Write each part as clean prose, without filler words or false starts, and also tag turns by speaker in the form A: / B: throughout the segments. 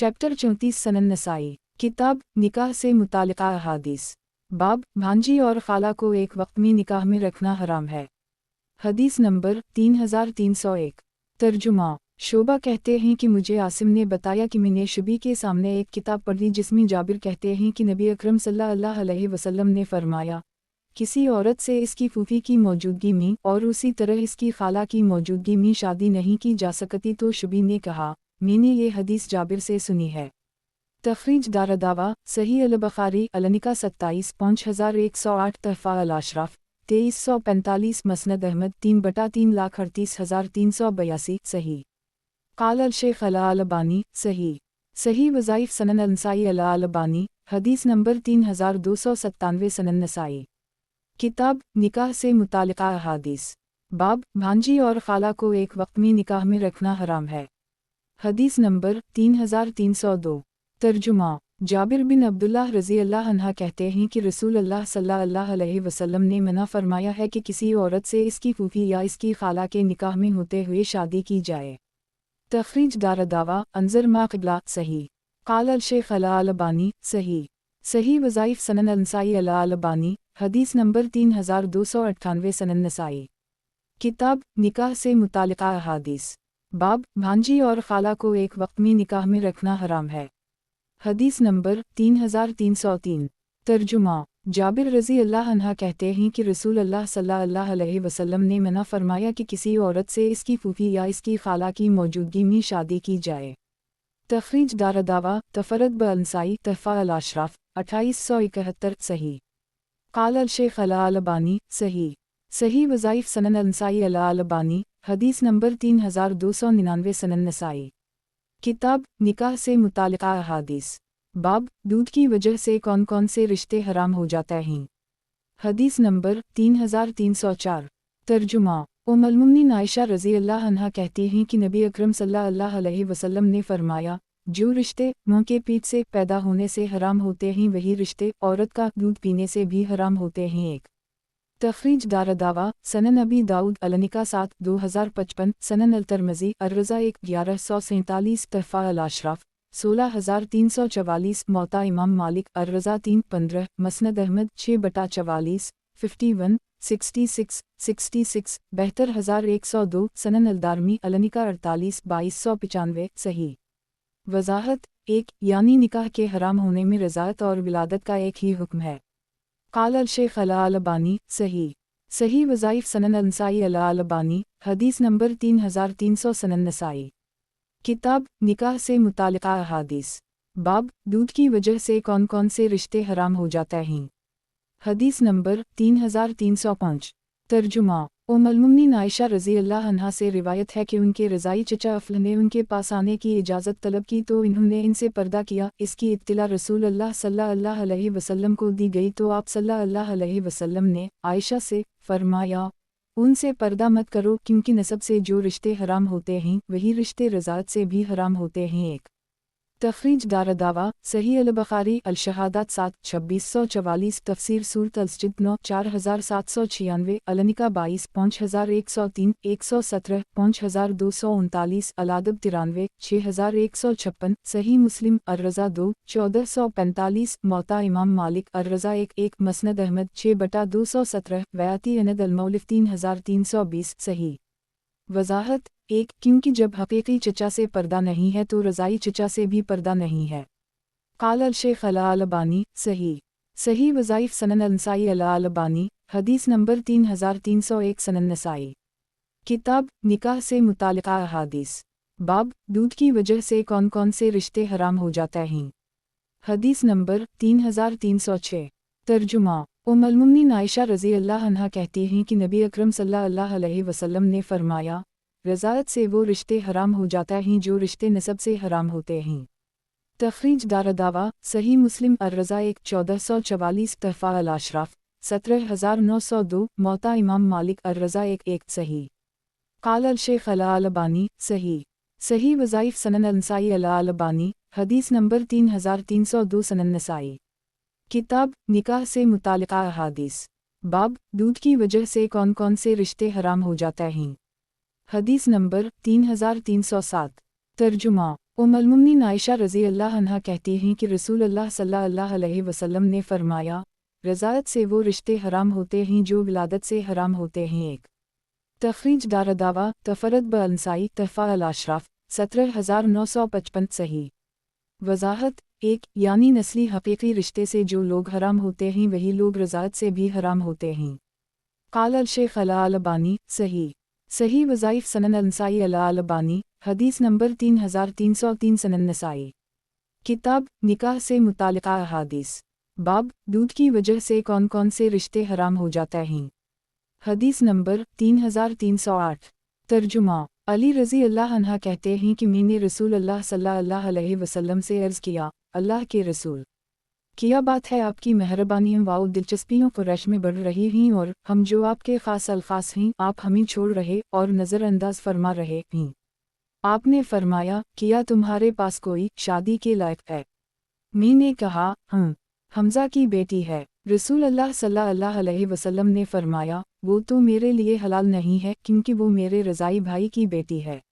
A: Chapter 34 सनन नसाई किताब निकाह से मुतालिका अहादीस बाब भांजी और खाला को एक वक्त में निकाह में रखना हराम है। हदीस नंबर 3301। तर्जुमा शोभा कहते हैं कि मुझे आसिम ने बताया कि मैंने शबी के सामने एक किताब पढ़ी जिसमें जाबिर कहते हैं कि नबी अकरम सल्लल्लाहु अलैहि वसल्लम ने फरमाया, किसी औरत से इसकी फूफी की मौजूदगी में और उसी तरह इसकी खाला की मौजूदगी में शादी नहीं की जा सकती। तो शबी ने कहा, मैंने ये हदीस जाबिर से सुनी है। तखरीज दारदावा सही अल-बुखारी अलनिका 27 5108 तहफ़ा अल-अशराफ 2345 मसनद अहमद 3/338,382 सही। क़ाल अल-शेख अल-अलबानी सही वज़ाइफ सनन अल-नसाई अल-अलबानी हदीस नंबर 3297 सनन नसाई किताब निकाह से मुतालिका अहादीस बाब भांजी और खाला को एक वक्त में निकाह में रखना हराम है। हदीस नंबर 3302। तर्जुमा जाबिर बिन अब्दुल्लाह रज़ी अल्लाह अन्हा कहते हैं कि रसूल अल्लाह सल्लल्लाहु अलैहि वसल्लम ने मना फरमाया है कि किसी औरत से इसकी फूफी या इसकी खाला के निकाह में होते हुए शादी की जाए। तखरीज दारदावा अंजर मा क़िबला सही। क़ाल अल-शेख अल-अलबानी सही वज़ाइफ सनन अल-नसाई अल-अलबानी हदीस नंबर 3298 सनन नसाई किताब निकाह से मुतालिका अहादीस बाब भांजी और खाला को एक वक्त में निकाह में रखना हराम है। हदीस नंबर 3303। तर्जुमा जाबिर रज़ी अल्लाह अन्हा कहते हैं कि रसूल अल्लाह सल्लल्लाहु अलैहि वसल्लम ने मना फरमाया कि किसी औरत से इसकी फूफी या इसकी खाला की मौजूदगी में शादी की जाए। तखरीज दारदावा तफरद ब-अल-नसाई तहफ़ा अल-अशराफ 2871 सही। क़ाल अल-शेख अल-अलबानी सही वज़ाइफ सनन अल-नसाई अल-अलबानी हदीस नंबर 3299 सनन नसाई किताब निकाह से मुतालिका अहादीस बाब दूध की वजह से कौन कौन से रिश्ते हराम हो जाते हैं। हदीस नंबर 3304। तर्जुमा उम्मुल मोमिनीन आयशा रज़ी अल्लाह अन्हा कहती हैं कि नबी अकरम सल्लल्लाहु अलैहि वसल्लम ने फरमाया, जो रिश्ते मुँह के पीठ से पैदा होने से हराम होते हैं वही रिश्ते औरत का दूध पीने से भी हराम होते हैं। एक तखरीज दारदावा सनन अबी दाऊद अलनिका 7 2055 सनन अल-तिरमिज़ी अर्रज़ा 1147 तहफ़ा अल-अशराफ 16344 मौता इमाम मालिक अर्रज़ा 315 मसनद अहमद 6/44 51 66 66 72102 सनन अल-दारमी अलनिका 48 2295 सही। वज़ाहत 1 यानी निकाह के हराम होने में रज़ाअत और विलादत का एक ही हुक्म है। क़ाल अल-शेख अल-अलबानी सही वज़ाइफ सनन अल-नसाई अल-अलबानी हदीस नंबर 3300 सनन नसाई किताब निकाह से मुतालिका अहादीस बाब दूध की वजह से कौन कौन से रिश्ते हराम हो जाते हैं। हदीस नंबर 3305। तर्जुमा उम्मुल मोमिनीन आयशा रज़ी अल्लाह अन्हा से रिवायत है कि उनके रज़ाई चचा अफ़ल ने उनके पास आने की इजाज़त तलब की तो इन्होंने इनसे पर्दा किया। इसकी इत्तिला रसूल अल्लाह सल्लल्लाहु अलैहि वसल्लम को दी गई तो आप सल्लल्लाहु अलैहि वसल्लम ने आयशा से फरमाया, उनसे पर्दा मत करो क्योंकि नसब से जो रिश्ते हराम होते हैं वही रिश्ते रज़ाअत से भी हराम होते हैं। एक तखरीज दारदावा सही अल-बुखारी अल-शहादात 7 2644 तफसीर सूरत अल-सज्द 9 4796 अलनिका 22 5103 117 5239 अल-अदब 93 6156 सही मुस्लिम अर्रज़ा 2 1445 मौता इमाम मालिक अर्रज़ा 1 मसनद अहमद 6/217 वयाती अनद अल-मौलिफ 3320 सही। वज़ाहत 1 क्योंकि जब हकीकी चचा से पर्दा नहीं है तो रज़ाई चचा से भी पर्दा नहीं है। क़ाल अल-शेख अल-अलबानी सही वज़ाइफ सनन अल-नसाई अल-अलबानी हदीस नंबर 3301 सनन नसाई किताब निकाह से मुतालिका अहादीस बाब दूध की वजह से कौन कौन से रिश्ते हराम हो जाते हैं। हदीस नंबर 3306। तर्जुमा उम्मुल मोमिनीन आयशा रज़ी अल्लाह अन्हा कहती हैं कि नबी अकरम सल्लल्लाहु अलैहि वसल्लम ने फरमाया, रज़ाअत से वो रिश्ते हराम हो जाते हैं जो रिश्ते नसब से हराम होते हैं। तखरीज दारदावा सही मुस्लिम अर्रज़ा 1444 तहफ़ा अल-अशराफ 17902 मौता इमाम मालिक अर्रज़ा 1 सही। क़ाल अल-शेख अल-अलबानी सही वज़ाइफ सनन अल-नसाई अल-अलबानी हदीस नंबर 3302 सनन नसाई किताब निकाह से मुतालिका अहादीस बाब दूध की वजह से कौन कौन से रिश्ते हराम हो जाते हैं। हदीस नंबर 3307। तर्जुमा उम्मुल-मोमिनीन आयशा रज़ी अल्लाह अन्हा कहती हैं कि रसूल अल्लाह सल्लल्लाहु अलैहि वसल्लम ने फरमाया, रज़ाअत से वो रिश्ते हराम होते हैं जो विलादत से हराम होते हैं। एक तखरीज दारदावा तफरद ब अंसाई तहफ़ा अल-अशराफ 17955 सही। वज़ाहत एक यानी नस्ली हकीकी रिश्ते से जो लोग हराम होते हैं वही लोग रज़ाअत से भी हराम होते हैं। क़ाल अल-शेख अल-अलबानी सही। सही वज़ाइफ़ सनन अल-नसाई अल-अलबानी हदीस नंबर 3303 सनन नसाई। किताब निकाह से मुताल्लिक़ा अहादीस। बाब दूध की वजह से कौन कौन से रिश्ते हराम हो जाते हैं। हदीस नंबर 3308। तर्जुमा अली रज़ी अल्लाह अन्हा कहते हैं कि मैंने रसूल अल्लाह सल्लल्लाहु अलैहि वसल्लम से अर्ज़ किया, अल्लाह के रसूल, क्या बात है आपकी मेहरबानियों व दिलचस्पियों कुरैश में बढ़ रही हैं और हम जो आपके ख़ास अल्फ़ाज़ हैं आप हमें छोड़ रहे और नज़रअंदाज फरमा रहे हैं। आपने फरमाया, क्या तुम्हारे पास कोई शादी के लायक है? मैंने कहा, हमज़ा की बेटी है। रसूल अल्लाह सल्लल्लाहु अलैहि वसल्लम ने फरमाया, वो तो मेरे लिए हलाल नहीं है क्योंकि वो मेरे रज़ाई भाई की बेटी है।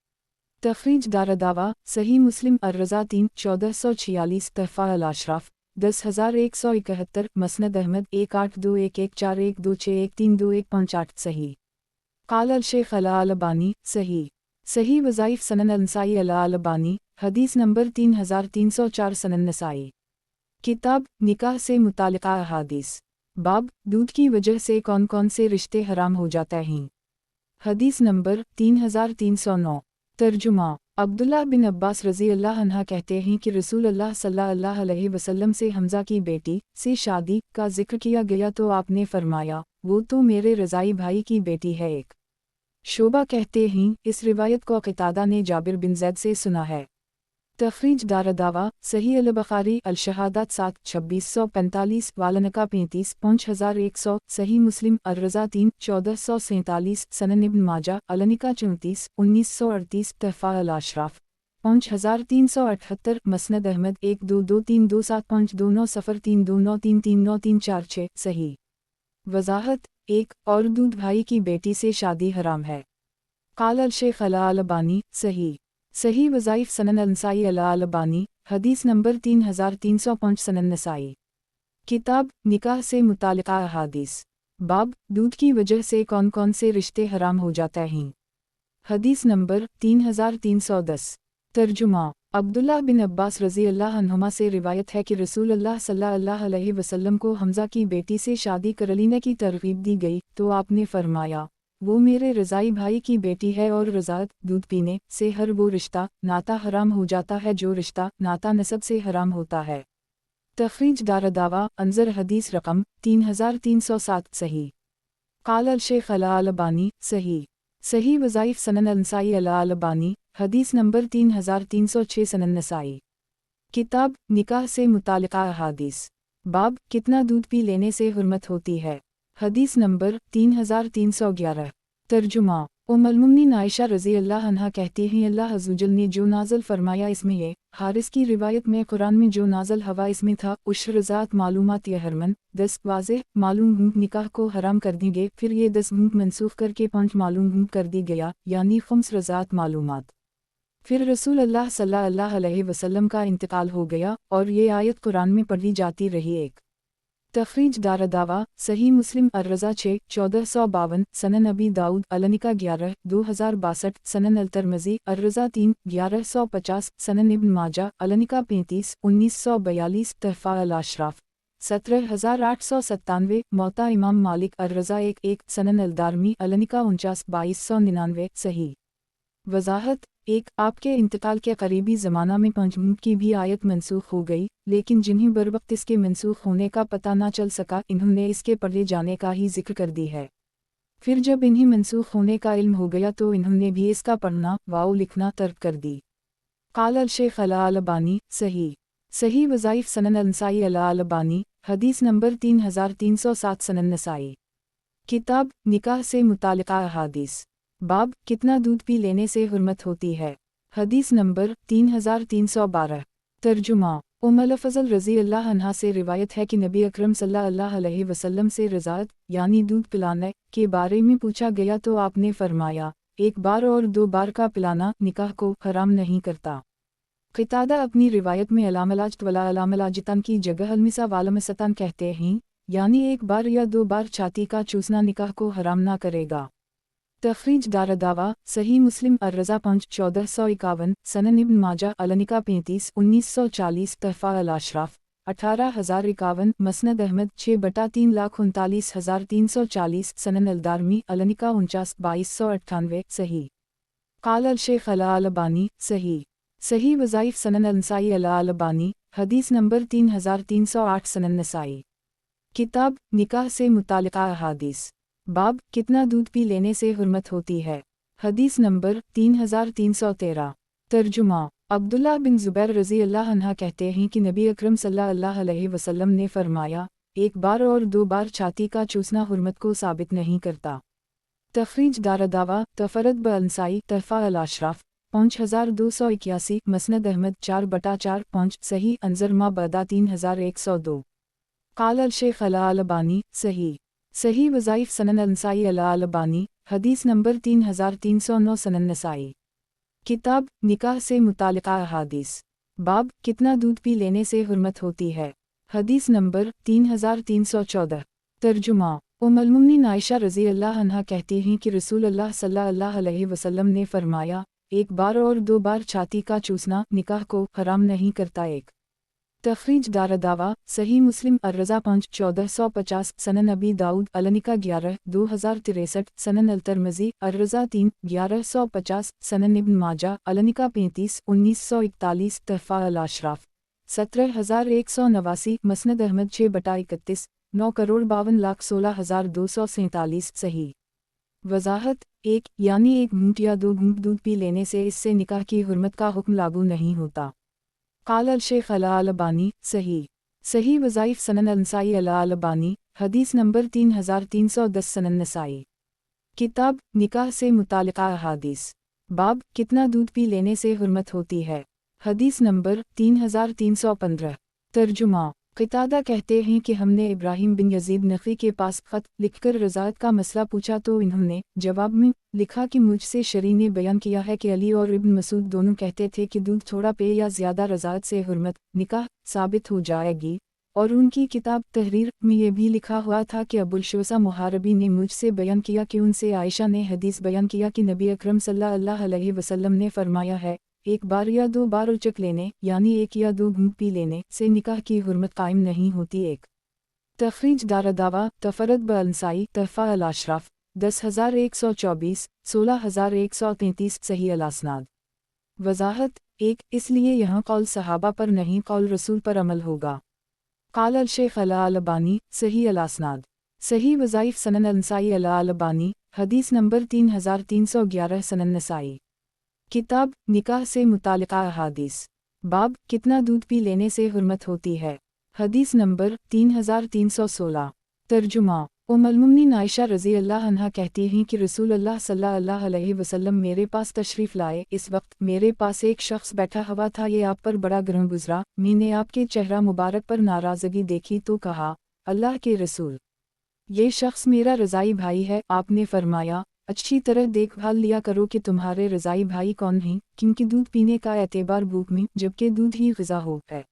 A: तखरीज दारदावा सही मुस्लिम अर्रज़ा 3-1446 तहफ़ा अल-अशराफ 10171 मसनद अहमद 182114126132132158 सही। क़ाल अल-शेख अल-अलबानी सही। सही वज़ाइफ़ सनन अल-नसाई अल-अलबानी हदीस नंबर 3304 सनन नसाई। किताब निकाह से मुताल्लिक़ा अहादीस। बाब दूध की वजह से कौन कौन से रिश्ते हराम हो जाते हैं। हदीस नंबर 3309। तर्जुमा अब्दुल्लाह बिन अब्बास रज़ी अल्लाह अन्हा कहते हैं कि रसूल अल्लाह सल्लल्लाहु अलैहि वसल्लम से हमज़ा की बेटी से शादी का जिक्र किया गया तो आपने फरमाया, वो तो मेरे रज़ाई भाई की बेटी है। एक शोबा कहते हैं इस रिवायत को क़तादा ने जाबिर बिन ज़ैद से सुना है। तखरीज दारदावा सही अल-बुखारी अल-शहादात 7-2645 वालनका 35 5100 सही मुस्लिम अर्रज़ा 3-1447 सनन इब्न माजा अलनिका 34 1938 तहफ़ा अल-अशराफ 5378 मसनद अहमद 12232752900329339346 सही। वज़ाहत एक और दूध भाई की बेटी से शादी हराम है। क़ाल अल-शेख अल-अलबानी सही। सही वज़ाइफ़ सनन अल-नसाई अल-अलबानी हदीस नंबर 3305 सनन नसाई। किताब निकाह से मुताल्लिक़ा अहादीस। बाब दूध की वजह से कौन कौन से रिश्ते हराम हो जाते हैं। हदीस नंबर 3310। तर्जुमा अब्दुल्लाह बिन अब्बास रज़ी अल्लाह अन्हुमा से रिवायत है कि रसूल अल्लाह सल्लल्लाहु अलैहि वसल्लम को हमज़ा की बेटी से शादी करने की तरग़ीब दी गई तो आपने फरमाया, वो मेरे रज़ाई भाई की बेटी है और रज़ाअत दूध पीने से हर वो रिश्ता नाता हराम हो जाता है जो रिश्ता नाता नसब से हराम होता है। तखरीज दारदावा अंजर हदीस रकम 3307 सही। क़ाल अल-शेख अल-अलबानी सही। सही वज़ाइफ़ सनन अल-नसाई अल-अलबानी हदीस नंबर 3306 सनन नसाई। किताब निकाह से मुताल्लिक़ा अहादीस। बाब कितना दूध पी लेने से हुर्मत होती है। हदीस नंबर 3311। तर्जुमा उम्मुल-मोमिनीन आयशा रज़ी अल्लाह अन्हा कहती हैं अल्लाह अज़्ज़वजल ने जो नाज़ल फरमाया इसमें ये हारिस की रिवायत में कुरान में जो नाज़ल हवा इसमें था उश्र रज़ात मालूमात या हरमन 10 वाज़ेह मालूम निकाह को हराम कर दी गई फिर ये 10 मनसूख करके 5 मालूम कर दी गया यानी खुम्स रज़ात मालूमात। फिर रसूल अल्लाह सल्लल्लाहु अलैहि वसल्लम का इंतकाल हो गया और ये आयत कुरान में पढ़ी जाती रही। एक तखरीज दारदावा सही मुस्लिम अर्रज़ा 6-1452 सनन अबी दाऊद अलनिका 11-2062 सनन अल-तिरमिज़ी अर्रज़ा 3-1150 सनन इब्न माजा अलनिका 35-1942 तहफ़ा अल-अशराफ 17897 मौता इमाम मालिक अर्रज़ा 1-1 सनन अल-दारमी अलनिका 49-2299 सही। वज़ाहत एक आपके इंतकाल के करीबी ज़माना में 5 की भी आयत मनसूख हो गई लेकिन जिन्हें बर वक्त इसके मनसूख होने का पता ना चल सका इन्होंने इसके पढ़े जाने का ही जिक्र कर दी है। फिर जब इन्हें मनसूख होने का इल्म हो गया तो इन्होंने भी इसका पढ़ना वाओ लिखना तर्क कर दी। क़ाल अल-शेख अल-अलबानी सही। सही वज़ाइफ़ सनन अल-नसाई अल-अलबानी हदीस नंबर 3307 सनन नसाई। किताब निकाह से मुताल्लिक़ा अहादीस। बाब कितना दूध पी लेने से हुर्मत होती है। हदीस नंबर 3312। तर्जुमा उम्मुल फ़ज़ल रज़ी अल्लाह अन्हा से रिवायत है कि नबी अकरम सल्लल्लाहु अलैहि वसल्लम से रज़ाअत यानी दूध पिलाने के बारे में पूछा गया तो आपने फरमाया, एक बार और 2 बार का पिलाना निकाह को हराम नहीं करता। قتادہ اپنی روایت میں علاملاجت ولا علاملاجتن کی جگہ المسا والمستن کہتے ہیں، یعنی ایک بار یا دو بار چھاتی کا چوسنا نکاح کو حرام نہ کرے گا۔ تخریج دارالدعویٰ صحیح مسلم الرضا 1451، سنن ابن ماجہ النکاح 35 1940، تحفہ الاشراف 18051، مسند احمد 6/339,340، سنن الدارمی النکاح 49 2298، صحیح۔ قال الشیخ الالبانی صحیح وظائف سنن النسائی الالبانی، حدیث نمبر 3308، سنن نسائی کتاب نکاح سے متعلقہ احادیث، باب کتنا دودھ پی لینے سے حرمت ہوتی ہے، حدیث نمبر 3313۔ ترجمہ عبداللہ بن زبیر رضی اللہ عنہ کہتے ہیں کہ نبی اکرم صلی اللہ علیہ وسلم نے فرمایا، ایک بار اور دو بار چھاتی کا چوسنا حرمت کو ثابت نہیں کرتا۔ تخریج دارالدعویٰ تفرد بالنسائی، تحفہ الاشراف 5281، مسند احمد 4/4، صحیح انظر ما بعد 3102۔ قال الشیخ الالبانی صحیح وظائف سنن النسائی الالبانی، حدیث نمبر 3309، سنن نسائی کتاب نکاح سے متعلقہ احادیث، باب کتنا دودھ پی لینے سے حرمت ہوتی ہے، حدیث نمبر 3314۔ ترجمہ المومنین عائشہ رضی اللہ عنہا کہتی ہیں کہ رسول اللہ صلی اللہ علیہ وسلم نے فرمایا، ایک بار اور دو بار چھاتی کا چوسنا نکاح کو حرام نہیں کرتا۔ ایک تخریج دارالدعویٰ صحیح مسلم الرضا 1450، سنن ابی داؤد النکاح 11 2063، سنن الترمذی الرضا 3 1150، سنن ابن ماجہ النکاح 35 1941، تحفہ الاشراف 17189، مسند احمد 6/31، 9,52,16,247، صحیح۔ وضاحت ایک یعنی ایک گھونٹ یا دو گھونٹ دودھ پی لینے سے اس سے نکاح کی حرمت کا حکم لاگو نہیں ہوتا۔ قال الشیخ الالبانی صحیح وظائف سنن النسائی الالبانی، حدیث نمبر 3310، سنن نسائی کتاب نکاح سے متعلقہ احادیث، باب کتنا دودھ پی لینے سے حرمت ہوتی ہے، حدیث نمبر 3315۔ ترجمہ قتادہ کہتے ہیں کہ ہم نے ابراہیم بن یزید نخعی کے پاس خط لکھ کر رضاعت کا مسئلہ پوچھا تو انہوں نے جواب میں لکھا کہ مجھ سے شرع نے بیان کیا ہے کہ علی اور ابن مسعود دونوں کہتے تھے کہ دودھ تھوڑا پے یا زیادہ رضاعت سے حرمت نکاح ثابت ہو جائے گی، اور ان کی کتاب تحریر میں یہ بھی لکھا ہوا تھا کہ ابو الشوسہ محاربی نے مجھ سے بیان کیا کہ ان سے عائشہ نے حدیث بیان کیا کہ نبی اکرم صلی اللہ علیہ وسلم نے فرمایا ہے، ایک بار یا دو بار اچک لینے یعنی ایک یا دو گھونٹ پی لینے سے نکاح کی حرمت قائم نہیں ہوتی۔ ایک تخریج دارالدعویٰ تفرد بالنسائی، تحفہ الاشراف 10124، 16133، صحیح الاسناد۔ وضاحت ایک اس لیے یہاں قول صحابہ پر نہیں قول رسول پر عمل ہوگا۔ قال الشیخ الالبانی صحیح الاسناد صحیح وظائف سنن النسائی الالبانی، حدیث نمبر 3311، سنن نسائی کتاب نکاح سے متعلقہ احادیث، باب کتنا دودھ پی لینے سے حرمت ہوتی ہے، حدیث نمبر 3316۔ ترجمہ المومنین عائشہ رضی اللہ عنہا کہتی ہیں کہ رسول اللہ صلی اللہ علیہ وسلم میرے پاس تشریف لائے، اس وقت میرے پاس ایک شخص بیٹھا ہوا تھا، یہ آپ پر بڑا گرم گزرا، میں نے آپ کے چہرہ مبارک پر ناراضگی دیکھی تو کہا، اللہ کے رسول، یہ شخص میرا رضائی بھائی ہے۔ آپ نے فرمایا، اچھی طرح دیکھ بھال لیا کرو کہ تمہارے رضائی بھائی کون ہیں، کیونکہ دودھ پینے کا اعتبار بھوک میں جبکہ دودھ ہی غذا ہو ہے۔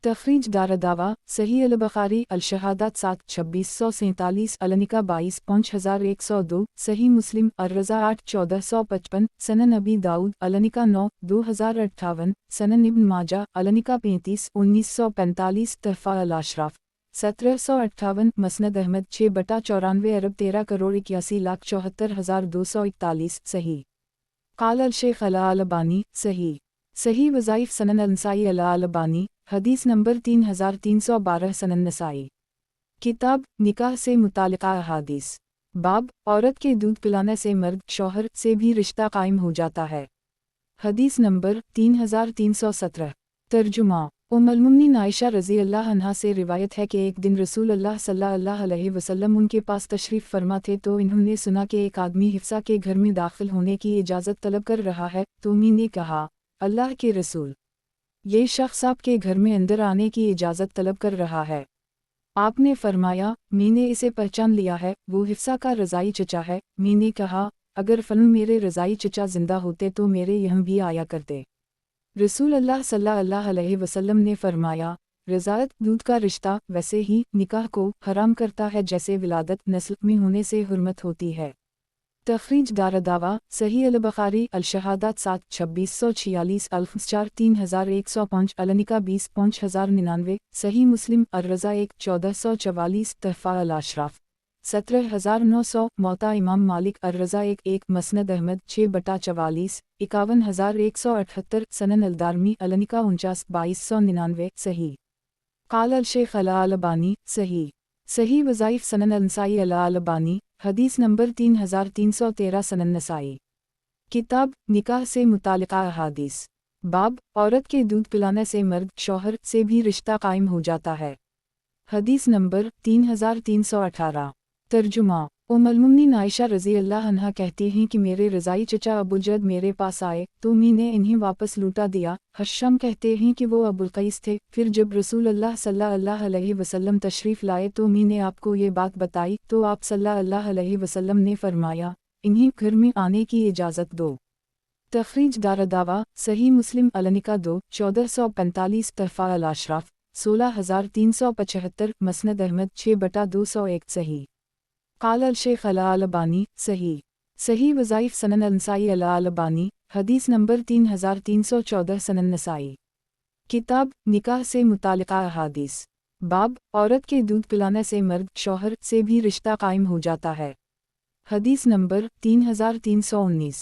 A: تخریج دارالدعویٰ صحیح البخاری الشہادات 7 2647، النکاح 22 5102، صحیح مسلم الرضا 8 1455، سنن ابی داؤد النکاح 9 2058، سنن ابن ماجہ النکاح 35 1945، تحفہ الاشراف 1758، مسند احمد 6/94، عرب 13,81,74,241، صحیح۔ قال الشیخ الالبانی صحیح وظائف سنن النسائی الالبانی، حدیث نمبر 3312، سنن نسائی کتاب نکاح سے متعلقہ احادیث، باب عورت کے دودھ پلانے سے مرد شوہر سے بھی رشتہ قائم ہو جاتا ہے، حدیث نمبر 3317۔ ترجمہ المومنین عائشہ رضی اللہ عنہا سے روایت ہے کہ ایک دن رسول اللہ صلی اللہ علیہ وسلم ان کے پاس تشریف فرما تھے تو انہوں نے سنا کہ ایک آدمی حفصہ کے گھر میں داخل ہونے کی اجازت طلب کر رہا ہے، تو میں نے کہا، اللہ کے رسول، یہ شخص آپ کے گھر میں اندر آنے کی اجازت طلب کر رہا ہے۔ آپ نے فرمایا، میں نے اسے پہچان لیا ہے، وہ حفصہ کا رضائی چچا ہے۔ میں نے کہا، اگر فلاں میرے رضائی چچا زندہ ہوتے تو میرے یہاں بھی آیا کرتے۔ रसूल अल्लाह सल्लल्लाहु अलैहि वसल्लम ने फरमाया, रज़ाअत दूध का रिश्ता वैसे ही निकाह को हराम करता है जैसे विलादत नस्ल में होने से हुर्मत होती है। तखरीज दारदावा सही अल-बुखारी अल-शहादात 7-2646 अल्फ-4 3105 अल-निका 20-5099 सही मुस्लिम अर-रज़ा 1-1444 तहफ़ा अल-अशराफ 17900 मौता इमाम मालिक अर-रज़ा 1-1 मसनद अहमद 6/44 51178 सनन अल-दारमी अल-निका 49-2299 सही क़ाल अल-शेख अल-अलबानी सही वज़ाइफ सनन अल-नसाई अल-अलबानी हदीस नंबर 3313 सनन नसाई। किताब निकाह से मुतालिका अहादीस। बाब औरत के दूध पिलाने से मर्द शौहर से भी रिश्ता कायम हो जाता है। हदीस नंबर 3318। तर्जुमा उम्मुल-मोमिनीन आयशा रज़ी अल्लाह अन्हा कहती हैं कि मेरे रज़ाई चचा अबुल-जद मेरे पास आए तो मैंने इन्हें वापस लौटा दिया। हश्शम कहते हैं कि वो अबुल क़ैस थे। फिर जब रसूल अल्लाह सल्लल्लाहु अलैहि वसल्लम तशरीफ़ लाए तो मैंने आपको ये बात बताई तो आप सल्लल्लाहु अलैहि वसल्लम ने फरमाया, इन्हें घर में आने की इजाज़त दो। तखरीज दारदावा सही मुस्लिम अल-निका 2-1445 तहफ़ा अल-अशराफ 16375 मसनद अहमद 6/201 सही क़ाल अल-शेख अल-अलबानी सही वज़ाइफ सनन अल-नसाई अल-अलबानी हदीस नंबर 3314 सनन नसाई। किताब निकाह से मुतालिका अहादीस। बाब औरत के दूध पिलाने से मर्द शौहर से भी रिश्ता कायम हो जाता है। हदीस नंबर 3319।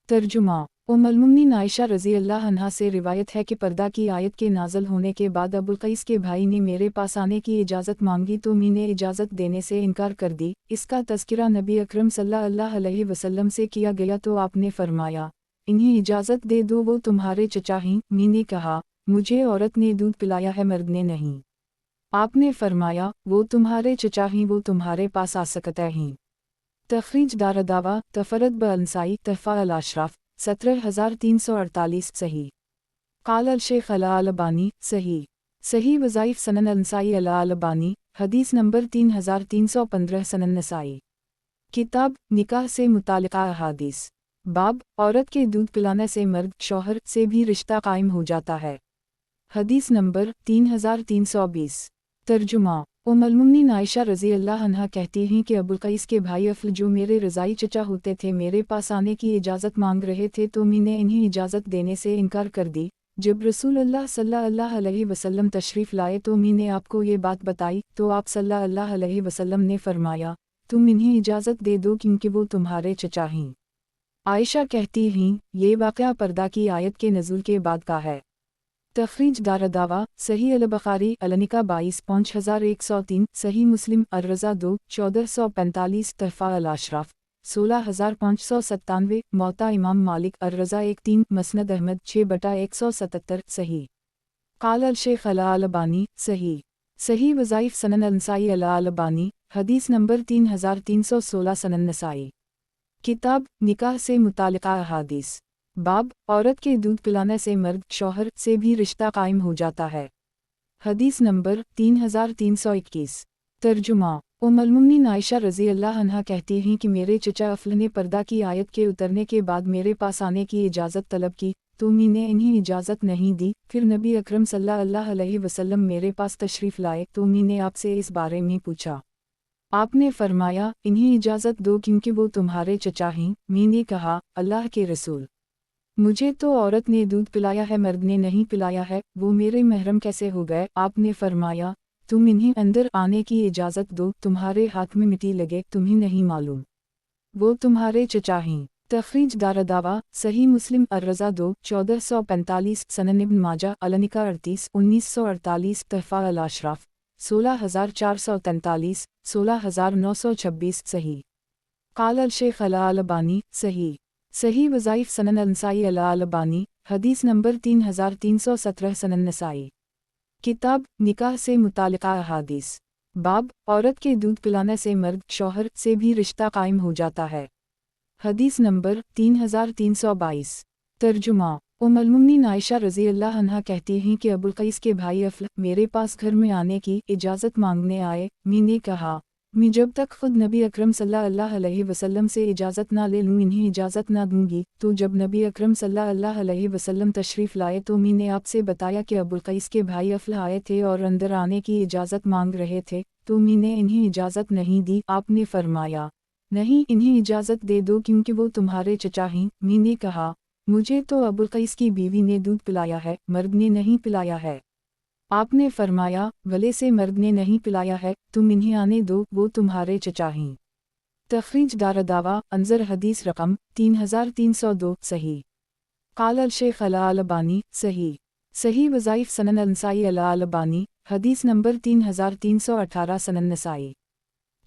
A: तर्जुमा उम्मुल-मोमिनीन आयशा रज़ी अल्लाह अन्हा से रिवायत है कि पर्दा की आयत के नाज़िल होने के बाद अबुल क़ैस के भाई ने मेरे पास आने की इजाज़त मांगी तो मैंने इजाज़त देने से इनकार कर दी। इसका तज़किरा नबी अकरम सल्लल्लाहु अलैहि वसल्लम से किया गया तो आपने फरमाया, इन्हें इजाज़त दे दो, वो तुम्हारे चचा हैं। मैंने कहा, मुझे औरत ने दूध पिलाया है, मर्द ने नहीं। आपने फरमाया, वो तुम्हारे चचा हैं, वो तुम्हारे पास आ सकते हैं। तखरीज दारदावा तफरद ब-अल-नसाई तहफ़ा अल-अशराफ 17348 सही क़ाल अल-शेख अल-अलबानी सही वज़ाइफ सनन अल-नसाई अल-अलबानी हदीस नंबर 3315 सनन नसाई। किताब निकाह से मुतालिका अहादीस। बाब औरत के दूध पिलाने से मर्द शौहर से भी रिश्ता कायम हो जाता है। हदीस नंबर 3320। तर्जुमा उम्मुल-मोमिनीन आयशा रज़ी अल्लाह अन्हा कहती हैं कि अबुल क़ैस के भाई अफ़ल जो मेरे रज़ाई चचा होते थे मेरे पास आने की इजाज़त मांग रहे थे तो मैंने इन्हें इजाज़त देने से इनकार कर दी। जब रसूल अल्लाह सल्लल्लाहु अलैहि वसल्लम तशरीफ़ लाए तो मैंने आपको ये बात बताई तो आप सल्लल्लाहु अलैहि वसल्लम ने फरमाया, तुम इन्हें इजाज़त दे दो क्योंकि वो तुम्हारे चचा हैं। आयशा कहती हैं, ये वाक़या पर्दा की आयत के नज़ूल के बाद का है। तखरीज दारदावा सही अल-बुखारी अल-निका 22-5103 सही मुस्लिम अर-रज़ा 2-1445 तहफ़ा अल-अशराफ 16597 मौता इमाम मालिक अर-रज़ा 1-3 मसनद अहमद 6/177 सही क़ाल अल-शेख अल-अलबानी सही वज़ाइफ सनन अल-नसाई अल-अलबानी हदीस नंबर 3316 सनन नसाई। किताब निकाह से मुतालिका अहादीस। बाब औरत के दूध पिलाने से मर्द शौहर से भी रिश्ता कायम हो जाता है। हदीस नंबर 3321। तर्जुमा उम्मुल-मोमिनीन आयशा रज़ी अल्लाह अन्हा कहती हैं कि मेरे चचा अफ़ल ने पर्दा की आयत के उतरने के बाद मेरे पास आने की इजाज़त तलब की तो मैंने इन्हें इजाज़त नहीं दी। फिर नबी अकरम सल्लल्लाहु अलैहि वसल्लम मेरे पास तशरीफ़ लाए तो मैंने आपसे इस बारे में पूछा। आपने फरमाया, इन्हें इजाज़त दो क्योंकि वो तुम्हारे चचा हैं। मैंने कहा, अल्लाह के रसूल, मुझे तो औरत ने दूध पिलाया है, मर्द ने नहीं पिलाया है, वो मेरे महरम कैसे हो गए? आपने फरमाया, तुम इन्हें अंदर आने की इजाज़त दो, तुम्हारे हाथ में मिट्टी लगे, तुम्हें नहीं मालूम, वो तुम्हारे चचा हैं। तखरीज दारदावा सही मुस्लिम अर-रज़ा 2-1445 सनन इब्न माजा अल-निका 38-1948 तहफ़ा अल-अशराफ 16443 16926 सही क़ाल अल-शेख अल-अलबानी सही वज़ाइफ सनन अल-नसाई अल-अलबानी हदीस नंबर 3317 सनन नसाई। किताब निकाह से मुतालिका अहादीस। बाब औरत के दूध पिलाने से मर्द शौहर से भी रिश्ता कायम हो जाता है। हदीस नंबर 3322। तर्जुमा उम्मुल-मोमिनीन आयशा रज़ी अल्लाह अन्हा कहती हैं कि अबुल क़ैस के भाई अफ़ल मेरे पास घर में आने की इजाज़त मांगने आए। मैंने कहा, मैं जब तक खुद नबी अकरम सल्लल्लाहु अलैहि वसल्लम से इजाज़त ना ले लूँ इन्हें इजाज़त ना दूंगी। तो जब नबी अकरम सल्लल्लाहु अलैहि वसल्लम तशरीफ़ लाए तो मैंने आपसे बताया कि अबुल कैस के भाई अफला आए थे और अंदर आने की इजाज़त मांग रहे थे, तो मैंने इन्हें इजाज़त नहीं दी। आपने फरमाया, नहीं, इन्हें इजाज़त दे दो क्योंकि वो तुम्हारे चचा हैं। मैंने कहा, मुझे तो अबुल कैस की बीवी ने दूध पिलाया है, मर्द ने नहीं पिलाया है। आपने फरमाया, भले से मर्द ने नहीं पिलाया है, तुम इन्हें आने दो, वो तुम्हारे चचा हैं। तखरीज दारदावा अंजर हदीस रकम 3302 सही। काल अल शेख अला अलबानी सही। सही वज़ाइफ सनन अंसाई अला अलबानी हदीस नंबर 3318 सनन नसाई।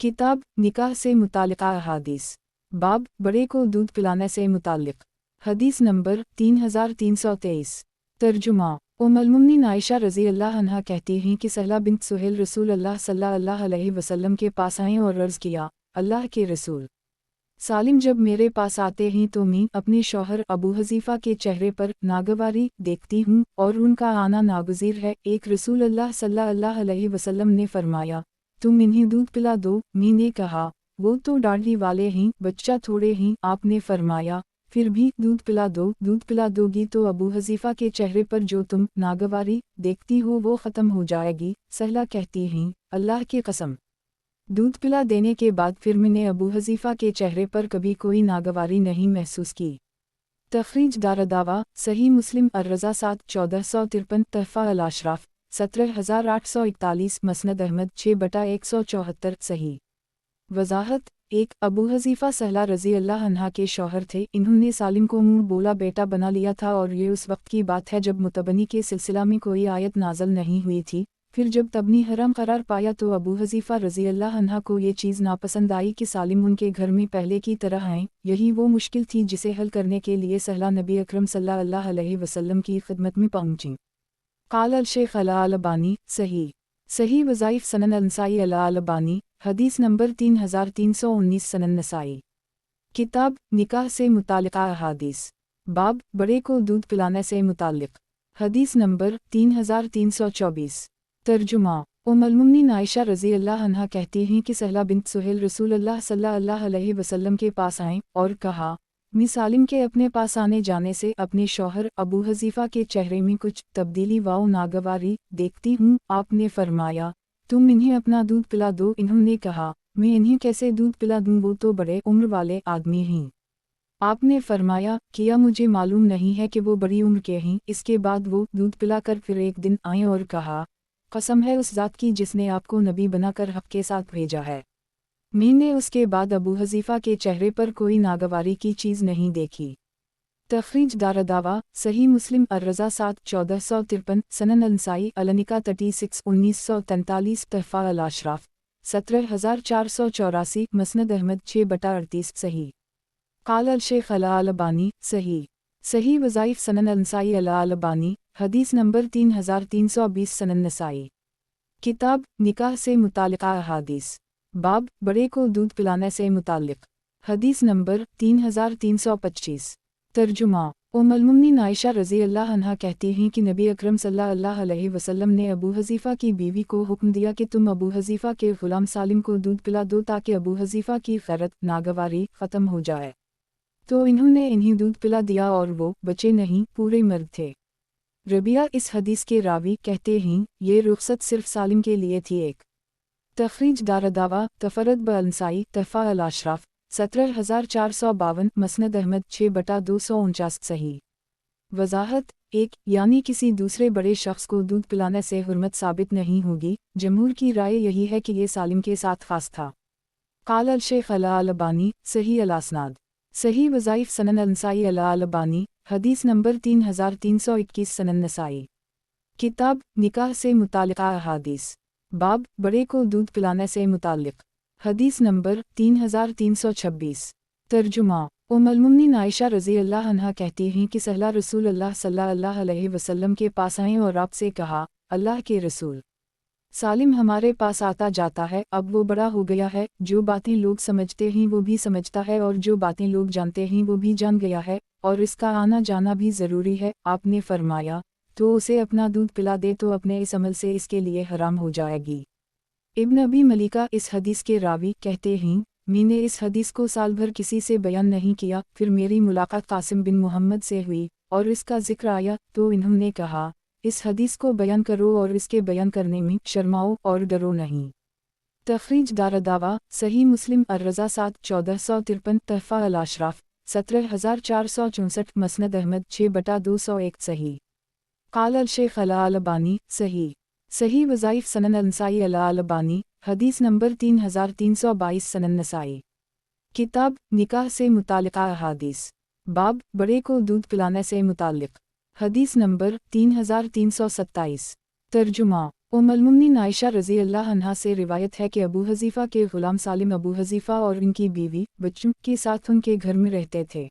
A: किताब निकाह से मुतालिका अहादीस बाब बड़े को दूध पिलाने से मुतालिक हदीस नंबर 3323। तर्जुमा उम्मुल-मोमिनीन आयशा रज़ी अल्लाह अन्हा कहती हैं कि सहला बिन्त सुहेल रसूल अल्लाह सल्लल्लाहु अलैहि वसल्लम के पास आए और अर्ज़ किया, अल्लाह के रसूल, सालिम जब मेरे पास आते हैं तो मैं अपने शौहर अबू हज़ीफ़ा के चेहरे पर नागवारी देखती हूँ और उनका आना नागुज़ीर है। एक रसूल अल्लाह सल्लल्लाहु अलैहि वसल्लम ने फरमाया, तुम इन्हें दूध पिला दो। मैंने कहा, वो तो दाढ़ी वाले हैं, बच्चा थोड़े हैं। आपने फरमाया, फिर भी दूध पिला दो। दूध पिला दोगी तो अबू हज़ीफ़ा के चेहरे पर जो तुम नागवारी देखती हो वो ख़त्म हो जाएगी। सहला कहती हैं, अल्लाह की कसम, दूध पिला देने के बाद फिर मैंने अबू हज़ीफ़ा के चेहरे पर कभी कोई नागवारी नहीं महसूस की। तखरीज दारदावा सही मुस्लिम अर्रज़ा 7 1453 तहफ़ा अल अशराफ 17841 मसनद अहमद 6/174 सही। वज़ाहत 1 अबू हज़ीफ़ा सहला रज़ी अल्लाह अन्हा के शौहर थे। इन्होंने सालिम को मुँह बोला बेटा बना लिया था और ये उस वक्त की बात है जब मुतबनी के सिलसिला में कोई आयत नाज़ल नहीं हुई थी। फिर जब तबनी हराम करार पाया तो अबू हज़ीफ़ा रज़ी अल्लाह अन्हा को ये चीज़ नापसंद आई कि सालिम उनके घर में पहले की तरह आएँ। यही वो मुश्किल थी जिसे हल करने के लिए सहला नबी अकरम सल्लल्लाहु अलैहि वसल्लम की खिदमत में पहुँचीं। काल अल शेख अला अलबानी सही। सही वज़ाइफ सनन अंसाई अला अलबानी हदीस नंबर 3319 सनन नसाई। किताब निकाह से मुतालिका अहादीस बाब बड़े को दूध पिलाने से मुतालिक हदीस नंबर 3324। तर्जुमा उम्मुल-मोमिनीन आयशा रज़ी अल्लाह अन्हा कहती हैं कि सहला बिन्त सुहेल रसूल अल्लाह सल्लल्लाहु अलैहि वसल्लम के पास आएँ और कहा, मैं सालिम के अपने पास आने जाने से अपने शौहर अबू हज़ीफ़ा के चेहरे में कुछ तब्दीली व नागवारी देखती हूँ। आपने फरमाया, तुम इन्हें अपना दूध पिला दो। इन्होंने कहा, मैं इन्हें कैसे दूध पिला दूँ, वो तो बड़े उम्र वाले आदमी हैं। आपने फरमाया, किया मुझे मालूम नहीं है कि वो बड़ी उम्र के हैं। इसके बाद वो दूध पिलाकर फिर एक दिन आए और कहा, कसम है उस ज़ात की जिसने आपको नबी बनाकर हक़ के साथ भेजा है, मैंने उसके बाद अबू हज़ीफ़ा के चेहरे पर कोई नागवारी की चीज़ नहीं देखी। तखरीज दारदावा सही मुस्लिम अर्रज़ा 7 1453 सनन अंसाई अलनिका 36 1943 तहफ़ा अल अशराफ 17484 मसनद अहमद 6/38 सही। काल अल शेख अला अलबानी सही। सही वज़ाइफ सनन अंसाई अला अलबानी हदीस नंबर 3320 सनन नसाई। किताब निकाह से मुतालिका अहादीस बाब बड़े को दूध पिलाने से मुतालिक हदीस नंबर 3325। तर्जुमा उम्मुल-मोमिनीन आयशा रज़ी अल्लाह अन्हा कहती हैं कि नबी अकरम सल्लल्लाहु अलैहि वसल्लम ने अबू हज़ीफ़ा की बीवी को हुक्म दिया कि तुम अबू हज़ीफ़ा के ग़ुलाम सालिम को दूध पिला दो ताकि अबू हज़ीफ़ा की ग़ैरत नागवारी ख़त्म हो जाए। तो इन्होंने इन्हें दूध पिला दिया और वो बच्चे नहीं, पूरे मर्द थे। रबिया इस हदीस के रावी कहते हैं, ये रुख़सत सिर्फ सालिम के लिए थी। एक तखरीज दारदावा तफरद ब अंसाई तहफ़ा अल अशराफ 17452 मसनद अहमद 6/249 सही। वज़ाहत 1 यानी किसी दूसरे बड़े शख्स को दूध पिलाने से हुर्मत साबित नहीं होगी। जमहूर की राय यही है कि ये सालिम के साथ ख़ास था। काल अल शेख अला अलबानी सही अल असनाद सही वज़ाइफ सनन अंसाई अला अलबानी हदीस नंबर 3321 सनन नसाई। किताब निकाह से मुतालिका अहादीस बाब बड़े को दूध पिलाने से मुतालिक हदीस नंबर 3326। तर्जुमा उम्मुल-मोमिनीन आयशा रज़ी अल्लाह अन्हा कहती हैं कि सहला रसूल अल्लाह सल्लल्लाहु अलैहि वसल्लम के पास आए और आपसे कहा, अल्लाह के रसूल, सालिम हमारे पास आता जाता है, अब वो बड़ा हो गया है। जो बातें लोग समझते हैं वो भी समझता है और जो बातें लोग जानते हैं वो भी जान गया है, और इसका आना जाना भी ज़रूरी है। आपने फरमाया, तो उसे अपना दूध पिला दे तो अपने इस अमल से इसके लिए हराम हो जाएगी। ابن ابی ملیکہ اس حدیث کے راوی کہتے ہیں میں نے اس حدیث کو سال بھر کسی سے بیان نہیں کیا، پھر میری ملاقات قاسم بن محمد سے ہوئی اور اس کا ذکر آیا تو انہوں نے کہا اس حدیث کو بیان کرو اور اس کے بیان کرنے میں شرماؤ اور ڈرو نہیں۔ تخریج دارالدعویٰ صحیح مسلم الرضا 7/1453 تحفہ الاشراف 17,464 مسند احمد 6/201 صحیح۔ قال الشیخ الالبانی صحیح وظائف سنن النسائی الالبانی حدیث نمبر 3322 سنن نسائی۔ کتاب نکاح سے متعلقہ احادیث، باب بڑے کو دودھ پلانے سے متعلق، حدیث نمبر 3327۔ ترجمہ ام المؤمنین عائشہ رضی اللہ عنہا سے روایت ہے کہ ابو حذیفہ کے غلام سالم ابو حذیفہ اور ان کی بیوی بچوں کے ساتھ ان کے گھر میں رہتے تھے۔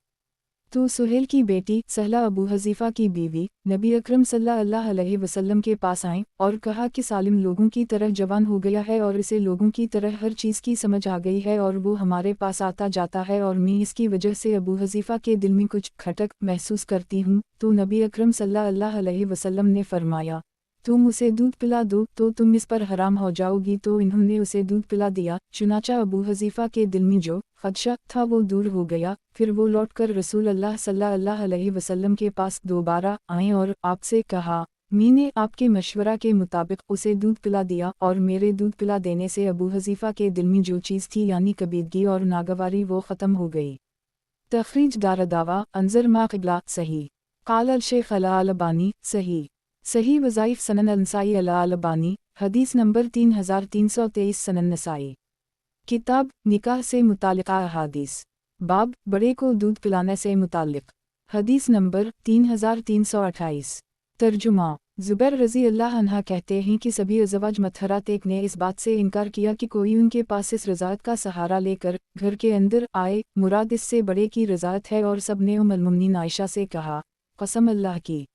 A: تو سہیل کی بیٹی سہلہ ابو حذیفہ کی بیوی نبی اکرم صلی اللہ علیہ وسلم کے پاس آئیں اور کہا کہ سالم لوگوں کی طرح جوان ہو گیا ہے اور اسے لوگوں کی طرح ہر چیز کی سمجھ آ گئی ہے اور وہ ہمارے پاس آتا جاتا ہے اور میں اس کی وجہ سے ابو حذیفہ کے دل میں کچھ کھٹک محسوس کرتی ہوں۔ تو نبی اکرم صلی اللہ علیہ وسلم نے فرمایا تم اسے دودھ پلا دو تو تم اس پر حرام ہو جاؤ گی، تو انہوں نے اسے دودھ پلا دیا، چنانچہ ابو حذیفہ کے دل میں جو خدشہ تھا وہ دور ہو گیا۔ پھر وہ لوٹ کر رسول اللہ صلی اللہ علیہ وسلم کے پاس دوبارہ آئیں اور آپ سے کہا میں نے آپ کے مشورہ کے مطابق اسے دودھ پلا دیا اور میرے دودھ پلا دینے سے ابو حذیفہ کے دل میں جو چیز تھی یعنی کبیدگی اور ناگواری وہ ختم ہو گئی۔ تخریج دارالدعویٰ انظر ما قبلہ صحیح۔ قال الشیخ الالبانی صحیح وظائف سنن النسائی الالبانی حدیث نمبر 3323 سنن نسائی۔ کتاب نکاح سے متعلقہ احادیث، باب بڑے کو دودھ پلانے سے متعلق، حدیث نمبر 3328۔ ترجمہ زبیر رضی اللہ عنہ کہتے ہیں کہ سبھی ازواج مطہرات ایک نے اس بات سے انکار کیا کہ کوئی ان کے پاس اس رضاعت کا سہارا لے کر گھر کے اندر آئے، مراد اس سے بڑے کی رضاعت ہے، اور سب نے ام المؤمنین عائشہ سے کہا قسم اللہ کی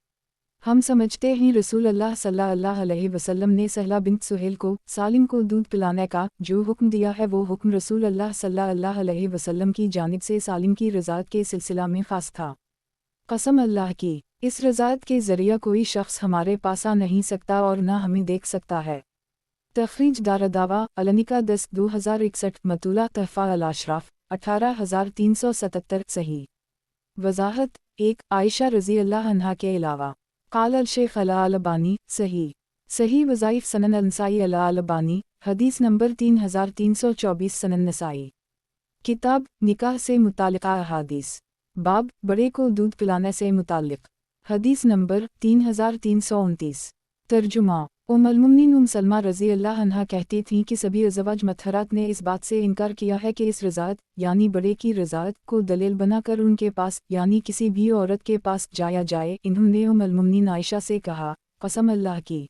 A: ہم سمجھتے ہیں رسول اللہ صلی اللہ علیہ وسلم نے سہلہ بنت سہیل کو سالم کو دودھ پلانے کا جو حکم دیا ہے وہ حکم رسول اللہ صلی اللہ علیہ وسلم کی جانب سے سالم کی رضاعت کے سلسلہ میں خاص تھا۔ قسم اللہ کی اس رضاعت کے ذریعہ کوئی شخص ہمارے پاس آ نہیں سکتا اور نہ ہمیں دیکھ سکتا ہے۔ تخریج دارالدعویٰ النکاح 10/2061 مطولہ تحفہ الاشراف 18,377 صحیح۔ وضاحت 1 عائشہ رضی اللہ عنہا کے علاوہ قال الشیخ الالبانی صحیح وظائف سنن النسائی الالبانی حدیث نمبر 3324 سنن نسائی۔ کتاب نکاح سے متعلقہ احادیث، باب بڑے کو دودھ پلانے سے متعلق، حدیث نمبر 3329۔ ترجمہ ام المؤمنین ام سلمہ رضی اللہ عنہا کہتی تھیں کہ سبھی ازواج مطہرات نے اس بات سے انکار کیا ہے کہ اس رضاعت یعنی بڑے کی رضاعت کو دلیل بنا کر ان کے پاس یعنی کسی بھی عورت کے پاس جایا جائے۔ انہوں نے ام المؤمنین عائشہ سے کہا قسم اللہ کی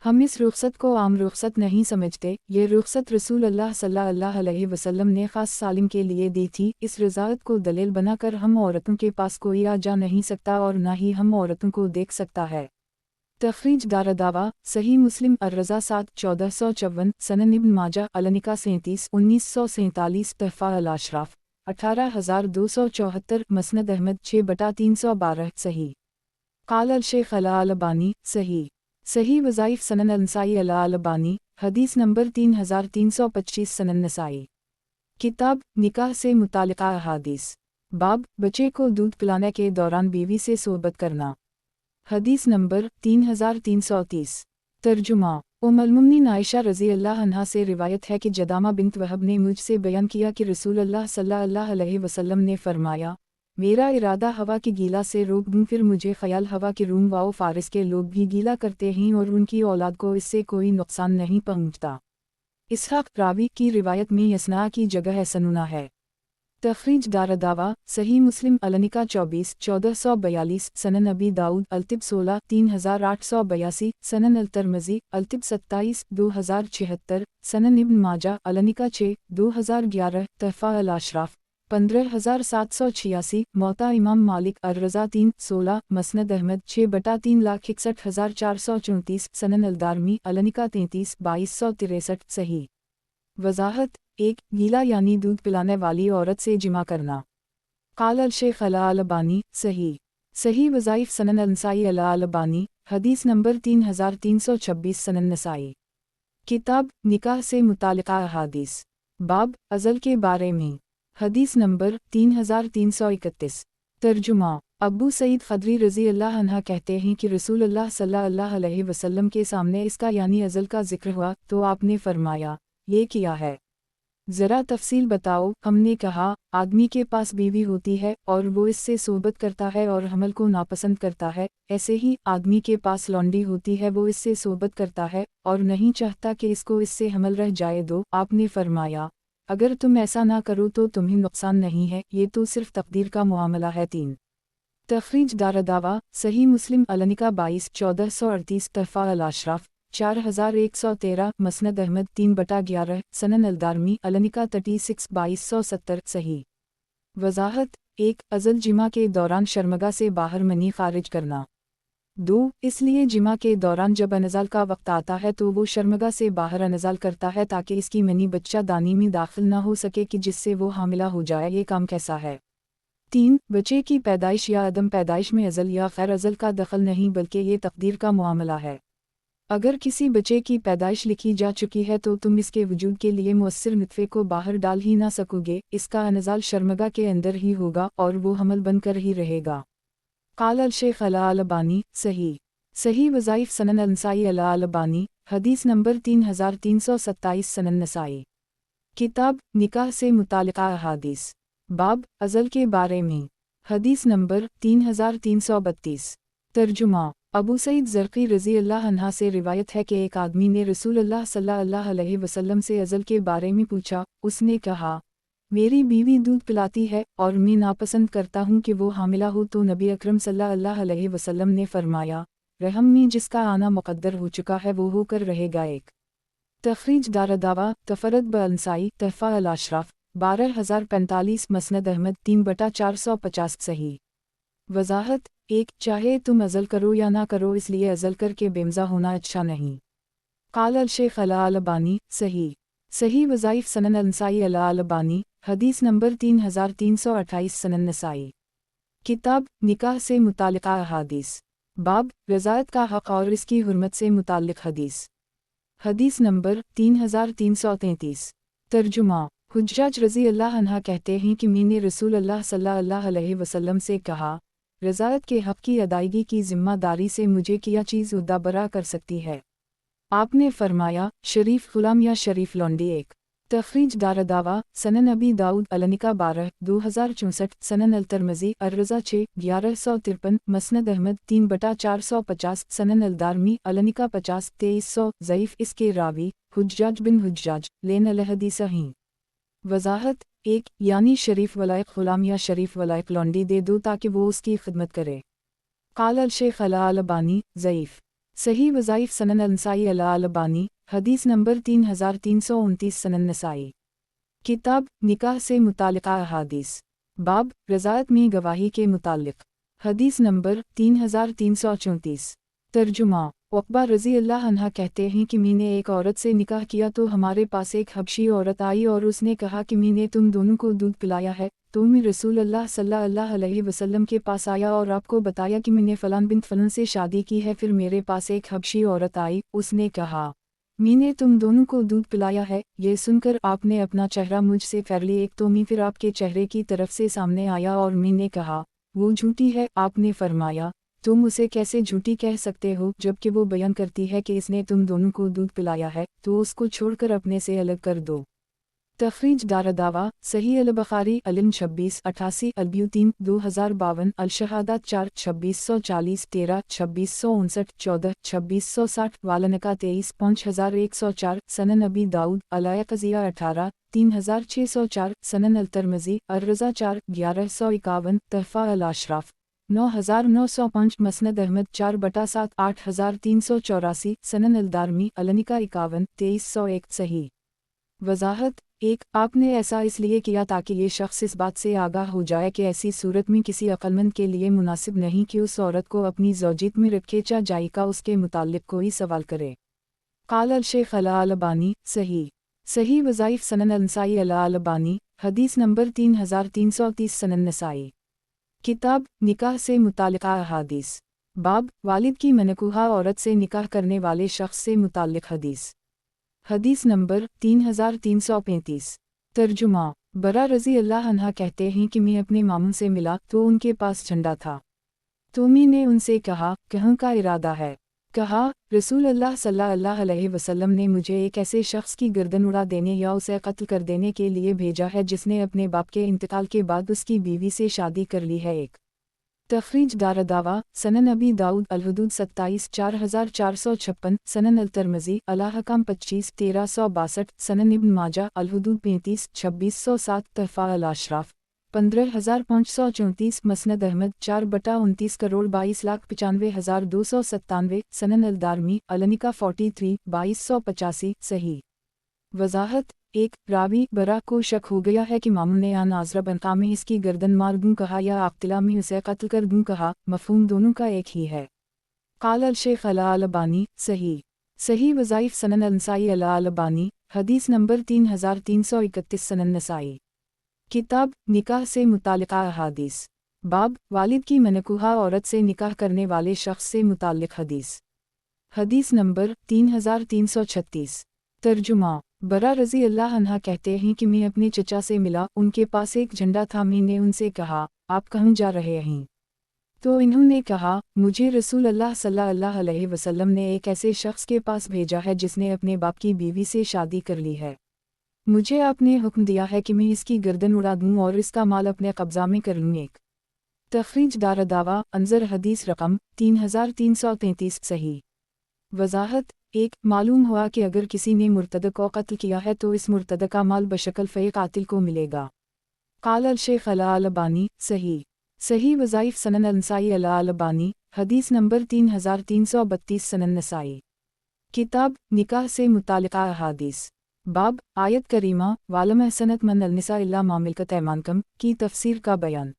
A: ہم اس رخصت کو عام رخصت نہیں سمجھتے، یہ رخصت رسول اللہ صلی اللہ علیہ وسلم نے خاص سالم کے لیے دی تھی۔ اس رضاعت کو دلیل بنا کر ہم عورتوں کے پاس کوئی آ جا نہیں سکتا اور نہ ہی ہم عورتوں کو دیکھ سکتا ہے۔ تخریج دارالدعویٰ صحیح مسلم الرضا 7/1454 سنن ابن ماجہ النکاح 37/1947 تحفہ الاشراف 18,274 مسند احمد 6/312 صحیح۔ قال الشیخ الالبانی صحیح وظائف سنن النسائی الالبانی حدیث نمبر 3325 سنن نسائی۔ کتاب نکاح سے متعلقہ احادیث، باب بچے کو دودھ پلانے کے دوران بیوی سے صحبت کرنا، حدیث نمبر 3330۔ ترجمہ ام المؤمنین عائشہ رضی اللہ عنہا سے روایت ہے کہ جدامہ بنت وہب نے مجھ سے بیان کیا کہ رسول اللہ صلی اللہ علیہ وسلم نے فرمایا میرا ارادہ ہوا کی گیلا سے روک دوں، پھر مجھے خیال ہوا کہ روم و فارس کے لوگ بھی گیلا کرتے ہیں اور ان کی اولاد کو اس سے کوئی نقصان نہیں پہنچتا۔ اسحاق راوی کی روایت میں یسنا کی جگہ سننا ہے۔ تخریج دارالدعویٰ صحیح مسلم النکاح 24/1442 سنن ابی داؤد الطب 16/3882 سنن الترمذی الطب 27/2076 سنن ابن ماجہ النکاح 6/2011 تحفہ الاشراف 15,786 موطا امام مالک الرضا 3/16 مسند احمد 6/361,434 سنن الدارمی النکاح 33/2263 صحیح۔ وضاحت 1 گیلا یعنی دودھ پلانے والی عورت سے جمع کرنا۔ قال الشیخ الالبانی صحیح وظائف سنن النسائی الالبانی حدیث نمبر 3326 سنن نسائی۔ किताब निकाह से मुतालिका अहादीस बाब अज़ल के बारे में। हदीस नंबर 3331। तर्जुमा अबू सईद खदरी रज़ी अल्लाह अन्हा कहते हैं कि रसूलुल्लाह सल्लल्लाहु अलैहि वसल्लम के सामने इसका यानी अज़ल का जिक्र हुआ तो आपने फरमाया, ये क्या है, ज़रा तफसील बताओ। हमने कहा, आदमी के पास बीवी होती है और वो इससे सोहबत करता है और हमल को नापसंद करता है, ऐसे ही आदमी के पास लौंडी होती है, वो इससे सोहबत करता है और नहीं चाहता कि इसको इससे हमल रह जाए दो। आपने फरमाया, अगर तुम ऐसा ना करो तो तुम्हें नुकसान नहीं है, ये तो सिर्फ तकदीर का मामला है। 3 तखरीज दारदावा सही मुस्लिम अलनिका 22 1438 तहफ़ा अल-अशराफ 4113 मसनद अहमद 3/11 सनन अलदारमी अलनिका 36 2270 सही। वजाहत 1 अज़ल जिमा के दौरान शर्मगा से बाहर मनी खारिज करना। 2 इसलिए जिमा के दौरान जब अनज़ाल का वक्त आता है तो वो शर्मगा से बाहर अनज़ाल करता है ताकि इसकी मनी बच्चा दानी में दाखिल ना हो सके कि जिससे वो हामिला हो जाए। ये काम कैसा है। 3 बच्चे की पैदाइश या अदम पैदाइश में अज़ल या खैर अज़ल का दखल नहीं बल्कि ये तकदीर का मामला है। अगर किसी बच्चे की पैदाइश लिखी जा चुकी है तो तुम इसके वजूद के लिए मुअस्सिर नुत्फ़े को बाहर डाल ही ना सकोगे, इसका अनज़ाल शर्मगा के अंदर ही होगा और वो हमल बनकर ही रहेगा। क़ाल अल-शेख अल-अलबानी सही वज़ाइफ़ सनन अल-नसाई अल-अलबानी हदीस नंबर 3327 सनन नसाई। किताब निकाह से मुतालिका अहादीस बाब अज़ल के बारे में। हदीस नंबर 3332। तर्जुमा अबू सईद ज़रक़ी रज़ी अल्लाह अन्हा से रिवायत है कि एक आदमी ने रसूलुल्लाह सल्लल्लाहु अलैहि वसल्लम से अज़ल के बारे में पूछा। उसने कहा, मेरी बीवी दूध पिलाती है और मैं नापसंद करता हूँ कि वो हामिला हो, तो नबी अकरम सल्लल्लाहु अलैहि वसल्लम ने फरमाया, रहम में जिसका आना मुक़द्दर हो चुका है वो होकर रहेगा। 1 तखरीज दारदावा तफरद ब-अनसाई तहफ़ा अल-अशराफ 12045 मसनद अहमद 3/450 सही। वजाहत 1 चाहे तुम अज़ल करो या ना करो, इसलिए अज़ल करके बेमज़ा होना अच्छा नहीं। क़ाल अल-शेख अल-अलबानी सही वज़ाइफ़ सनन अल-नसाई अल-अलबानी हदीस नंबर 3328 सनन नसाई। किताब निकाह से मुतालिका अहादीस बाब रज़ायत का हक़ और इसकी हुर्मत से मुताल्लिक़ हदीस। हदीस नंबर 3333। तर्जुमा हुज्जाज रज़ी अल्लाह अन्हा कहते हैं कि मैंने रसूलुल्लाह सल्लल्लाहु अलैहि वसल्लम से कहा, रज़ायत के हक़ की अदायगी की ज़िम्मेदारी से मुझे क्या चीज़ उदा बरा कर सकती है। आपने फरमाया, शरीफ ग़ुलाम या शरीफ लौंडी। 1 तखरीज दारदावा सनन अबी दाऊद अलनिका 12 2064 सनन अल-तिरमिज़ी अर-रज़ा 6 1153 मसनद अहमद 3/450 सनन अल-दारमी अलनिका 50 2300 ज़ईफ़। इसके रावी हुज्जाज बिन हुज्जाज लेन अल-हदीस हैं। वजाहत 1 यानी शरीफ वलायक ग़ुलाम या शरीफ वलायक लौंडी दे दो ताकि वो उसकी खिदमत करे। क़ाल अल-शेख अल-अलबानी ज़ईफ़ सही वज़ाइफ़ सनन अल-नसाई अल-अलबानी हदीस नंबर 3329 सनन नसाई। किताब निकाह से मुतालिका अहादीस बाब रज़ायत में गवाही के मुताल्लिक़। हदीस नंबर 3334। तर्जुमा उक़बा रज़ी अल्लाह अन्हा कहते हैं कि मैंने एक औरत से निकाह किया तो हमारे पास एक हबशी औरत आई और उसने कहा कि मैंने तुम दोनों को दूध पिलाया है। तो मैं रसूलुल्लाह सल्लल्लाहु अलैहि वसल्लम के पास आया और आपको बताया कि मैंने फ़लान बिन फ़लान से शादी की है। फिर मेरे पास एक हबशी औरत आई, उसने कहा, मैंने तुम दोनों को दूध पिलाया है। ये सुनकर आपने अपना चेहरा मुझसे फेर ली। एक तो मैं फिर आपके चेहरे की तरफ से सामने आया और मैंने कहा, वो झूठी है। आपने फरमाया, तुम उसे कैसे झूठी कह सकते हो जबकि वो बयान करती है कि इसने तुम दोनों को दूध पिलाया है, तो उसको छोड़कर अपने से अलग कर दो। तखरीज दारदावा सही अल-बुखारी अलिम 26 88 अल-ब्यूतीन 2052 अल-शहादात 4 2640 13 2659 14 2660 वालनका 23 5104 सनन अबी दाऊद अल-यक़ज़िया 18 3604 सनन अल-तिरमिज़ी अर-रज़ा 4 1151 तहफ़ा अल-अशराफ 9905 मसनद अहमद 4/7 8384 सनन अल-दारमी अलनिका 51 2301 सही। वजाहत 1 आपने ऐसा इसलिए किया ताकि ये शख्स इस बात से आगाह हो जाए कि ऐसी सूरत में किसी अक्लमंद के लिए मुनासिब नहीं कि उस औरत को अपनी ज़ौजियत में रखे चा जायका उसके मुताल्लिक़ कोई सवाल करे। क़ाल अल-शेख अल-अलबानी सही वज़ाइफ़ सनन अल-नसाई अल-अलबानी हदीस नंबर 3330 सनन नसाई। किताब निकाह से मुतालिका अहादीस बाब वालिद की मनकूहा औरत से निकाह करने वाले शख्स से मुताल्लिक़ हदीस। حدیث نمبر 3335۔ ترجمہ: برا رضی اللہ عنہ کہتے ہیں کہ میں اپنے ماموں سے ملا تو ان کے پاس جھنڈا تھا، تو میں نے ان سے کہا کہاں کا ارادہ ہے؟ کہا رسول اللہ صلی اللہ علیہ وسلم نے مجھے ایک ایسے شخص کی گردن اڑا دینے یا اسے قتل کر دینے کے لیے بھیجا ہے جس نے اپنے باپ کے انتقال کے بعد اس کی بیوی سے شادی کر لی ہے۔ ایک تخریج دارالدعویٰ سنن ابی داؤد الحدود 27 4456، سنن الترمذی الاحکام 25 1362، سنن ابن ماجہ الحدود 35 2607، تحفہ الاشراف 15534، مسند احمد 4/29 کروڑ 22,95,297، سنن الدارمی النکا 43 2285، صحیح۔ وضاحت: ایک راوی برا کو شک ہو گیا ہے کہ ماموں نے آن آزرا بنقا میں اس کی گردن مار دوں کہا یا اقتلا میں اسے قتل کر دوں کہا، مفہوم دونوں کا ایک ہی ہے۔ قال الشیخ الالبانی صحیح وظائف سنن النسائی الالبانی، حدیث نمبر 3331، سنن نسائی کتاب نکاح سے متعلقہ احادیث، باب والد کی منکوحہ عورت سے نکاح کرنے والے شخص سے متعلق حدیث نمبر 3336۔ ترجمہ: برا رضی اللہ عنہ کہتے ہیں کہ میں اپنے چچا سے ملا، ان کے پاس ایک جھنڈا تھا، میں نے ان سے کہا آپ کہاں جا رہے ہیں؟ تو انہوں نے کہا مجھے رسول اللہ صلی اللہ علیہ وسلم نے ایک ایسے شخص کے پاس بھیجا ہے جس نے اپنے باپ کی بیوی سے شادی کر لی ہے، مجھے آپ نے حکم دیا ہے کہ میں اس کی گردن اڑا دوں اور اس کا مال اپنے قبضہ میں کر لوں۔ ایک تخریج دارالدعویٰ انظر حدیث رقم 3333، صحیح۔ وضاحت: ایک معلوم ہوا کہ اگر کسی نے مرتد کو قتل کیا ہے تو اس مرتد کا مال بشکل فے قاتل کو ملے گا۔ قال الشیخ الالبانی صحیح وظائف سنن النسائی الالبانی، حدیث نمبر 3332، سنن نسائی کتاب نکاح سے متعلقہ احادیث، باب آیت کریمہ وَلَمْ يَحْسَنَتْ مَنْ النِّسَاءِ إِلَّا مَا مَلَكَتْ أَيْمَانُكُمْ کی تفسیر کا بیان،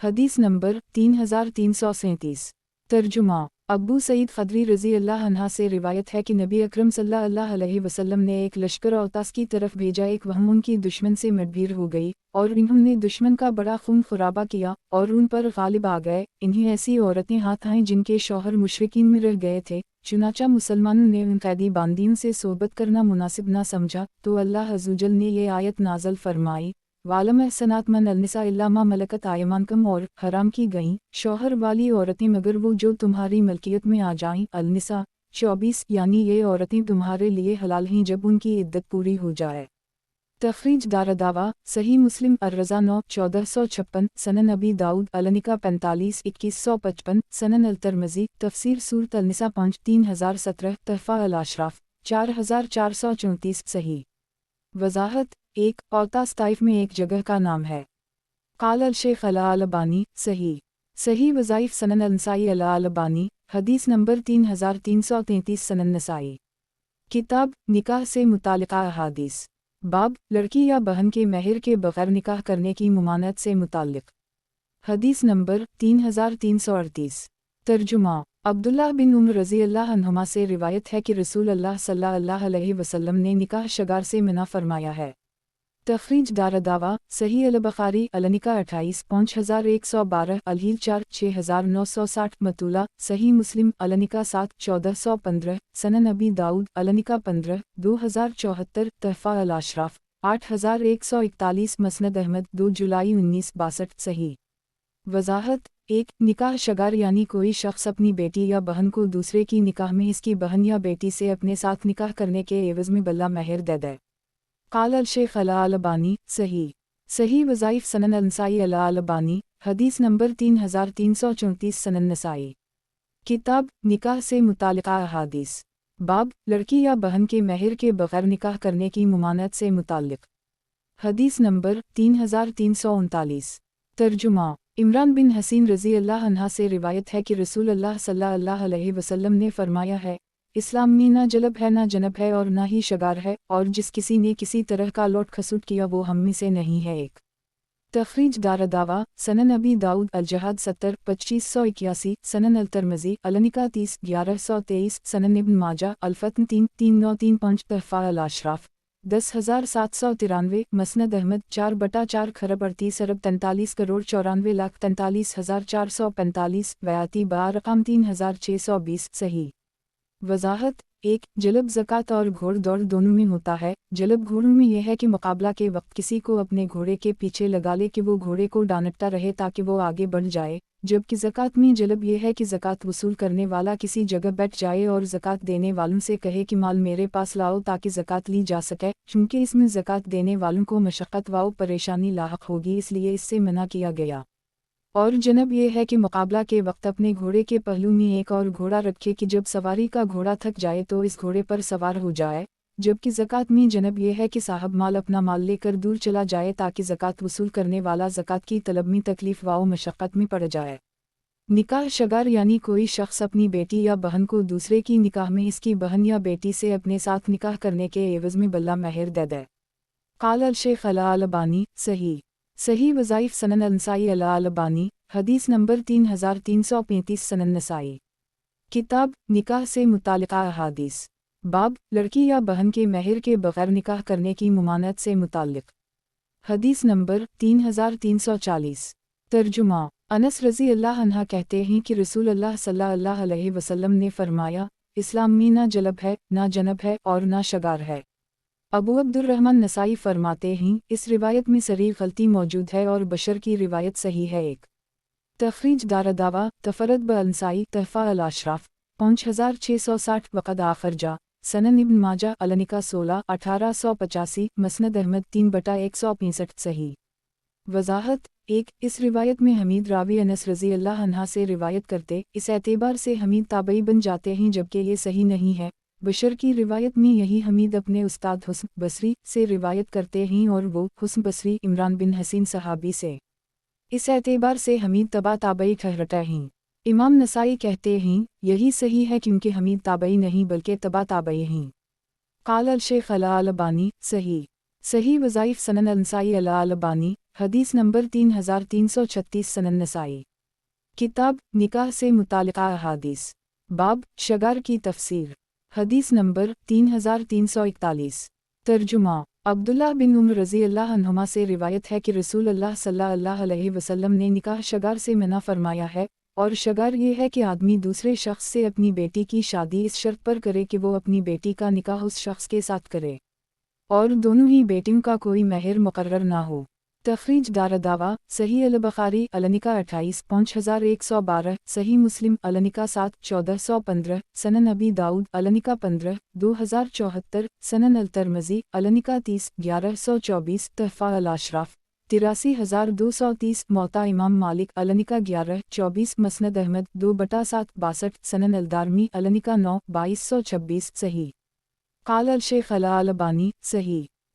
A: حدیث نمبر 3337۔ ترجمہ: ابو سعید خدری رضی اللہ عنہ سے روایت ہے کہ نبی اکرم صلی اللہ علیہ وسلم نے ایک لشکر اوتاس کی طرف بھیجا، ایک وہم ان کی دشمن سے مدبھیر ہو گئی اور انہوں نے دشمن کا بڑا خون خرابہ کیا اور ان پر غالب آ گئے، انہیں ایسی عورتیں ہاتھ آئیں جن کے شوہر مشرکین میں رہ گئے تھے، چنانچہ مسلمانوں نے ان قیدی باندیوں سے صحبت کرنا مناسب نہ سمجھا تو اللہ عزوجل نے یہ آیت نازل فرمائی وَعَلَمْ احسنات من النساء الا ما ملکت ایمانکم، اور حرام کی گئیں شوہر والی عورتیں مگر وہ جو تمہاری ملکیت میں آ جائیں، النساء 24، یعنی یہ عورتیں تمہارے لیے حلال ہیں جب ان کی عدت پوری ہو جائے۔ تخریج دارالدعویٰ صحیح مسلم الرضا 9 1456، سنن ابی داؤد النکا 45 2155، سنن الترمذی تفسیر سورۃ النساء 5 3017، تحفہ الاشراف 4434، صحیح۔ وضاحت: ایک اوتاس طائف میں ایک جگہ کا نام ہے۔ قال الشیخ الالبانی صحیح وظائف سنن النسائی الالبانی، حدیث نمبر 3333، سنن نسائی کتاب نکاح سے متعلقہ احادیث، باب لڑکی یا بہن کے مہر کے بغیر نکاح کرنے کی ممانعت سے متعلق، حدیث نمبر 3338۔ ترجمہ: عبداللہ بن عمر رضی اللہ عنہما سے روایت ہے کہ رسول اللہ صلی اللہ علیہ وسلم نے نکاح شگار سے منع فرمایا ہے۔ تخریج دارالدعویٰ صحیح البخاری النکا 28 5112، الحیل 4 6960، مطولہ صحیح مسلم النکا 7 1415، سنن ابی داؤد النکا 15 2074، تحفہ الاشراف 8141، مسند احمد 2 جولائی 1962، صحیح۔ وضاحت: ایک نکاح شگار یعنی کوئی شخص اپنی بیٹی یا بہن کو دوسرے کی نکاح میں اس کی بہن یا بیٹی سے اپنے ساتھ نکاح کرنے کے عوض میں بلا مہر دے دے۔ قال الشیخ الالبانی صحیح وظائف سنن النسائی الالبانی، حدیث نمبر 3334، سنن نسائی کتاب نکاح سے متعلقہ احادیث، باب لڑکی یا بہن کے مہر کے بغیر نکاح کرنے کی ممانعت سے متعلق، حدیث نمبر 3339۔ ترجمہ: عمران بن حسین رضی اللہ عنہ سے روایت ہے کہ رسول اللہ صلی اللہ علیہ وسلم نے فرمایا ہے اسلام میں نہ جلب ہے نہ جنب ہے اور نہ ہی شگار ہے، اور جس کسی نے کسی طرح کا لوٹ کھسوٹ کیا وہ ہم میں سے نہیں ہے۔ ایک تخریج دارالدعویٰ سنن ابی داؤد الجہاد 70 2581، سنن الترمذی النکا 30 1123، سنن ابن ماجہ الفتن 3 3935، تحفہ الاشراف 10793، مسند احمد 4/4 خرب 38 ارب 43 کروڑ 94 لاکھ 43,445، بیاتی بارقام 3620، صحیح۔ वजाहत 1. जलब ज़कात और घोड़ दौड़ दोनों में होता है। जलब घोड़ों में यह है कि मुकाबला के वक्त किसी को अपने घोड़े के पीछे लगा ले कि वो घोड़े को डांटता रहे ताकि वो आगे बढ़ जाए, जबकि ज़कात में जलब यह है कि ज़कात वसूल करने वाला किसी जगह बैठ जाए और ज़कात देने वालों से कहे कि माल मेरे पास लाओ ताकि ज़कात ली जा सके, क्योंकि इसमें ज़कात देने वालों को मशक्क़त व परेशानी लाहक होगी, इसलिए इससे मना किया गया। और जनब यह है कि मुकाबला के वक्त अपने घोड़े के पहलू में एक और घोड़ा रखे कि जब सवारी का घोड़ा थक जाए तो इस घोड़े पर सवार हो जाए, जबकि ज़कात में जनब यह है कि साहब माल अपना माल लेकर दूर चला जाए ताकि ज़कात वसूल करने वाला ज़कात की तलब में तकलीफ व मशक्क़त में पड़ जाए। निकाह शगार यानी कोई शख्स अपनी बेटी या बहन को दूसरे की निकाह में इसकी बहन या बेटी से अपने साथ निकाह करने के एवज़ में बल्ला महर दे दे। क़ाल अल-शेख अल-अलबानी सही वज़ाइफ सनन अल-नसाई अल-अलबानी हदीस नंबर 3335 सनन नसाई। किताब निकाह से मुतालिका अहादीस। बाब लड़की या बहन के महर के बग़ैर निकाह करने की मुमानत से मुताल्लिक़। हदीस नंबर 3340। तर्जुमा अनस रज़ी अल्लाह अन्हा कहते हैं कि रसूल अल्लाह सल्लल्लाहु अलैहि वसल्लम ने फरमाया, इस्लाम में ना जलब है, ना जनब है और ना शगार है। अबू अब्दुर्रहमान नसाई फरमाते हैं, इस रिवायत में सरीर गलती मौजूद है और बशर की रिवायत सही है। एक तखरीज दारदावा तफरद ब अंसाई तहफ़ा अल-अशराफ 5660 वक़द आखरजा सनन इब्न माजा अलनिका 16 1885 मसनद अहमद 3/165 सही। वजाहत 1. इस रिवायत में हमीद रावी अनस रज़ी अल्लाह अन्हा से रिवायत करते, इस एतबार से हमीद ताबई बन जाते हैं जबकि ये सही नहीं है। बशर की रिवायत में यही हमीद अपने उस्ताद हुस्न बसरी से रिवायत करते हैं और वो हुस्न बसरी इमरान बिन हसीन सहाबी से। इस एतबार से हमीद तबा ताबई ठहरता हैं। इमाम नसाई कहते हैं, यही सही है क्योंकि हमीद ताबई नहीं बल्कि तबा ताबई हैं। क़ाल अल-शेख अल-अलबानी सही वज़ाइफ सनन अल-नसाई अल-अलबानी हदीस नंबर 3336 सनन नसाई। किताब निकाह से मुतालिका अहादीस। बाब शगार की तफसीर। हदीस नंबर 3341। तर्जुमा अब्दुल्लाह बिन उम्र रज़ी अल्लाह अन्हुमा से रिवायत है कि रसूल अल्लाह सल्लल्लाहु अलैहि वसल्लम ने निकाह शगार से मना फरमाया है, और शगार ये है कि आदमी दूसरे शख्स से अपनी बेटी की शादी इस शर्त पर करे कि वो अपनी बेटी का निकाह उस शख्स के साथ करे और दोनों ही बेटियों का कोई महर मुकर्रर ना हो। तखरीज दारदावा सही अल-बुखारी अलनिका 28 5112 सही मुस्लिम अलनिका 7 1415 सनन अबी दाऊद अलनिका 15 2074 सनन अल-तिरमिज़ी अलनिका 30 1124 तहफ़ा अल-अशराफ 83230 मौता इमाम मालिक अलनिका 11 24 मसनद अहमद 2/7 सनन अल-दारमी अलनिका 9 2226 सही। क़ाल अल-शेख अल-अलबानी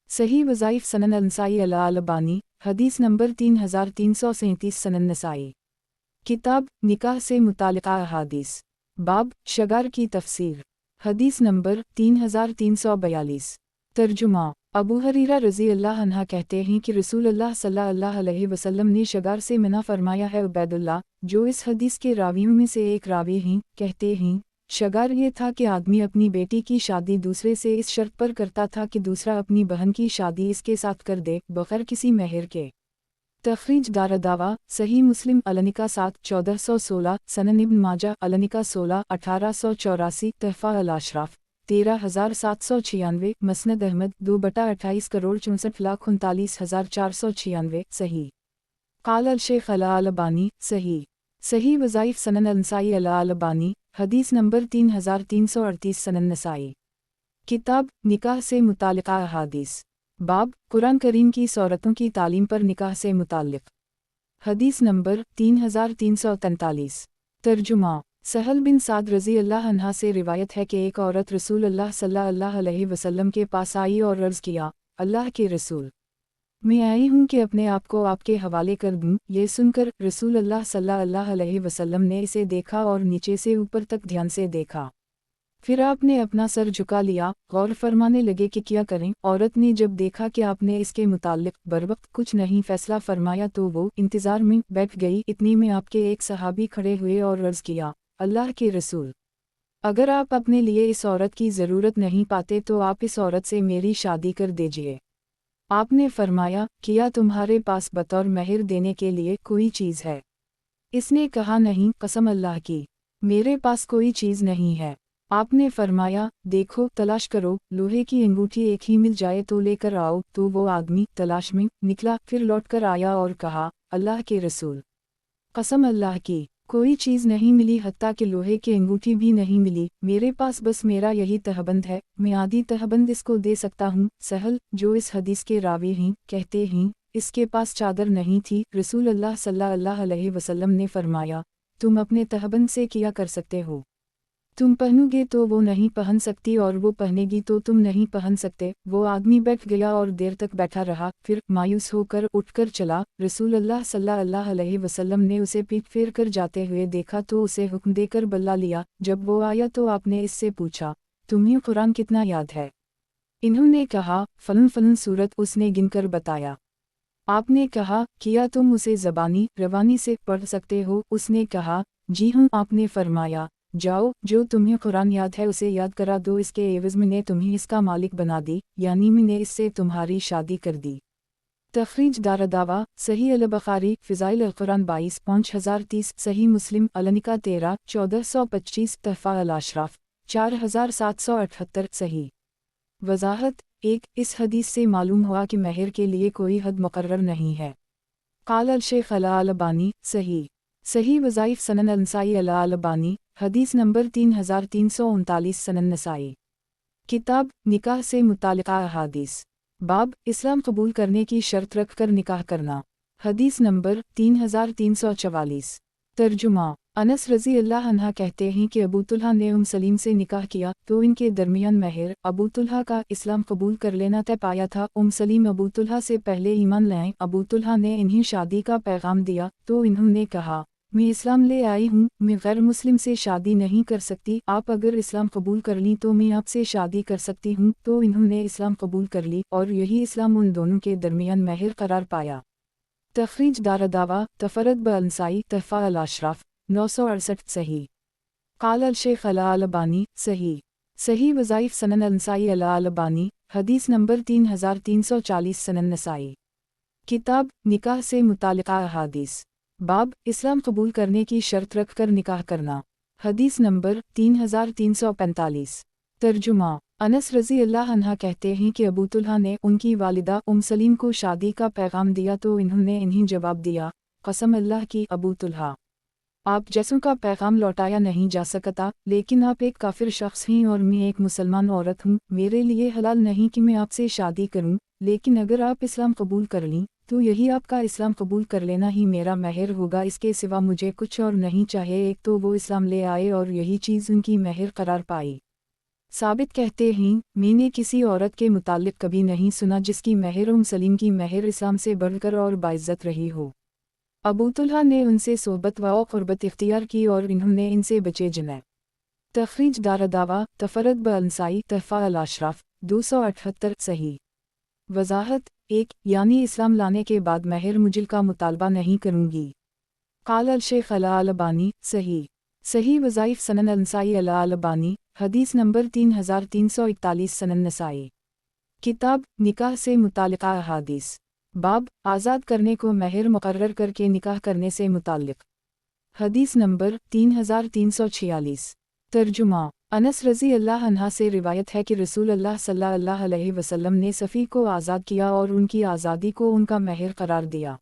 A: सही वज़ाइफ सनन अल-नसाई अल-अलबानी हदीस नंबर 3337 सनन नसाई। किताब निकाह से मुतालिका अहादीस। बाब शगार की तफसीर। हदीस नंबर 3342। तर्जुमा अबू हरीरा रज़ी अल्लाह अन्हा कहते हैं कि रसूल अल्लाह सल्लल्लाहु अलैहि वसल्लम ने शगार से मना फरमाया है। उबैदुल्लाह जो इस हदीस के रावियों में से एक रावी हैं, कहते हैं, शगार ये था कि आदमी अपनी बेटी की शादी दूसरे से इस शर्त पर करता था कि दूसरा अपनी बहन की शादी इसके साथ कर दे बग़ैर किसी महर के। तखरीज दारदावा सही मुस्लिम अलनिका 7 1416 सनन इब्न माजा अलनिका 16 1884 तहफ़ा अल-अशराफ 13796 मसनद अहमद 2/28,64,39,496 सही। क़ाल अल-शेख अल-अलबानी सही वज़ाइफ सनन अल-नसाई अल-अलबानी हदीस नंबर 3338 सनन नसाई। किताब निकाह से मुतालिका अहादीस। बाब कुरान करीम की सूरतों की तालीम पर निकाह से मुताल्लिक़। हदीस नंबर 3343। तर्जुमा सहल बिन साद रज़ी अल्लाह अन्हा से रिवायत है कि एक औरत रसूल अल्लाह सल्लल्लाहु अलैहि वसल्लम के पास आई और अर्ज़ किया, अल्लाह के रसूल, मैं आई हूँ कि अपने आप को आपके हवाले कर दूँ। ये सुनकर रसूल अल्लाह सल्लल्लाहु अलैहि वसल्लम ने इसे देखा और नीचे से ऊपर तक ध्यान से देखा। फिर आपने अपना सर झुका लिया, गौर फरमाने लगे कि क्या करें। औरत ने जब देखा कि आपने इसके मुताल्लिक़ बरवक्त कुछ नहीं फैसला फरमाया तो वो इंतज़ार में बैठ गई। इतनी में आपके एक सहाबी खड़े हुए और अर्ज़ किया, अल्लाह के रसूल, अगर आप अपने लिए इस औरत की ज़रूरत नहीं पाते तो आप इस औरत से मेरी शादी कर दीजिए। आपने फरमाया, किया तुम्हारे पास बतौर महर देने के लिए कोई चीज़ है? इसने कहा, नहीं, कसम अल्लाह की, मेरे पास कोई चीज़ नहीं है। आपने फरमाया, देखो तलाश करो, लोहे की अंगूठी एक ही मिल जाए तो लेकर आओ। तो वो आदमी तलाश में निकला, फिर लौटकर आया और कहा, अल्लाह के रसूल, कसम अल्लाह की, कोई चीज़ नहीं मिली, हत्ता कि लोहे की अंगूठी भी नहीं मिली। मेरे पास बस मेरा यही तहबंद है, मैं आधी तहबंद इसको दे सकता हूँ। सहल, जो इस हदीस के रावी हैं, कहते हैं, इसके पास चादर नहीं थी। रसूल अल्लाह सल्लल्लाहु अलैहि वसल्लम ने फरमाया, तुम अपने तहबंद से किया कर सकते हो। तुम पहनोगे तो वो नहीं पहन सकती और वो पहनेगी तो तुम नहीं पहन सकते। वो आदमी बैठ गया और देर तक बैठा रहा, फिर मायूस होकर उठकर चला। रसूल अल्लाह सल्लल्लाहु अलैहि वसल्लम ने उसे पीठ फेर कर जाते हुए देखा तो उसे हुक्म देकर बल्ला लिया। जब वो आया तो आपने इससे पूछा, तुम्हें कुरान कितना याद है? इन्होंने कहा, फलन फलन सूरत। उसने गिनकर बताया। आपने कहा, किया तुम उसे ज़बानी रवानी से पढ़ सकते हो? उसने कहा, जी हाँ। आपने फरमाया, जाओ, जो तुम्हें कुरान याद है उसे याद करा दो, इसके एवज़ मैंने तुम्हें इसका मालिक बना दी, यानी मैंने इससे तुम्हारी शादी कर दी। तखरीज दारदावा, सही अल बुखारी, फ़िज़ाइल अल कुरान 22/5030, सही मुस्लिम, अलनिका 13/1425, तहफ़ा अल अशराफ 4778, सही। वज़ाहत 1, इस हदीस से मालूम हुआ कि महर के लिए कोई हद मुकर्रर नहीं है। क़ाल अल शेख अल अलबानी, सही। सही वज़ाइफ सनन नसाई अल अलबानी, हदीस नंबर 3339, सनन नसाई। किताब निकाह से मुतालिका अहादीस। बाब, इस्लाम कबूल करने की शर्त रख कर निकाह करना। हदीस नंबर 3344। तर्जुमा। अनस रज़ी अल्लाह अन्हा कहते हैं कि अबू तुल्हा ने सलीम से निकाह किया तो इनके दरमियान महर अबू तुल्हा का इस्लाम कबूल कर लेना तय पाया था। सलीम अबू तुल्हा से पहले ईमान लाएं। अबू तुल्हा ने इन्हें शादी का पैगाम दिया तो इन्होंने कहा, मैं इस्लाम ले आई हूँ, मैं गैर मुस्लिम से शादी नहीं कर सकती। आप अगर इस्लाम कबूल कर ली तो मैं आपसे शादी कर सकती हूँ। तो इन्होंने इस्लाम कबूल कर ली और यही इस्लाम उन दोनों के दरमियान महर करार पाया। तखरीज दारदावा, तफरद ब अंसाई, तहफ़ा अल अशराफ 968, सही। क़ाल अल शेख अल अलबानी, सही। सही वज़ाइफ सनन अंसाई अल अलबानी, हदीस नंबर 3340, सनन नसाई। किताब निकाह से मुतालिका अहादीस। बाब, इस्लाम कबूल करने की शर्त रख कर निकाह करना। हदीस नंबर 3345। तर्जुमा। अनस रज़ी अल्लाह अन्हा कहते हैं कि अबू तुल्हा ने उनकी वालिदा सलीम को शादी का पैगाम दिया तो इन्होंने इन्हें जवाब दिया, कसम अल्लाह की अबू तुल्हा, आप जैसों का पैगाम लौटाया नहीं जा सकता, लेकिन आप एक काफिर शख्स हैं और मैं एक मुसलमान औरत हूँ। मेरे लिए हलाल नहीं कि मैं आपसे शादी करूँ, लेकिन अगर आप इस्लाम कबूल कर लीं तो यही आपका इस्लाम कबूल कर लेना ही मेरा महर होगा। इसके सिवा मुझे कुछ और नहीं चाहिए। एक तो वो इस्लाम ले आए और यही चीज़ उनकी महर करार पाई। साबित कहते हैं, मैंने किसी औरत के मुतालिक कभी नहीं सुना जिसकी महर सलीम की महर इस्लाम से बढ़कर और बाइज़्ज़त रही हो। अबू तुल्हा ने उनसे सोहबत व क़ुर्बत इख्तियार की और इन्होंने इनसे बचे जनाए। तखरीज दारदावा, तफरद ब अंसाई, तहफ़ा अल अशराफ 278, सही। वज़ाहत 1, यानी इस्लाम लाने के बाद महर मुजिल का मुतालबा नहीं करूँगी। क़ाल अल शेख अल अलबानी, सही। सही वज़ाइफ सनन अंसाई अल अलबानी, हदीस नंबर 3341, सनन नसाई। किताब निकाह से मुतालिका अहादीस। बाब, आज़ाद करने को महर मुकर्रर करके निकाह करने से मुताल्लिक़। हदीस नंबर 3346। तर्जुमा। अनस रज़ी अल्लाह अन्हा से रिवायत है कि रसूल अल्लाह सल्लल्लाहु अलैहि वसल्लम ने सफ़ी को आज़ाद किया और उनकी आज़ादी को उनका महर करार दिया।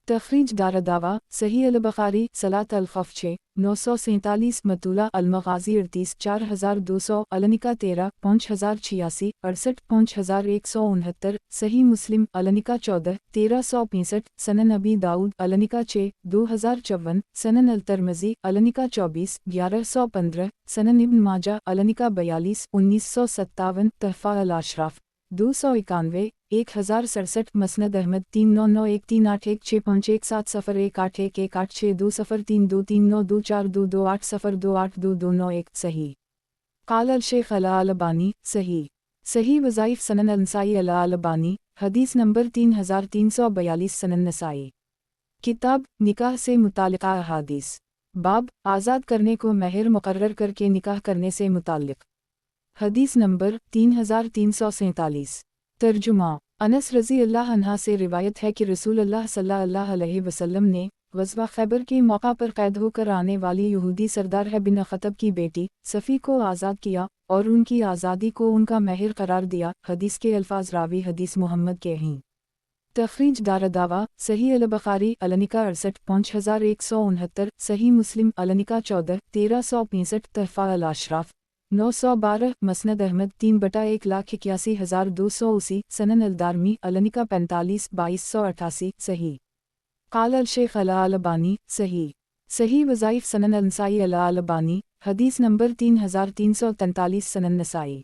A: तखरीज दारदावा, सही अल बुखारी, सलात अल खफ 6, 947, मतूला अल मग़ाज़ी 38, 4200, अलनिका 13, 5086, 68, 5169, सही मुस्लिम, अलनिका 14, 1365, सनन अबी दाऊद, अलनिका 6, 2054, सनन अल तरमज़ी, अलनिका 24, 1115, सनन इब्न माजा, अलनिका 42, 1957, तहफ़ा अल अशराफ 291, 1067, मसनद अहमद 3991318161186132032232924242822802282291, सही। क़ाल अल शेख अल अलबानी, सही। सही वज़ाइफ सनन अंसाई अल अलबानी, हदीस नंबर 3342, सनन नसाई। किताब निकाह से मुतालिका अहादीस। बाब, आज़ाद करने को महर मुकर्रर करके निकाह करने से मुताल्लिक़। हदीस नंबर 3347। तर्जुमा। अनस रज़ी अल्लाह अन्हा से रिवायत है कि रसूल अल्लाह सल्लल्लाहु अलैहि वसल्लम ने ग़ज़वा खैबर के मौका पर कैद होकर आने वाली यहूदी सरदार है बिन ख़तब की बेटी सफ़ी को आज़ाद किया और उनकी आज़ादी को उनका महर करार दिया। हदीस के अल्फाज रावी हदीस मुहम्मद के हैं। तखरीज दारदावा सही अल बुखारी अलनिका 68 5169, सही मुस्लिम अलनिका 14 1365, तहफ़ा अल अशराफ 912, मसनद अहमद 3/181,280, सनन अल दारमी अलनिका 45 2288, सही क़ाल अल शेख अल अलबानी सही वज़ाइफ सनन अल नसाई अल अलबानी हदीस नंबर 3343, सनन नसाई।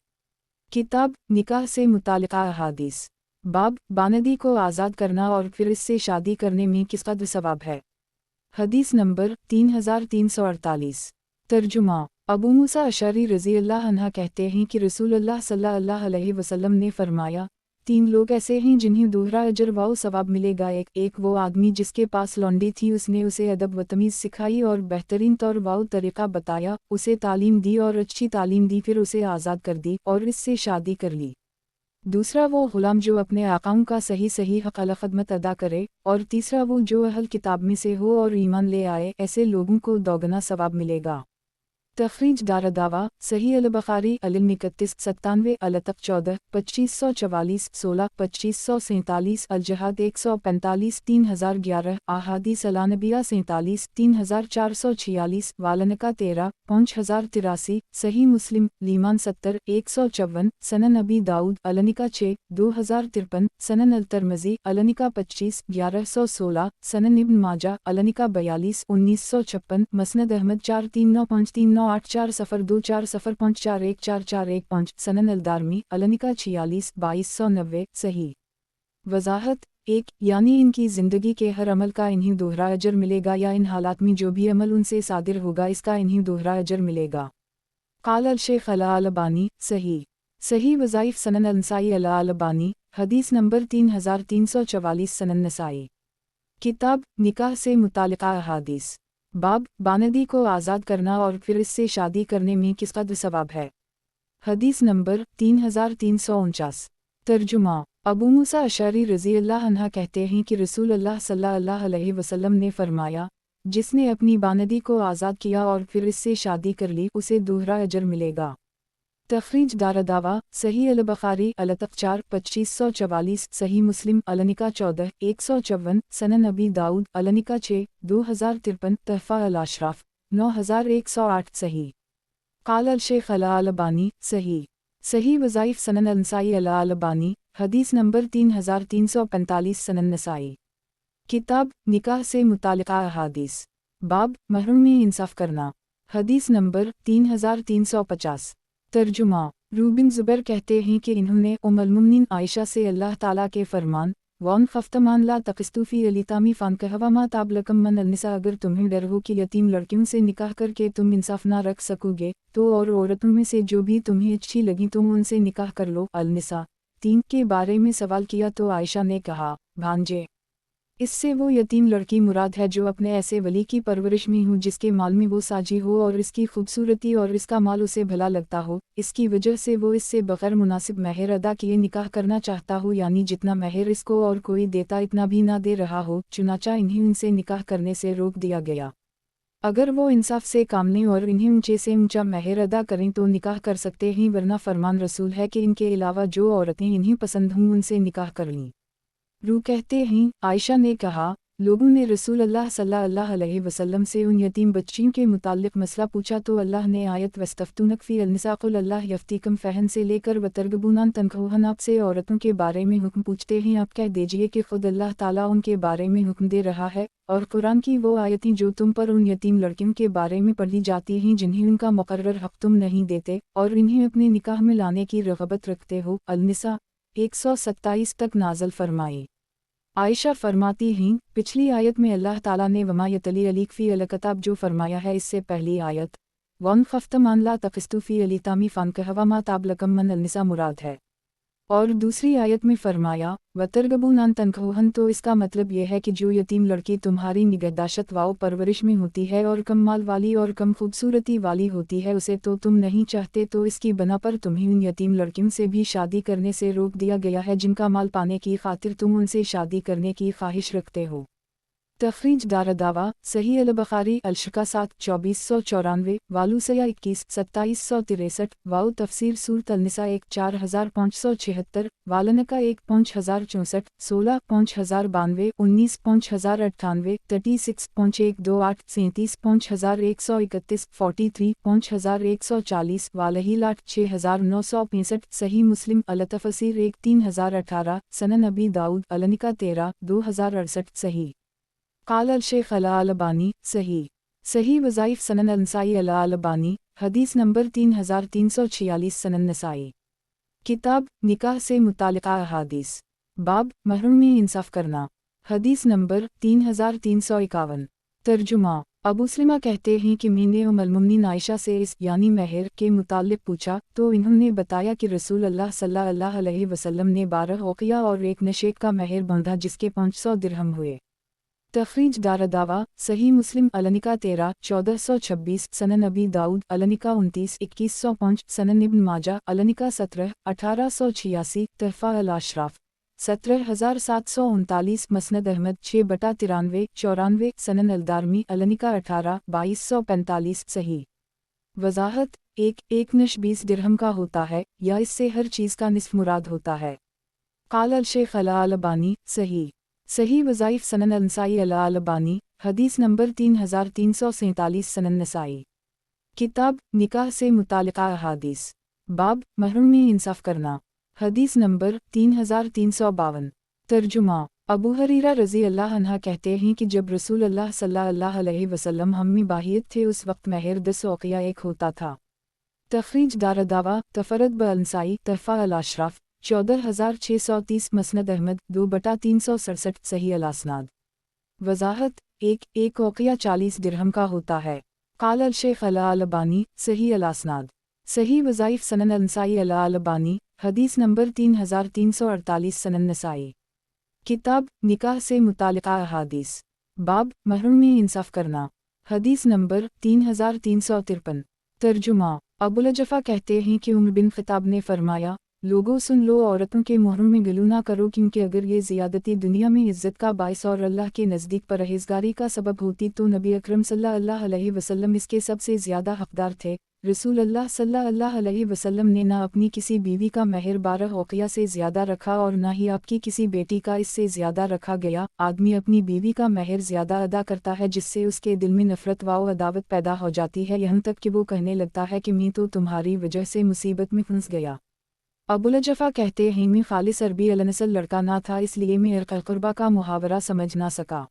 A: किताब निकाह से मुतालिका अहादीस। बाब बानदी को आज़ाद करना और फिर इससे शादी करने में किस कदर सवाब है। हदीस नंबर 3348। तर्जुमा अबू मूसा अशअरी रज़ी अल्लाह अन्हा कहते हैं कि रसूलुल्लाह सल्लल्लाहु अलैहि वसल्लम ने फरमाया, 3 लोग ऐसे हैं जिन्हें दोहरा अजर व सवाब मिलेगा। एक वो आदमी जिसके पास लौंडी थी, उसने उसे अदब व तमीज़ सिखाई और बेहतरीन तौर व तरीक़ा बताया, उसे तालीम दी और अच्छी तालीम दी, फिर उसे आज़ाद कर दी और इससे शादी कर ली। दूसरा वो ग़ुलाम जो अपने आकाओं का सही हक़ अल ख़दमत अदा करे, और तीसरा वो जो अहल किताब में से हो और ईमान ले आए, ऐसे लोगों को दोगुना सवाब मिलेगा। तखरीज दारदावा सही अल बुखारी अल 31 97 अलतक 14 2544 16 2547 अल जहाद 145 3011 अहादीस अल नबिया 47 3446 वालनका 13 5083 सही मुस्लिम लीमान 70 154 सनन अबी दाऊद अलनिका 6 2053 सनन अल तरमज़ी अलनिका 25 1116 सनन इब्न माजा अलनिका 42 1956 मसनद अहमद 4395398402405414414415 सनन अल दारमी अलनिका 46 2290 सही। वज़ाहत 1 यानी इनकी ज़िंदगी के हर अमल का इन्हें दोहरा अजर मिलेगा, या इन हालात में जो भी अमल उनसे सादिर होगा इसका इन्हें दोहरा अजर मिलेगा। क़ाल अल शेख अल अलबानी सही वज़ाइफ सनन अल नसाई अल अलबानी हदीस नंबर 3344, सनन नसाई। किताब निकाह से मुतालिका अहादीस। बाब बानदी को आज़ाद करना और फिर इससे शादी करने में किस कदर सवाब है। हदीस नंबर 3349। तर्जुमा अबू मूसा अशअरी रज़ी अल्लाह अन्हा कहते हैं कि रसूलुल्लाह सल्लल्लाहु अलैहि वसल्लम ने फरमाया, जिसने अपनी बानदी को आज़ाद किया और फिर इससे शादी कर ली, उसे दोहरा अजर मिलेगा। तखरीज दारदावा सही अल बुखारी अलतक 4 2544, सही मुस्लिम अलनिका 14 154, सनन अबी दाऊद अलनिका 6 2053, तहफ़ा अल अशराफ 9108, सही क़ाल अल शेख अल अलबानी सही वज़ाइफ सनन अल नसाई अल अलबानी हदीस नंबर 3345, सनन नसाई। किताब निकाह से मुतालिका अहादीस। बाब महर में इंसाफ करना। हदीस नंबर 3350। तर्जुमा रूबिन ज़ुबैर कहते हैं कि इन्होंने उम्मुल मुमिनीन आयशा से अल्लाह ताला के फरमान वन ख़फ्तमान ला तक़िस्तूफ़ी अलीतामी फ़ान कहवामा ताबलकम मन अलनिसा, अगर तुम्हें डर हो कि यतीम लड़कियों से निकाह करके तुम इंसाफ ना रख सकोगे तो और औरतों में से जो भी तुम्हें अच्छी लगी तुम उनसे निकाह कर लो। अल-निसा 3 के बारे में सवाल किया तो आयशा ने कहा, भांजे, इससे वो यतीम लड़की मुराद है जो अपने ऐसे वली की परवरिश में हो जिसके माल में वो साजी हो और इसकी खूबसूरती और इसका माल उसे भला लगता हो, इसकी वजह से वो इससे बग़ैर मुनासिब महर अदा किए निकाह करना चाहता हो, यानी जितना महर इसको और कोई देता इतना भी ना दे रहा हो, चुनाचा इन्हें उनसे निकाह करने से रोक दिया गया। अगर वो इंसाफ से काम लें और इन्हें ऊंचे से ऊंचा महर अदा करें तो निकाह कर सकते हैं, वरना फरमान रसूल है कि इनके अलावा जो औरतें इन्हें पसंद हों उनसे निकाह कर लें। रू कहते हैं, आयशा ने कहा, लोगों ने रसूलुल्लाह सल्लल्लाहु अलैहि वसल्लम से उन यतीम बच्चियों के मुताल्लिक़ मसला पूछा तो अल्लाह ने आयत वस्तफ्तूनक फ़ी अल-निसा क़ुल अल्लाह यफ्तीकुम फ़हन से लेकर वतरगबूनान तनकहुन, आपसे औरतों के बारे में हुक्म पूछते हैं, आप कह दीजिए कि खुद अल्लाह ताला उनके बारे में हुक्म दे रहा है, और कुरान की वो आयतें जो तुम पर उन यतीम लड़कियों के बारे में पढ़ी जाती हैं जिन्हें उनका मुकर्रर हक़ तुम नहीं देते और इन्हें अपने निकाह में लाने की रग़बत रखते हो। अल-निसा 127 तक नाज़िल फरमाई। आयशा फरमाती हैं, पिछली आयत में अल्लाह ताला ने वमा यतली अलीक फ़ी अल-किताब जो फरमाया है, इससे पहली आयत वन ख़फ्तमान ला तक़िस्तू फ़ी अलीतामी फ़ान कहवामा ताबलकम मन अल-निसा मुराद है, और दूसरी आयत में फरमाया वतरगबूनान तनकहुन, तो इसका मतलब यह है कि जो यतीम लड़की तुम्हारी निगहदाश्त व परवरिश में होती है और कम माल वाली और कम खूबसूरती वाली होती है, उसे तो तुम नहीं चाहते, तो इसकी बना पर तुम्हें उन यतीम लड़कियों से भी शादी करने से रोक दिया गया है जिनका माल पाने की खातिर तुम उनसे शादी करने की ख्वाहिश रखते हो। तखरीज दारदावा सही अल-बुखारी अलशिका 7 2494 वालूसया 21 2763 वाउ तफसीर सूरत अल-निसा 1 4576 वालनका 1 5064 16 5092 19 5098 36 128 37 5131 43 5140 वालहील 8 6965 सही मुस्लिम अल-तफसीर 1 3018 सनन अबी दाऊद अलनिका 13 2068 सही काल अल-शेख अल-अलबानी सही सही वज़ाइफ सनन अल-नसाई अल-अलबानी हदीस नंबर 3346 सनन नसाई किताब निकाह से मुतालिका अहादीस बाब महरम में इंसाफ करना हदीस नंबर 3351 तर्जुमा अबू सलमा कहते हैं कि मैंने उम्मुल-मोमिनीन आयशा से इस यानी महर के मुताल्लिक़ पूछा तो इन्होंने बताया कि रसूल अल्लाह सल्लल्लाहु अलैहि वसल्लम ने 12 औक़िया और एक नशेक का महर बांधा जिसके 500 दिरहम हुए। तखरीज दारदावा सही मुस्लिम अलनिका 13 1426 सनन अबी दाऊद अलनिका 29 2105 सनन इब्न माजा अलनिका 17 1886 तहफ़ा अल-अशराफ 17739 मसनद अहमद 6/93 94 सनन अलदारमी अलनिका 18 2245 सही वज़ाहत एक नश 20 दिरहम का होता है या इससे हर चीज़ का निस्फ मुराद होता है। काल अल-शेख अल-अलबानी सही सही वज़ाइफ सनन अल-नसाई अल-अलबानी हदीस नंबर 3347 सनन नसाई किताब निकाह से मुतालिका अहादीस बाब महरम में इंसाफ करना हदीस नंबर 3352 तर्जुमा अबू हरीरा रज़ी अल्लाह अन्हा कहते हैं कि जब रसूल अल्लाह सल्लल्लाहु अलैहि वसल्लम हम्मी बाहियत थे उस वक्त महर 10 औक़िया एक होता था। तखरीज दारदावा तफरद ब-अल-नसाई तहफ़ा अल-अशराफ 14630 मसनद अहमद 2/367 सही अल-असनाद वज़ाहत एक औक़िया 40 दिरहम का होता है। काल अल-शेख अल-अलबानी सही अल-असनाद सही वज़ाइफ सनन अल-नसाई अल-अलबानी हदीस नंबर 3348 सनन नसाई किताब निकाह से मुतालिका अहादीस बाब महरम में इंसाफ करना हदीस नंबर 3353 तर्जुमा अबुल जफ़ा कहते हैं कि उमर बिन ख़त्ताब ने फरमाया लोगों सुन लो औरतों के मुहर्रम में गलू ना करो क्योंकि अगर ये ज़ियादती दुनिया में इज़्ज़त का बाइस और अल्लाह के नज़दीक परहेज़गारी का सबब होती तो नबी अकरम सल्लल्लाहु अलैहि वसल्लम इसके सबसे ज़्यादा हक़दार थे। रसूल अल्लाह सल्लल्लाहु अलैहि वसल्लम ने ना अपनी किसी बीवी का महर 12 औक़िया से ज़्यादा रखा और ना ही आपकी किसी बेटी का इससे ज़्यादा रखा गया। आदमी अपनी बीवी का महर ज़्यादा अदा करता है जिससे उसके दिल में नफ़रत व अदावत पैदा हो जाती है, यहाँ तक कि वो कहने लगता है कि मैं तो तुम्हारी वजह से मुसीबत में फंस गया। अबुल जफ़ा कहते हैं मैं खालिस अरबी अलनसल लड़का ना था इसलिए मैं अर्क़-ए-क़ुरबा का मुहावरा समझ ना सका।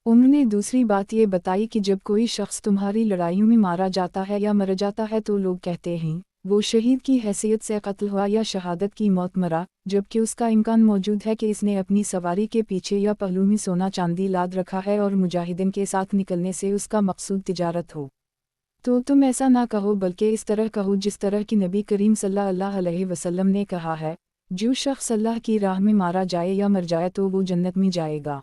A: उमर ने दूसरी बात ये बताई कि जब कोई शख्स तुम्हारी लड़ाइयों में मारा जाता है या मर जाता है तो लोग कहते हैं वो शहीद की हैसियत से कत्ल हुआ या शहादत की मौत मरा, जबकि उसका इम्कान मौजूद है कि इसने अपनी सवारी के पीछे या पहलू में सोना चांदी लाद रखा है और मुजाहिदीन के साथ निकलने से उसका मकसूद तिजारत हो। तो तुम ऐसा ना कहो बल्कि इस तरह कहो जिस तरह की नबी करीम सल्लल्लाहु अलैहि वसल्लम ने कहा है, जो शख्स अल्लाह की राह में मारा जाए या मर जाए तो वो जन्नत में जाएगा।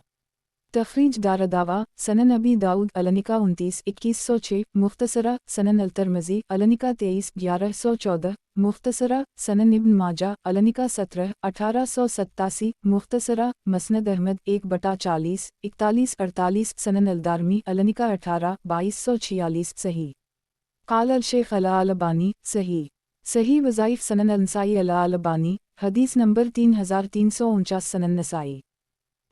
A: तखरीज दारदावा सनन अबी दाऊद अलनिका 29 2106 मुख्तसरा सनन अल-तिरमिज़ी अलनिका 23 1114 मुख्तसरा सनन इब्न माजा अलनिका 17 1887 मुख्तसरा मसनद अहमद 1/40 4148 सनन अल-दारमी अलनिका 18 2246 सही काल अल-शेख अल-अलबानी सही सही वज़ाइफ सनन अल-नसाई अल-अलबानी हदीस नंबर 3349 सनन नसाई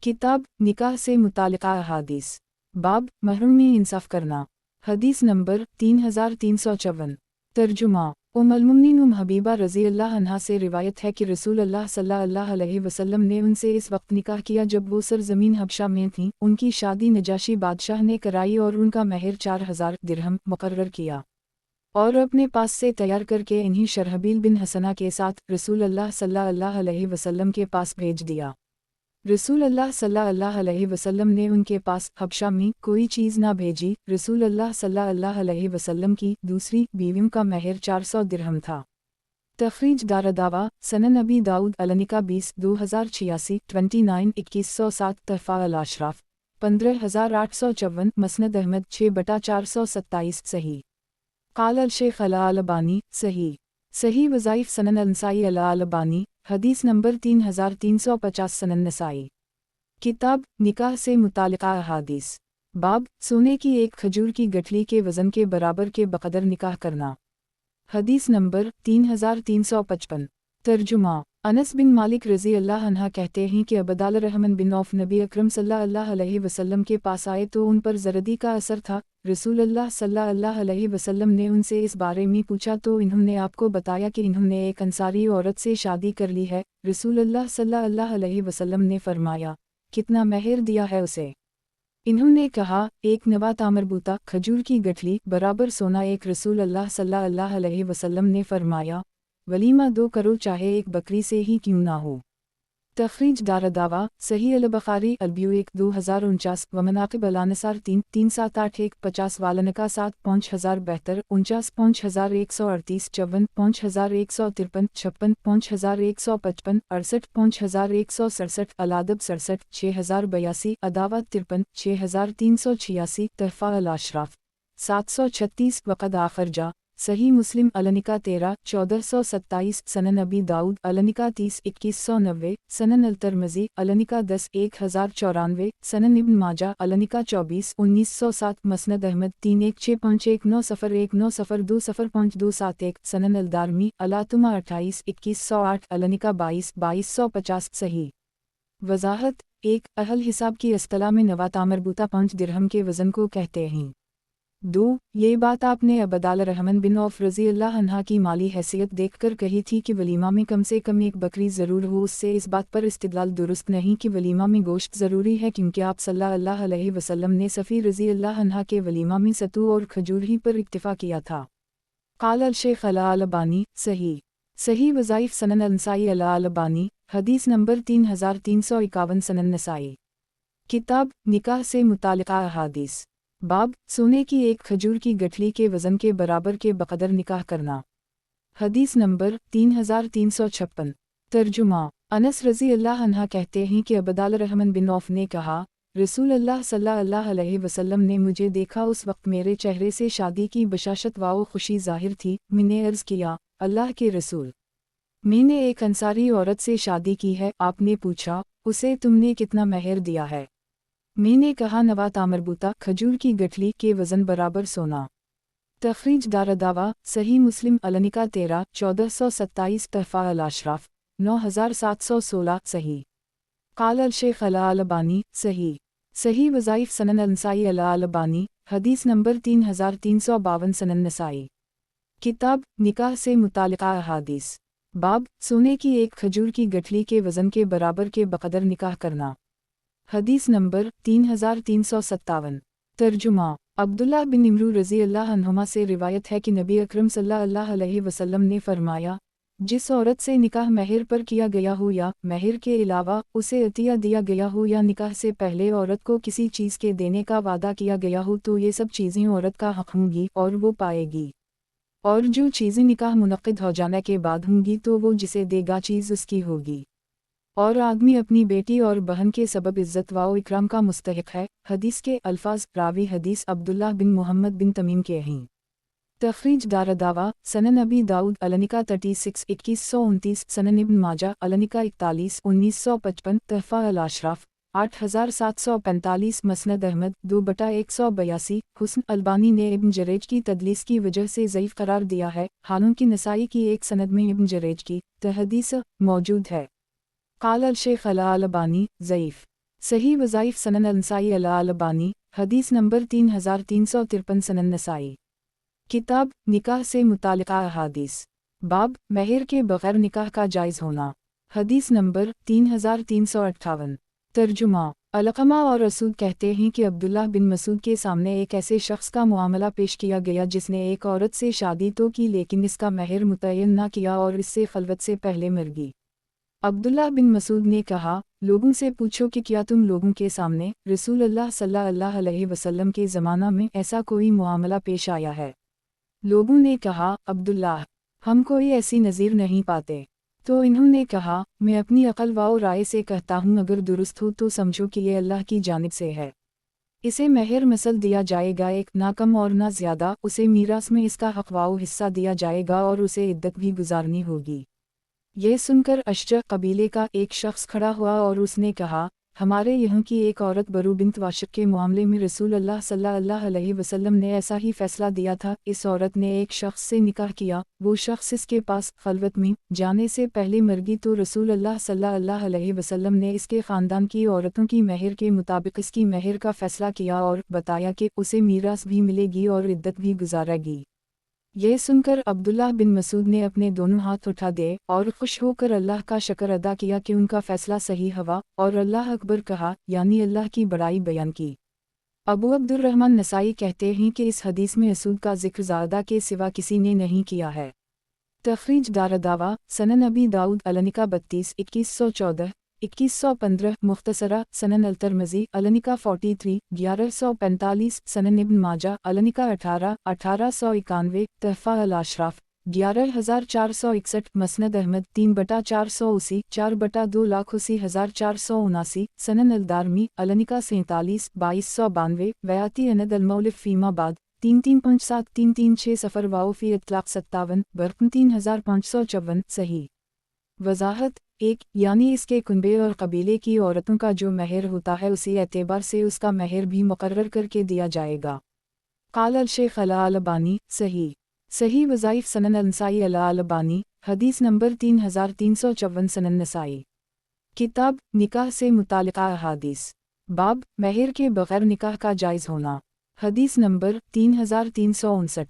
A: किताब निकाह से मुतालिका अहादीस बाब महरम में इंसाफ करना हदीस नंबर 3354 तर्जुमा उम्मुल-मोमिनीन हबीबा रज़ी अल्लाह अन्हा से रिवायत है कि रसूल अल्लाह सल्लल्लाहु अलैहि वसल्लम ने उनसे इस वक्त निकाह किया जब वो सरज़मीन हबशा में थीं। उनकी शादी नजाशी बादशाह ने कराई और उनका महर 4000 दिरहम मुकर्रर किया और अपने पास से तैयार करके इन्हीं शरहबील बिन हसना के साथ रसूल अल्लाह सल्लल्लाहु अलैहि वसल्लम के पास भेज दिया। रसूल अल्लाह सल्लल्लाहु अलैहि वसल्लम ने उनके पास हबशा में कोई चीज़ ना भेजी। रसूल अल्लाह सल्लल्लाहु अलैहि वसल्लम की दूसरी बीवियों का महर 400 दिरहम था। तखरीज दारदावा सनन अबी दाऊद अलनिका 20 2086 29 2107 तहफ़ा अल-अशराफ 15854 मसनद अहमद 6/427 सही काल अल-शेख अल-अलबानी सही सही वज़ाइफ सनन अल-नसाई अल-अलबानी हदीस नंबर 3350 सनन नसाई किताब निकाह से मुतालिका अहादीस। बाब सोने की एक खजूर की गठली के वज़न के बराबर के बक़दर निकाह करना। हदीस नंबर 3355। तर्जुमा अनस बिन मालिक रज़ी अल्लाह अन्हा कहते हैं कि अबदाल रहमान बिन औफ नबी अकरम सल्लल्लाहु अलैहि वसल्लम के पास आए तो उन पर ज़रदी का असर था। रसूलुल्लाह सल्लल्लाहु अलैहि वसल्लम ने उनसे इस बारे में पूछा तो इन्होंने आपको बताया कि इन्होंने एक अंसारी औरत से शादी कर ली है। रसूलुल्लाह सल्लल्लाहु अलैहि वसल्लम ने फरमाया, कितना महर दिया है उसे? इन्होंने कहा, एक नवा तामरबूता खजूर की गठली बराबर सोना। एक रसूलुल्लाह सल्लल्लाहु अलैहि वसल्लम ने फरमाया, वलीमा 2 करो चाहे एक बकरी से ही क्यों ना हो। तखरीज दारदावा सही अल-बुखारी अल-ब्यू 1 2049 व मनाक़िब अल-अनसार 3-3-7-8 150 वालनका 7-5072 49-5138 54-5153 56-5155 68-5167 अल-अदब 67 6082 अदावत 53 6386 तहफ़ा अल-अशराफ 736 वक़द आखिर जा सही मुस्लिम अलनिका 13-1427 सनन अबी दाऊद अलनिका 30-2190 सनन अल-तिरमिज़ी अलनिका 10-1094 सनन इब्न माजा अलनिका 24-1907 मसनद अहमद 316190190205 सनन अल-दारमी अलातुमा 28-2108 अलनिका 22-2250 सही। वज़ाहत 1 अहल हिसाब की अस्तला में नवा तामरबूता 5 दिरहम के वज़न को कहते हैं। 2 ये बात आपने अबदाल रहमान बिन औफ रज़ी अल्लाह अन्हा की माली हैसियत देखकर कही थी कि वलीमा में कम से कम एक बकरी ज़रूर हो। उससे इस बात पर इस्तिदलाल दुरुस्त नहीं कि वलीमा में गोश्त ज़रूरी है, क्योंकि आप सल्लल्लाहु अलैहि वसल्लम ने सफ़ी रज़ी अल्लाह अन्हा के वलीमा में सतू और खजूर ही पर इक्तिफ़ा किया था। क़ाल अल-शेख अल-अलबानी सही वज़ाइफ़ सनन अल-नसाई अल-अलबानी हदीस नंबर 3351 सनन नसाई। किताब निकाह से मुतालिका अहादीस। बाब सोने की एक खजूर की गठली के वज़न के बराबर के बक़दर निकाह करना। हदीस नंबर 3356। तर्जुमा अनस रज़ी अल्लाह अन्हा कहते हैं कि अबदाल रहमान बिन औफ ने कहा, रसूलुल्लाह सल्लल्लाहु अलैहि वसल्लम ने मुझे देखा। उस वक्त मेरे चेहरे से शादी की बशाशत व खुशी ज़ाहिर थी। मैंने अर्ज़ किया, अल्लाह के रसूल, मैंने एक अंसारी औरत से शादी की है। आपने पूछा, उसे तुमने कितना महर दिया है? मैंने कहा, नवा तामरबूता खजूर की गठली के वज़न बराबर सोना। तखरीज दारदावा सही मुस्लिम अलनिका 13-1427 तहफ़ा अल-अशराफ 9716 सही। क़ाल अल-शेख अल-अलबानी सही वज़ाइफ़ सनन अल-नसाई अल-अलबानी हदीस नंबर 3352 सनन नसाई। किताब निकाह से मुतालिका अहादीस। बाब सोने की एक खजूर की गठली के वज़न के बराबर के बक़दर निकाह करना। हदीस नंबर 3357। तर्जुमा अब्दुल्लाह बिन इमरू रज़ी अल्लाह अन्हुमा से रिवायत है कि नबी अकरम सल्लल्लाहु अलैहि वसल्लम ने फरमाया, जिस औरत से निकाह महर पर किया गया हो या महर के अलावा उसे अतिया दिया गया हो या निकाह से पहले औरत को किसी चीज़ के देने का वादा किया गया हो तो ये सब चीज़ें औरत का हक़ होंगी और वो पाएगी। और जो चीज़ें निकाह मुनक़्क़िद हो जाने के बाद होंगी तो वो जिसे देगा चीज़ उसकी होगी। और आदमी अपनी बेटी और बहन के सबब इज़्ज़त व इकराम का मुस्तहिक़ है। हदीस के अल्फाज रावी हदीस अब्दुल्लाह बिन मोहम्मद बिन तमीम के हैं। तखरीज दारदावा सनन अबी दाऊद अलनिका 36-2129 सनन इब्न माजा अलनिका 41-1955 तहफ़ा अल-अशराफ 8745 मसनद अहमद 2/182। हुस्न अल्बानी ने इब्न जरेज की तदलीस की वजह से ज़ईफ़ करार दिया है। हालांकि नसाई की एक सनद में इब्न जरेज की तहदीस मौजूद है। क़ाल अल-शेख अल-अलबानी ज़ईफ़ सही वज़ाइफ़ सनन अल-नसाई अल-अलबानी हदीस नंबर 3353 सनन नसाई। किताब निकाह से मुतालिका अहादीस। बाब महर के बग़ैर निकाह का जायज़ होना। हदीस नंबर 3358। तर्जुमा अलक़मा और रसूद कहते हैं कि अब्दुल्लाह बिन मसूद के सामने एक ऐसे शख्स का मामला पेश किया गया जिसने एक औरत से शादी तो की लेकिन इसका महर मुतय्यन न किया और इससे खलवत से पहले मर गई। अब्दुल्लाह बिन मसूद ने कहा, लोगों से पूछो कि क्या तुम लोगों के सामने रसूलुल्लाह सल्लल्लाहु अलैहि वसल्लम के ज़माना में ऐसा कोई मामला पेश आया है? लोगों ने कहा, अब्दुल्लाह, हम कोई ऐसी नज़ीर नहीं पाते। तो इन्होंने कहा, मैं अपनी अक़ल व राय से कहता हूँ, अगर दुरुस्त हो तो समझो कि ये अल्लाह की जानिब से है। इसे महर मसल दिया जाएगा, एक ना कम और ना ज़्यादा। उसे मीरास में इसका हक़ व हिस्सा दिया जाएगा और उसे इद्दत भी गुजारनी होगी। यह सुनकर अशजा कबीले का एक शख्स खड़ा हुआ और उसने कहा, ہمارے یہاں کی ایک عورت برو بنت واشق کے معاملے میں رسول اللہ صلی اللہ علیہ وسلم نے ایسا ہی فیصلہ دیا تھا۔ اس عورت نے ایک شخص سے نکاح کیا، وہ شخص اس کے پاس خلوت میں جانے سے پہلے مر گئی تو رسول اللہ صلی اللہ علیہ وسلم نے اس کے خاندان کی عورتوں کی مہر کے مطابق اس کی مہر کا فیصلہ کیا اور بتایا کہ اسے میراث بھی ملے گی اور عدت بھی گزارے گی۔ یہ سن کر عبداللہ بن مسعود نے اپنے دونوں ہاتھ اٹھا دیے اور خوش ہو کر اللہ کا شکر ادا کیا کہ ان کا فیصلہ صحیح ہوا، اور اللہ اکبر کہا، یعنی اللہ کی بڑائی بیان کی۔ ابو عبد الرحمن نسائی کہتے ہیں کہ اس حدیث میں اسود کا ذکر زادہ کے سوا کسی نے نہیں کیا ہے۔ تخریج دارالدعویٰ، سنن ابی داؤد النکا 32 2114 2115 مختصرہ، سنن الترمذی النکا 43 1145 سنن ابن ماجہ النکا 18 1891 تحفہ الاشراف 11461 مسند احمد 3/480 4/2,80,479 سنن الدارمی النکا 47 2292 ویاتی اند المولف فیما بعد 3357336 سفر واؤ فی اطلاق 57 برقم 3554 صحیح۔ وضاحت 1 یعنی اس کے کنبے اور قبیلے کی عورتوں کا جو مہر ہوتا ہے اسی اعتبار سے اس کا مہر بھی مقرر کر کے دیا جائے گا۔ قال الشیخ الالبانی صحیح وظائف سنن النسائی الالبانی حدیث نمبر 3354 سنن نسائی کتاب نکاح سے متعلقہ احادیث باب مہر کے بغیر نکاح کا جائز ہونا حدیث نمبر 3359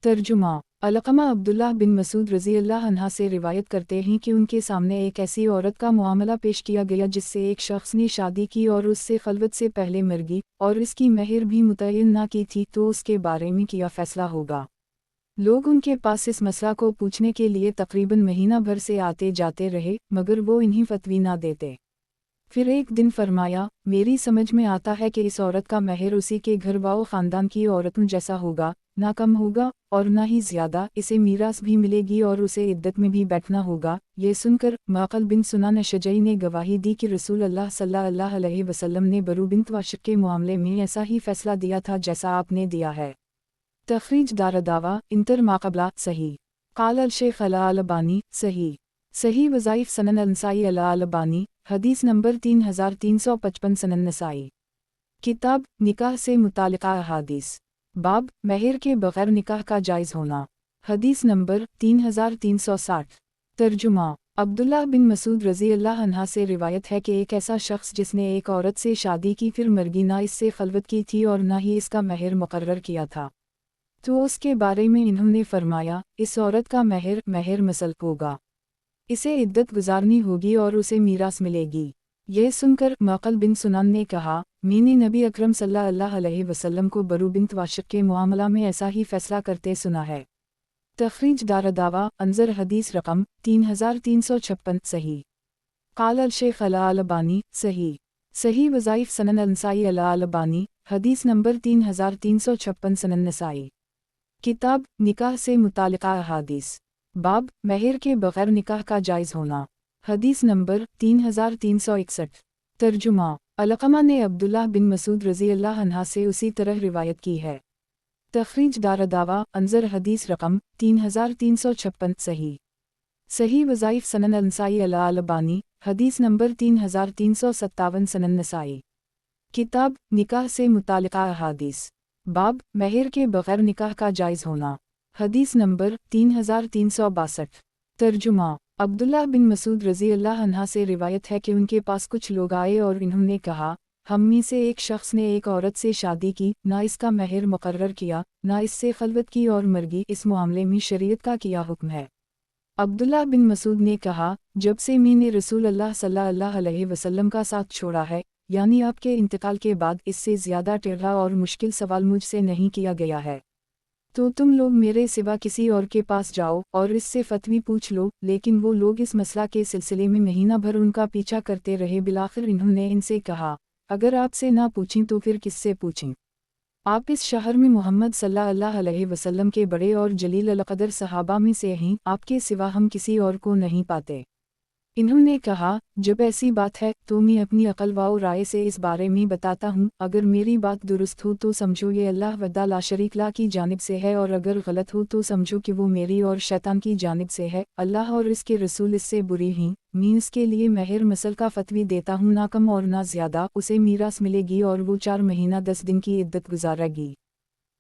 A: ترجمہ علقمہ عبداللہ بن مسعود رضی اللہ عنہ سے روایت کرتے ہیں کہ ان کے سامنے ایک ایسی عورت کا معاملہ پیش کیا گیا جس سے ایک شخص نے شادی کی اور اس سے خلوت سے پہلے مر گئی اور اس کی مہر بھی متعین نہ کی تھی، تو اس کے بارے میں کیا فیصلہ ہوگا؟ لوگ ان کے پاس اس مسئلہ کو پوچھنے کے لیے تقریباً مہینہ بھر سے آتے جاتے رہے مگر وہ انہیں فتوی نہ دیتے۔ پھر ایک دن فرمایا، میری سمجھ میں آتا ہے کہ اس عورت کا مہر اسی کے گھر واؤ خاندان کی عورتوں جیسا ہوگا، نہ کم ہوگا اور نہ ہی زیادہ، اسے میراث بھی ملے گی اور اسے عدت میں بھی بیٹھنا ہوگا۔ یہ سن کر معقل بن سنان شجعی نے گواہی دی کہ رسول اللہ صلی اللہ علیہ وسلم نے برو بنت واشق کے معاملے میں ایسا ہی فیصلہ دیا تھا جیسا آپ نے دیا ہے۔ تخریج دارالدعویٰ انتر ماقبلہ صحیح۔ قال الشیخ الالبانی صحیح وظائف سنن النسائی الالبانی حدیث نمبر 3355 سنن نسائی کتاب نکاح سے متعلقہ احادیث باب مہر کے بغیر نکاح کا جائز ہونا حدیث نمبر 3360 ترجمہ عبداللہ بن مسعود رضی اللہ عنہ سے روایت ہے کہ ایک ایسا شخص جس نے ایک عورت سے شادی کی پھر مرگی نہ اس سے خلوت کی تھی اور نہ ہی اس کا مہر مقرر کیا تھا، تو اس کے بارے میں انہوں نے فرمایا، اس عورت کا مہر مسلک ہوگا، اسے عدت گزارنی ہوگی اور اسے میراث ملے گی۔ یہ سن کر معقل بن سنان نے کہا، میں نے نبی اکرم صلی اللہ علیہ وسلم کو برو بنت واشق کے معاملہ میں ایسا ہی فیصلہ کرتے سنا ہے۔ تخریج دارالدعویٰ انظر حدیث رقم 3356 صحیح۔ قال الشیخ الالبانی صحیح وظائف سنن النسائی الالبانی حدیث نمبر 3356 سنن نسائی کتاب نکاح سے متعلقہ احادیث باب مہر کے بغیر نکاح کا جائز ہونا حدیث نمبر 3361 ترجمہ علقمہ نے عبداللہ بن مسعود رضی اللہ عنہ سے اسی طرح روایت کی ہے۔ تخریج دارالدعویٰ انظر حدیث رقم 3356 صحیح وظائف سنن النسائی الالبانی حدیث نمبر 3357 سنن نسائی کتاب نکاح سے متعلقہ احادیث باب مہر کے بغیر نکاح کا جائز ہونا حدیث نمبر 3362 ترجمہ عبداللہ بن مسعود رضی اللہ عنہ سے روایت ہے کہ ان کے پاس کچھ لوگ آئے اور انہوں نے کہا، ہم میں سے ایک شخص نے ایک عورت سے شادی کی، نہ اس کا مہر مقرر کیا، نہ اس سے خلوت کی اور مرگی، اس معاملے میں شریعت کا کیا حکم ہے؟ عبداللہ بن مسعود نے کہا، جب سے میں نے رسول اللہ صلی اللہ علیہ وسلم کا ساتھ چھوڑا ہے، یعنی آپ کے انتقال کے بعد اس سے زیادہ ٹیڑھا اور مشکل سوال مجھ سے نہیں کیا گیا ہے، تو تم لوگ میرے سوا کسی اور کے پاس جاؤ اور اس سے فتوی پوچھ لو۔ لیکن وہ لوگ اس مسئلہ کے سلسلے میں مہینہ بھر ان کا پیچھا کرتے رہے، بالآخر انہوں نے ان سے کہا، اگر آپ سے نہ پوچھیں تو پھر کس سے پوچھیں؟ آپ اس شہر میں محمد صلی اللہ علیہ وسلم کے بڑے اور جلیل القدر صحابہ میں سے ہیں، آپ کے سوا ہم کسی اور کو نہیں پاتے۔ इन्होंने कहा, जब ऐसी बात है तो मैं अपनी अक्ल व राय से इस बारे में बताता हूँ। अगर मेरी बात दुरुस्त हो तो समझो ये अल्लाह वहदा ला शरीक ला की जानिब से है, और अगर गलत हो तो समझो कि वो मेरी और शैतान की जानिब से है। अल्लाह और इसके रसूल इससे बुरी हैं। मैं इसके लिए महर मसल का फतवी देता हूँ, ना कम और ना ज़्यादा। उसे मीरास मिलेगी और वो 4 महीना 10 दिन की इद्दत गुजारेगी।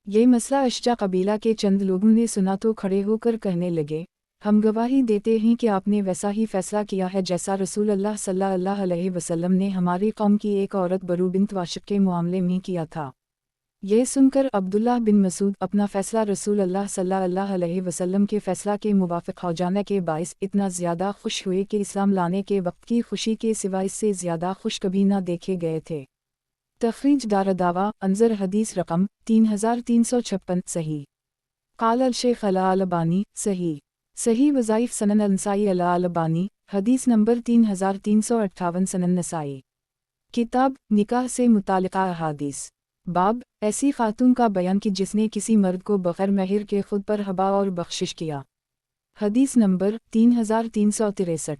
A: ये मसला अशजा कबीला के चंद लोगों ने सुना तो खड़े होकर कहने लगे, हम गवाही देते हैं कि आपने वैसा ही फैसला किया है जैसा रसूल अल्लाह सल्लल्लाहु अलैहि वसल्लम ने हमारी कौम की एक औरत बरू बिन्त वाशिक के मामले में किया था। यह सुनकर अब्दुल्लाह बिन मसूद अपना फैसला रसूल अल्लाह सल्लल्लाहु अलैहि वसल्लम के फैसला के मुवाफ़िक़ हो जाने के बाइस इतना ज़्यादा खुश हुए कि इस्लाम लाने के वक्त की खुशी के सिवा इससे ज़्यादा खुश कभी ना देखे गए थे। तखरीज दारदावा अंजर हदीस रकम 3356 सही। क़ाल अल-शेख अल-अलबानी सही। सही वज़ाइफ सनन अल-नसाई अल-अलबानी हदीस नंबर 3358 सनन नसाई। किताब निकाह से मुतालिका अहादीस। बाब ऐसी खातून का बयान कि जिसने किसी मर्द को बग़ैर महर के खुद पर हबा और बख्शिश किया। हदीस नंबर 3363।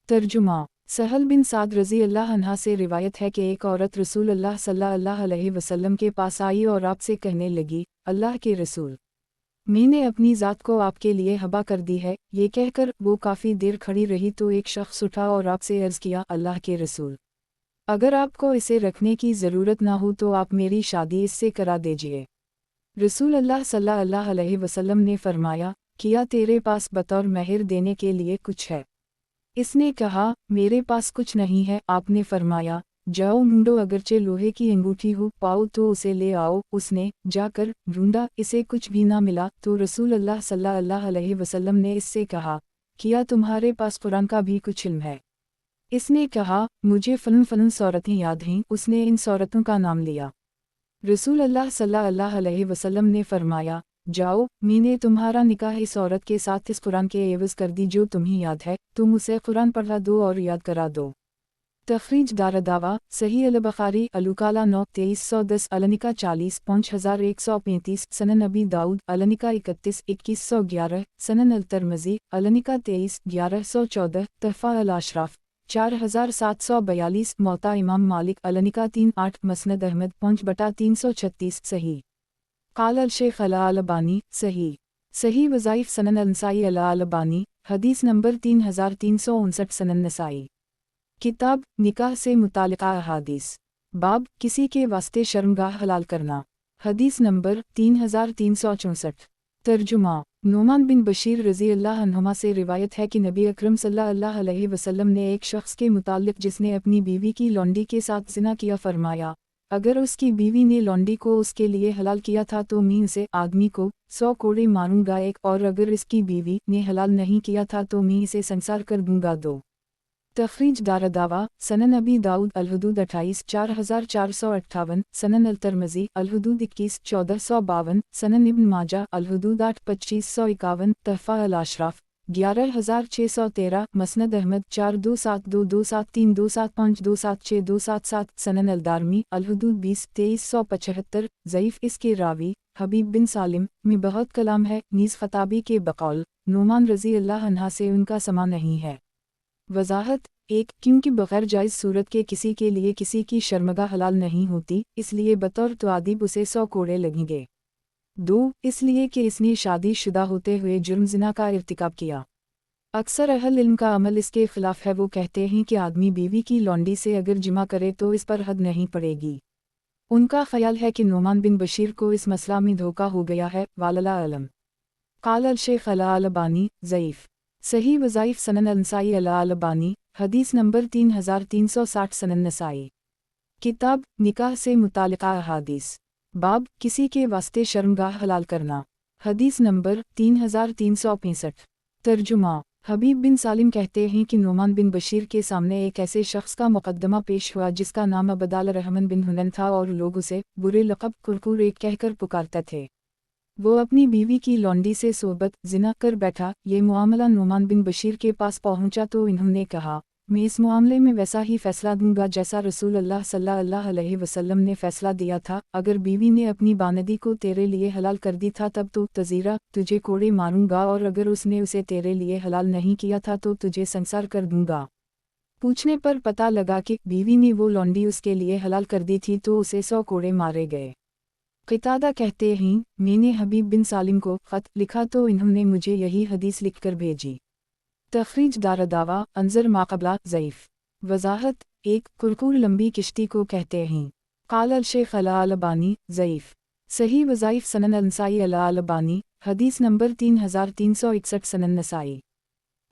A: तर्जुमा सहल बिन साद रज़ी अल्लाह अन्हा से रिवायत है कि एक औरत रसूल अल्लाह सल्लल्लाहु अलैहि वसल्लम के पास आई और आपसे कहने लगी, अल्लाह के रसूल, मैंने अपनी ज़ात को आपके लिए हबा कर दी है। ये कहकर वो काफ़ी देर खड़ी रही तो एक शख्स उठा और आपसे अर्ज़ किया, अल्लाह के रसूल, अगर आपको इसे रखने की ज़रूरत ना हो तो आप मेरी शादी इससे करा दीजिए। रसूल अल्लाह सल्लल्लाहु अलैहि वसल्लम ने फरमाया, क्या तेरे पास बतौर महर देने के लिए कुछ है? इसने कहा, मेरे पास कुछ नहीं है। आपने फरमाया, जाओ ढूंढो, अगरचे लोहे की अंगूठी हो पाओ तो उसे ले आओ। उसने जाकर ढूंढा, इसे कुछ भी ना मिला तो रसूल अल्लाह सल्लल्लाहु अलैहि वसल्लम ने इससे कहा, क्या तुम्हारे पास कुरान का भी कुछ इल्म है? इसने कहा, मुझे फलन फलन सौरतें याद हैं। उसने इन सौरतों का नाम लिया। रसूल अल्लाह सल्लल्लाहु अलैहि वसल्लम ने फरमाया, जाओ, मैंने तुम्हारा निकाह इस औरत के साथ इस कुरान के एवज़ कर दी जो तुम्हें याद है। तुम उसे कुरान पढ़ा दो और याद करा दो। तखरीज दारदावा सही अल-बुखारी अलुकाला 9 2310 अलनिका 40 5135 सनन अबी दाऊद अलनिका 31 2111 सनन अल-तिरमिज़ी अलनिका 23 1114 तहफ़ा अल-अशराफ 4742 मौता इमाम मालिक अलनिका 38 मसनद अहमद 5/336 सही। क़ाल अल-शेख अल-अलबानी सही। सही वज़ाइफ सनन अल-नसाई अल-अलबानी हदीस नंबर 3359 सनन नसाई। किताब निकाह से मुतालिका अहादीस। बाब किसी के वास्ते शर्मगाह हलाल करना। हदीस नंबर 3364। तर्जुमा नोमान बिन बशीर रज़ी अल्लाह अन्हुमा से रिवायत है कि नबी अकरम सल्लल्लाहु अलैहि वसल्लम ने एक शख्स के मुताल्लिक़ जिसने अपनी बीवी की लौंडी के साथ ज़िना किया फरमाया, अगर उसकी बीवी ने लौंडी को उसके लिए हलाल किया था तो मैं इसे आदमी को 100 कोड़े मारूंगा एक, और अगर इसकी बीवी ने हलाल नहीं किया था तो मैं इसे संसार कर दूंगा 2। तखरीज दारदावा सनन अबी दाऊद अल-हुदूद 28 4458 सनन अल-तिरमिज़ी अल-हुदूद 21 1452 सनन इब्न माजा अल-हुदूद 8 2551 तहफ़ा अल-अशराफ 11613 मसनद अहमद 4272273275276276 सनन अल-दारमी अल-हुदूद 20 2375 ज़ईफ़। इसके रावी हबीब बिन सालिम में बहुत कलाम है। नीज़ ख़ताबी के बकौल नोमान रज़ी अल्लाह अन्हा से उनका समा नहीं है। वज़ाहत 1 क्योंकि बग़ैर जायज़ सूरत के किसी के लिए किसी की शर्मगाह हलाल नहीं होती, इसलिए बतौर तआदीब उसे 100 कोड़े लगेंगे। 2 इसलिए कि इसने शादी शुदा होते हुए जुर्म ज़िना का इर्तिकाब किया। अक्सर अहल इल्म का अमल इसके ख़िलाफ़ है। वो कहते हैं कि आदमी बीवी की लौंडी से अगर जिमा करे तो इस पर हद नहीं पड़ेगी। उनका ख्याल है कि नोमान बिन बशीर को इस मसला में धोखा हो गया है। वालला अलम। क़ाल अल-शेख अल-अलबानी ज़ईफ़। सही वज़ाइफ सनन अल-नसाई अल-अलबानी हदीस नंबर 3360 सनन नसाई। किताब निकाह से मुतालिका अहादीस। बाब किसी के वास्ते शर्मगाह हलाल करना। हदीस नंबर 3365। तर्जुमा हबीब बिन सालिम कहते हैं कि नोमान बिन बशीर के सामने एक ऐसे शख्स का मुकद्दमा पेश हुआ जिसका नाम अबदाल रहमान बिन हुनन था, और लोग उसे बुरे लक़ब कुरकुर एक कहकर पुकारते थे। वो अपनी बीवी की लौंडी से सोबत ज़िना कर बैठा। ये मामला नोमान बिन बशीर के पास पहुंचा तो इन्होंने कहा, मैं इस मामले में वैसा ही फ़ैसला दूंगा जैसा रसूल अल्लाह सल्लल्लाहु अलैहि वसल्लम ने फ़ैसला दिया था। अगर बीवी ने अपनी बानदी को तेरे लिए हलाल कर दी था तब तो तज़ीरा तुझे कोड़े मारूंगा, और अगर उसने उसे तेरे लिए हलाल नहीं किया था तो तुझे संसार कर दूंगा। पूछने पर पता लगा कि बीवी ने वो लौंडी उसके लिए हलाल कर दी थी तो उसे 100 कोड़े मारे गए। क़तादा कहते हैं, मैंने हबीब बिन सालिम को ख़त लिखा तो इन्होंने मुझे यही हदीस लिखकर भेजी। तख़रीज दारदावा अंज़र माक़बला ज़ईफ़। वज़ाहत, एक कुरकुर लंबी किश्ती को कहते हैं। क़ाल अल-शेख़ अल-अलबानी ज़ईफ़। सही वज़ाइफ़ सनन अल-नसाई अल-अलबानी, हदीस नंबर 3361 सनन नसाई।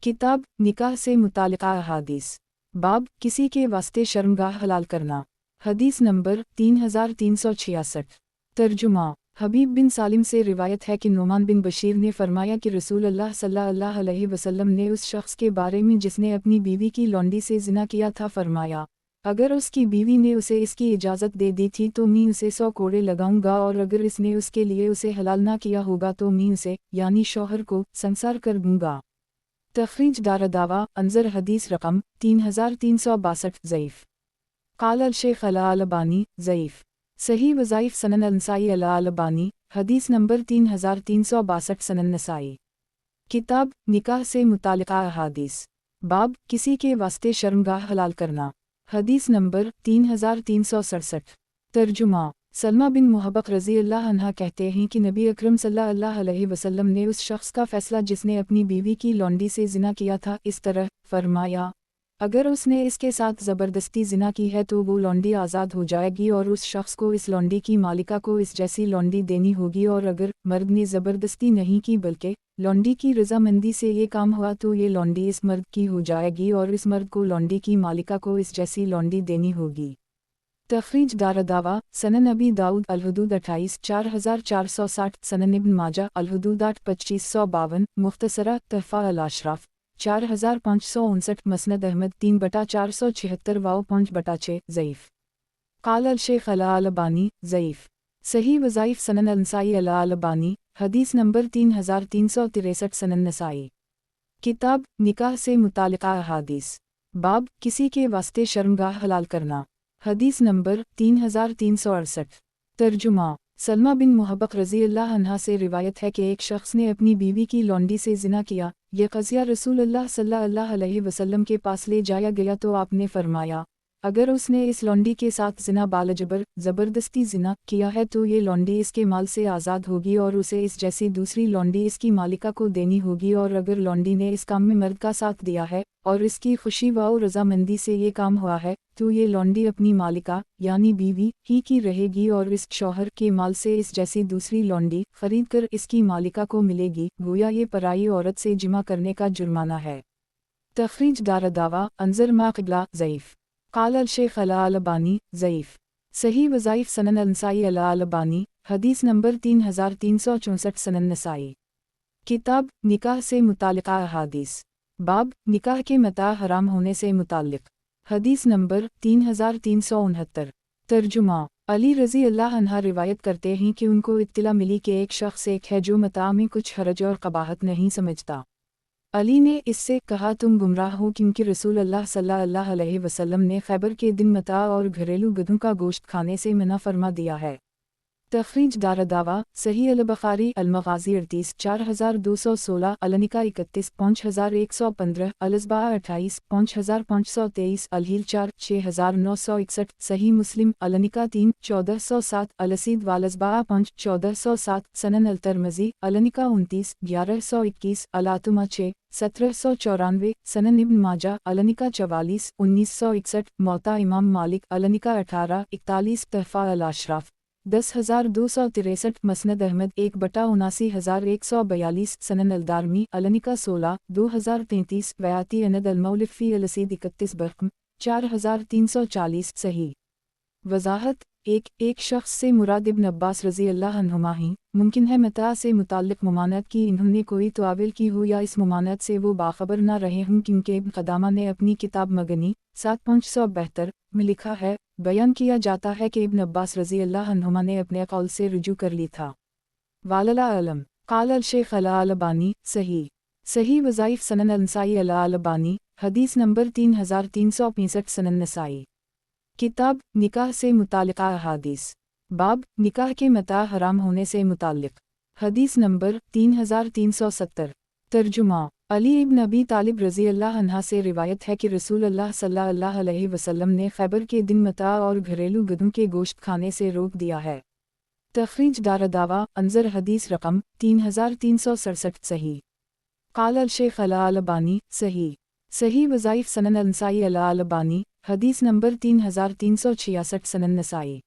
A: किताब निकाह से मुतालिका अहादीस। बाब किसी के वास्ते शर्मगाह हलाल करना। हदीस नंबर 3366। तर्जुमा। हबीब बिन सालिम से रिवायत है कि नुमान बिन बशीर ने फरमाया कि रसूल अल्लाह सल्लल्लाहु अलैहि वसल्लम ने उस शख्स के बारे में जिसने अपनी बीवी की लौंडी से ज़िना किया था फरमाया, अगर उसकी बीवी ने उसे इसकी इजाज़त दे दी थी तो मैं उसे 100 कोड़े लगाऊंगा और अगर इसने उसके लिए उसे हलाल ना किया होगा तो मैं उसे यानी शौहर को संसार कर दूंगा। तख़रीज दारदावा अंज़र हदीस रकम 3362 ज़ईफ़। क़ाल अल-शेख़ अल-अलबानी ज़ईफ़। सही वज़ाइफ़ सनन अल-नसाई अल-अलबानी, हदीस नंबर 3362 सनन नसाई। किताब निकाह से मुतालिका अहादीस। बाब किसी के वास्ते शर्मगाह हलाल करना। हदीस नंबर 3367। तर्जुमा। सलमा बिन मुहब्बक रज़ी अल्लाह अन्हा कहते हैं कि नबी अकरम सल्लल्लाहु अलैहि वसल्लम ने उस शख्स का फ़ैसला जिसने अपनी बीवी की लौंडी से ज़िना किया था इस तरह फरमाया, अगर उसने इसके साथ ज़बरदस्ती ज़िना की है तो वो लौंडी आज़ाद हो जाएगी और उस शख्स को इस लौंडी की मालिका को इस जैसी लौंडी देनी होगी और अगर मर्द ने ज़बरदस्ती नहीं की बल्कि लौंडी की रज़ामंदी से ये काम हुआ तो ये लौंडी इस मर्द की हो जाएगी और इस मर्द को लौंडी की मालिका को इस जैसी लौंडी देनी होगी। तख़रीज दारदावा सनन अबी दाऊद अल-हुदूद 28 4460 सनन इब्न माजा अल-हुदूद 2552 मुख्तसरा तहफ़ा अल-अशराफ 4559 मसनद अहमद 3/476 वाओ 5/6 ज़ईफ़। क़ाल अल-शेख़ अल-अलबानी ज़ईफ़। सही वज़ाइफ़ सनन अल-नसाई अल-अलबानी, हदीस नंबर 3363 सनन नसाई। किताब निकाह से मुतालिका अहादीस। बाब किसी के वास्ते शर्मगाह हलाल करना। हदीस नंबर 3368। तर्जुमा। सलमा बिन मुहब्बक रज़ी अल्लाह अन्हा से रिवायत है कि एक शख्स ने अपनी बीवी की लौंडी से ज़िना किया। यह क़ज़िया रसूलुल्लाह सल्लल्लाहु अलैहि वसल्लम के पास ले जाया गया तो आपने फरमाया, अगर उसने इस लौंडी के साथ ज़िना बालजबर ज़बरदस्ती ज़िना किया है तो ये लौंडी इसके माल से आज़ाद होगी और उसे इस जैसी दूसरी लौंडी इसकी मालिका को देनी होगी और अगर लौंडी ने इस काम में मर्द का साथ दिया है और इसकी खुशी व रज़ामंदी से ये काम हुआ है तो ये लौंडी अपनी मालिका यानी बीवी ही की रहेगी और इस शौहर के माल से इस जैसी दूसरी लौंडी खरीद कर इसकी मालिका को मिलेगी, गोया ये पराई औरत से जिमा करने का जुर्माना है। तख़रीज दारदावा अंज़र माक़बला ज़ईफ़। क़ाल अल-शेख़ अल-अलबानी ज़ईफ़। सही वज़ाइफ़ सनन अल-नसाई अल-अलबानी, हदीस नंबर 3364 सनन नसाई। किताब निकाह से मुतालिका अहादीस। बाब निकाह के मता हराम होने से मुताल्लिक़। हदीस नंबर 3369। तर्जुमा। अली रज़ी अल्लाह अन्हा रिवायत करते हैं कि उनको इत्तिला मिली कि एक शख्स एक है जो मता में कुछ हरज और कबाहत नहीं समझता। अली ने इससे कहा तुम गुमराह हो क्योंकि रसूल अल्लाह सल्लल्लाहु अलैहि वसल्लम ने खैबर के दिन मता और घरेलू गधों का गोश्त खाने से मना फरमा दिया है। तख़रीज दारदावा सही अल-बुख़ारी अल-मग़ाज़ी 38 4216 अल-निका 31 5115 अल-इस्बाह 28 5523 अल-हील 4 6961 सही मुस्लिम अल-निका 3 1407 अल-असीद वाल-इस्बाह 5 1407 सनन अल-तिर्मिज़ी अल-निका 29 1121 अल-आतुमा 6 1794 सनन इब्न माजा अल-निका 44 1961 मौता इमाम मालिक अल-निका 18 41 तहफ़ा अल-अशराफ 10263 मसनद अहमद 1/79142 सनन अल-दारमी अल-निका 16 2033 वयाती अनद अल-मौलिफ़ी अल-असीद 31 बरक़म 4340 सही। वज़ाहत एक शख्स से मुराद इब्न अब्बास रज़ी अल्लाह अन्हुमा ही मुमकिन है मता से मुताल्लिक़ मुमानत की इन्होंने कोई तवाविल की हो या इस मुमानत से वो बाखबर ना रहे हों क्योंकि इब्न क़दामा ने अपनी किताब मगनी 7572 में लिखा है, बयान किया जाता है कि इब्न अब्बास रज़ी अल्लाह अन्हुमा ने अपने कौल से रुजू कर ली था। वालला अलम। क़ाल अल-शेख़ अल-अलबानी सही वज़ाइफ़ सनन अल-नसाई अल-अलबानी, हदीस नंबर 3365 सनन नसाई। किताब निकाह से मुतालिका अहादीस। बाब निकाह के मता हराम होने से मुताल्लिक़। हदीस नंबर 3370। तर्जुमा। अली इब्न अबी तालिब रज़ी अल्लाह अन्हा से रिवायत है कि रसूल अल्लाह सल्लल्लाहु अलैहि वसल्लम ने खैबर के दिन मता और घरेलू गधों के गोश्त खाने से रोक दिया है। तखरीज दारदावा अंजर हदीस रकम 3367 सही। काल अल शेख अला अलबानी सही। सही वज़ाइफ सनन अल-नसाई अला अलबानी हदीस नंबर 3366 सनन नसाई।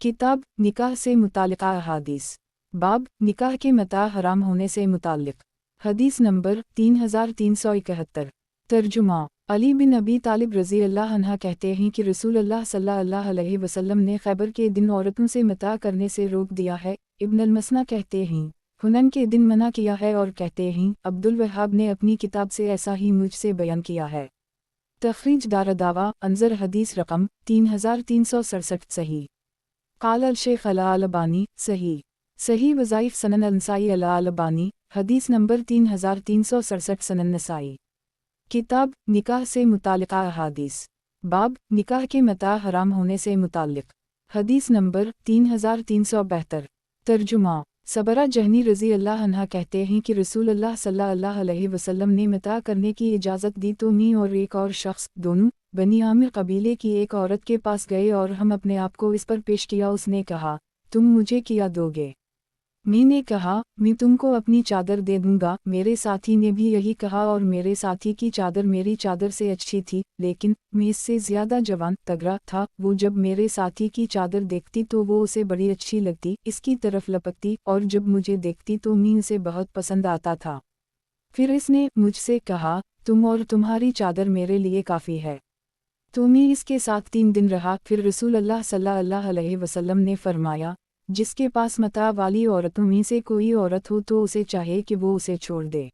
A: किताब निकाह से मुतालिका अहादीस। बाब निकाह के मता हराम होने से मुताल्लिक। हदीस नंबर 3371। तर्जुमा अली बिन अबी तालिब रज़ी अल्लाह अन्हा कहते हैं कि रसूल अल्लाह सल्लल्लाहु अलैहि वसल्लम ने खैबर के दिन औरतों से मता करने से रोक दिया है। इब्न अल-मसना कहते हैं हुनन के दिन मना किया है और कहते हैं अब्दुल वहाब ने अपनी किताब से ऐसा ही मुझसे बयान किया है। तखरीज दारदावा अंजर हदीस रकम 3367 सही। काल अल शेख अला अलबानी सही। सही वज़ाइफ सनन अल-नसाई अला अलबानी हदीस नंबर 3367 सनन नसाई। किताब निकाह से मुतालिका अहादीस। बाब निकाह के मता हराम होने से मुताल्लिक। हदीस नंबर 3372। तर्जुमा सबरा जहनी रज़ी अल्लाह अन्हा कहते हैं कि रसूल अल्लाह सल्लल्लाहु अलैहि वसल्लम ने मता करने की इजाज़त दी तो मैं और एक और शख्स दोनों बनी आमिर कबीले की एक औरत के पास गए और हम अपने आप को इस पर पेश किया। उसने कहा तुम मुझे क्या दोगे? मैंने कहा मैं तुमको अपनी चादर दे दूंगा। मेरे साथी ने भी यही कहा और मेरे साथी की चादर मेरी चादर से अच्छी थी, लेकिन मैं इससे ज़्यादा जवान तगड़ा था। वो जब मेरे साथी की चादर देखती तो वो उसे बड़ी अच्छी लगती, इसकी तरफ लपकती और जब मुझे देखती तो मैं उसे बहुत पसंद आता था। फिर इसने मुझसे कहा तुम और तुम्हारी चादर मेरे लिए काफ़ी है। तो मैं इसके साथ 3 दिन रहा। फिर रसूल अल्लाह सल्लल्लाहु अलैहि वसल्लम ने फरमाया जिसके पास मता वाली औरतों में से कोई औरत हो तो उसे चाहे कि वो उसे छोड़ दे।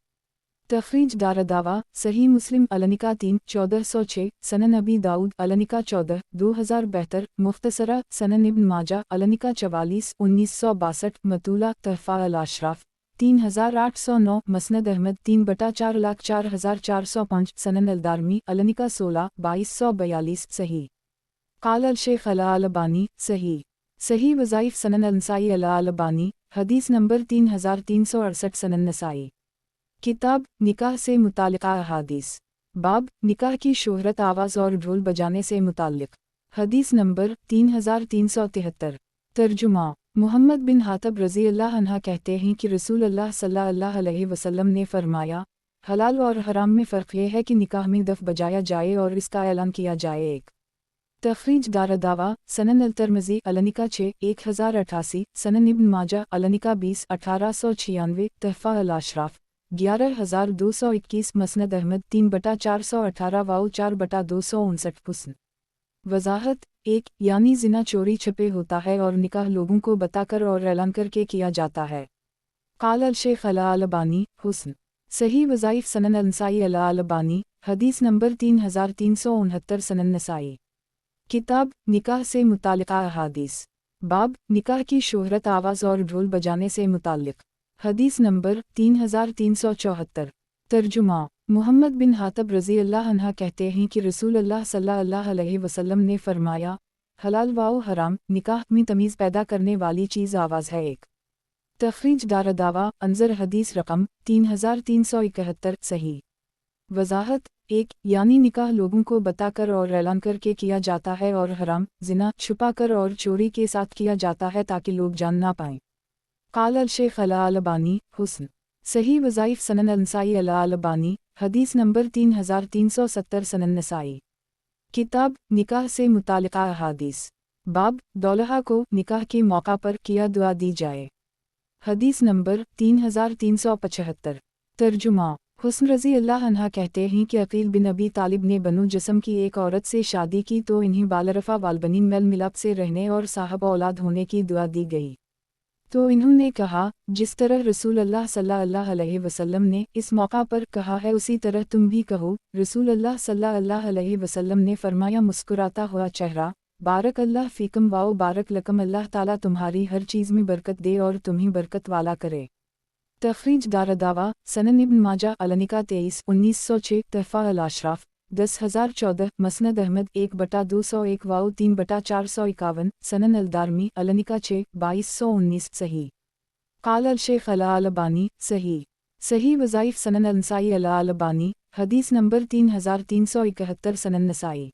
A: तखरीज दारदावा सही मुस्लिम अलनिका 3-1406 सनन अबी दाऊद अलनिका 14 2072 मुख्तसरा सनन इब्न माजा अलनिका 44 1962 मतूला तहफ़ा अल अशराफ 3809 मसनद अहमद 3/4,04,405 सनन अलदारमी अलनिका 16 2242 सही। काल अल शेख अला अलबानी सही। सही वज़ाइफ सनन अल-नसाई अला अलबानी हदीस नंबर 3368 सनन नसाई। किताब निकाह से मुतालिका अहादीस। बाब निकाह की शोहरत आवाज़ और ढोल बजाने से मुताल्लिक। हदीस नंबर 3373। तर्जुमा मोहम्मद बिन हातब रज़ी अल्लाह अन्हा कहते हैं कि रसूल अल्लाह सल्लल्लाहु अलैहि वसल्लम ने फरमाया हलाल और हराम में फ़र्क यह है कि निकाह में दफ बजाया जाए और इसका ऐलान किया जाए। एक तखरीज दारदावा सनन अल-तिरमिज़ी अलनिका 6-1088 सनन इब्न माजा अलनिका 20-1896 तहफ़ा अल-अशराफ 11221 मसनद अहमद 3/418 वाओ 4/259 हुस्न। वज़ाहत 1 यानी ज़िना चोरी छपे होता है और निकाह लोगों को बताकर और ऐलान करके किया जाता है। काल अल शेख अला अलबानी हुस्न। सही वज़ाइफ सनन अल-नसाई अला अलबानी हदीस नंबर 3369 सनन नसाई। किताब निकाह से मुतालिका अहादीस। बाब निकाह की शोहरत आवाज़ और ढोल बजाने से मुताल्लिक। हदीस नंबर 3374। तर्जुमा मोहम्मद बिन हातब रज़ी अल्लाह अन्हा कहते हैं कि रसूल अल्लाह सल्लल्लाहु अलैहि वसल्लम ने फरमाया हलाल वाओ हराम निकाह में तमीज़ पैदा करने वाली चीज़ आवाज़ है। एक तखरीज दारदावा अंजर हदीस रकम 3371 सही। वज़ाहत 1 यानी निकाह लोगों को बताकर और ऐलान करके किया जाता है और हराम ज़िना छुपाकर और चोरी के साथ किया जाता है ताकि लोग जान ना पाएं। काल अल शेख अला अलबानी हुस्न। सही वज़ाइफ सनन अल-नसाई अला अलबानी हदीस नंबर 3370 सनन नसाई। किताब निकाह से मुतालिका अहादीस। बाब दौल्हा को निकाह के मौका पर किया दुआ दी जाए। हदीस नंबर 3375। तर्जुमा हुस्न रज़ी अल्लाह अन्हा कहते हैं कि अकील बिन अबी तालिब ने बनु जस्म की एक औरत से शादी की तो इन्हें बालरफ़ा वालबनीन मेल मिलाप से रहने और साहब औलाद होने की दुआ दी गई। तो इन्होंने कहा जिस तरह रसूल अल्लाह सल्लल्लाहु अलैहि वसल्लम ने इस मौका पर कहा है उसी तरह तुम भी कहो। रसूल अल्लाह सल्लल्लाहु अलैहि वसल्लम ने फरमाया मुस्कुराता हुआ चेहरा बारक अल्लाह फ़ीकम वाओ बारक लकम अल्लाह ताला तुम्हारी हर चीज़ में बरकत दे और तुम्हें बरकत वाला करे। तखरीज दारदावा सनन इब्न माजा अलनिका 23-1906 तहफ़ा अल-अशराफ 10014 मसनद अहमद 1/201 वाओ 3/451 सनन अलदारमी अलनिका 6-2219 सही। काल अल शेख अला अलबानी सही। सही वज़ाइफ सनन अल-नसाई अल-अलबानी, हदीस नंबर 3371 सनन नसाई।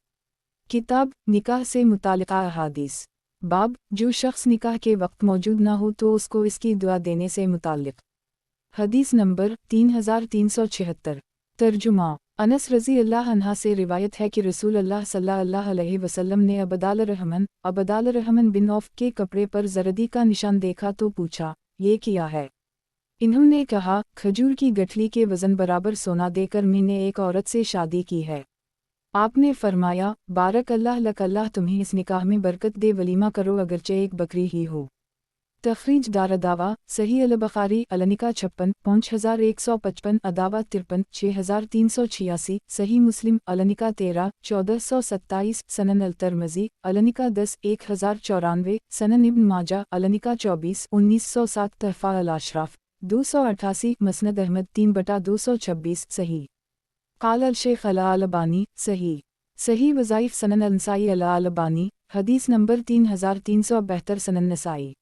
A: किताब निकाह से मुतालिका अहादीस। बाब, जो शख्स निकाह के वक्त मौजूद ना हो तो उसको इसकी दुआ देने से मुताल्लिक। हदीस नंबर 3376। तर्जुमा। अनस रज़ी अल्लाह अन्हा से रिवायत है कि रसूल अल्लाह सल्लल्लाहु अलैहि वसल्लम ने अबदाल रहमन बिन औफ के कपड़े पर ज़रदी का निशान देखा तो पूछा, ये क्या है? इन्होंने कहा, खजूर की गठली के वज़न बराबर सोना देकर मैंने एक औरत से शादी की है। आपने फरमाया, बारक अल्लाह लक, अल्लाह तुम्हें इस निकाह में बरकत दे, वलीमा करो अगरचे एक बकरी ही हो। तखरीज दारदावा, सही अल-बुखारी अलनिका 56, 5155, अदावा 53, 6386, सही मुस्लिम अलनिका 13, 1427, सनन अल-तिरमिज़ी अलनिका 10, 1094, सनन इब्न माजा अलनिका 24, 1907, तहफ़ा अल-अशराफ 288, मसनद अहमद 3/226, सही। क़ाल अल-शेख अल-अलबानी, सही वज़ाइफ सनन अल-नसाई अल-अलबानी, हदीस नंबर 3372 सनन नसाई।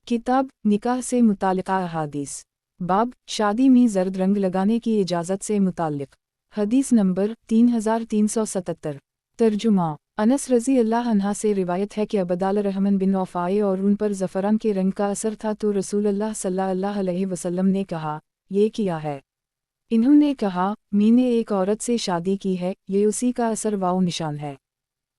A: किताब निकाह से मुतालिका अहादीस। बाब, शादी में जर्द रंग लगाने की इजाज़त से मुताल्लिक़। हदीस नंबर 3377। तर्जुमा। अनस रज़ी अल्लाह अन्हा से रिवायत है कि अबदाल रहमन बिन औफ आए और उन पर ज़फ़रान के रंग का असर था तो रसूलुल्लाह सल्लल्लाहु अलैहि वसल्लम ने कहा, ये क्या है? इन्होंने कहा, मैंने एक औरत से शादी की है, ये उसी का असर वाओ निशान है।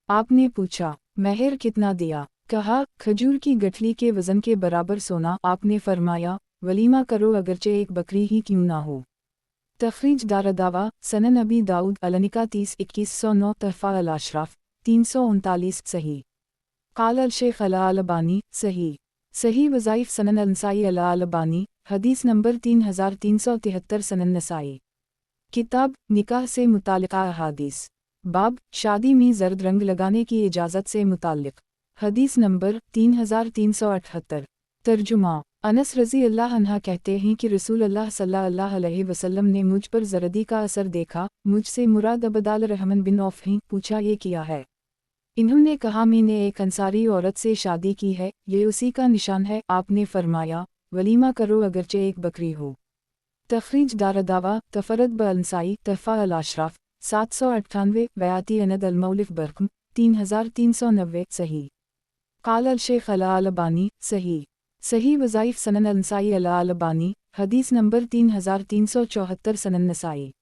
A: आपने पूछा, महर कितना दिया? कहा, खजूर की गठली के वज़न के बराबर सोना। आपने फरमाया, वलीमा करो अगरचे एक बकरी ही क्यों ना हो। तखरीज दारदावा, सनन अबी दाऊद अलनिका 30, 2109, तहफ़ा अल-अशराफ 339, सही। क़ाल अल-शेख अल-अलबानी, सही वज़ाइफ सनन अल-नसाई अल-अलबानी, हदीस नंबर 3373 सनन नसाई। किताब निकाह से मुतालिका अहादीस। बाब, शादी में जर्द रंग लगाने की इजाज़त से मुताल्लिक़। हदीस नंबर 3378। तर्जुमा। अनस रज़ी अल्लाह अन्हा कहते हैं कि रसूलुल्लाह सल्लल्लाहु अलैहि वसल्लम ने मुझ पर ज़रदी का असर देखा। मुझसे मुराद अबदाल रहमन बिन औफ हैं। पूछा, ये क्या है? इन्होंने कहा, मैंने एक अंसारी औरत से शादी की है, ये उसी का निशान है। आपने फरमाया, वलीमा करो अगरचे एक बकरी हो। तखरीज दारदावा, तफरद ब-अल-नसाई, तहफ़ा अल-अशराफ 798, वयाती अनद अल-मौलिफ बरकम 3390, सही। क़ाल अल-शेख अल-अलबानी, सही वज़ाइफ सनन अल-नसाई अल-अलबानी, हदीस नंबर 3374 सनन नसाई।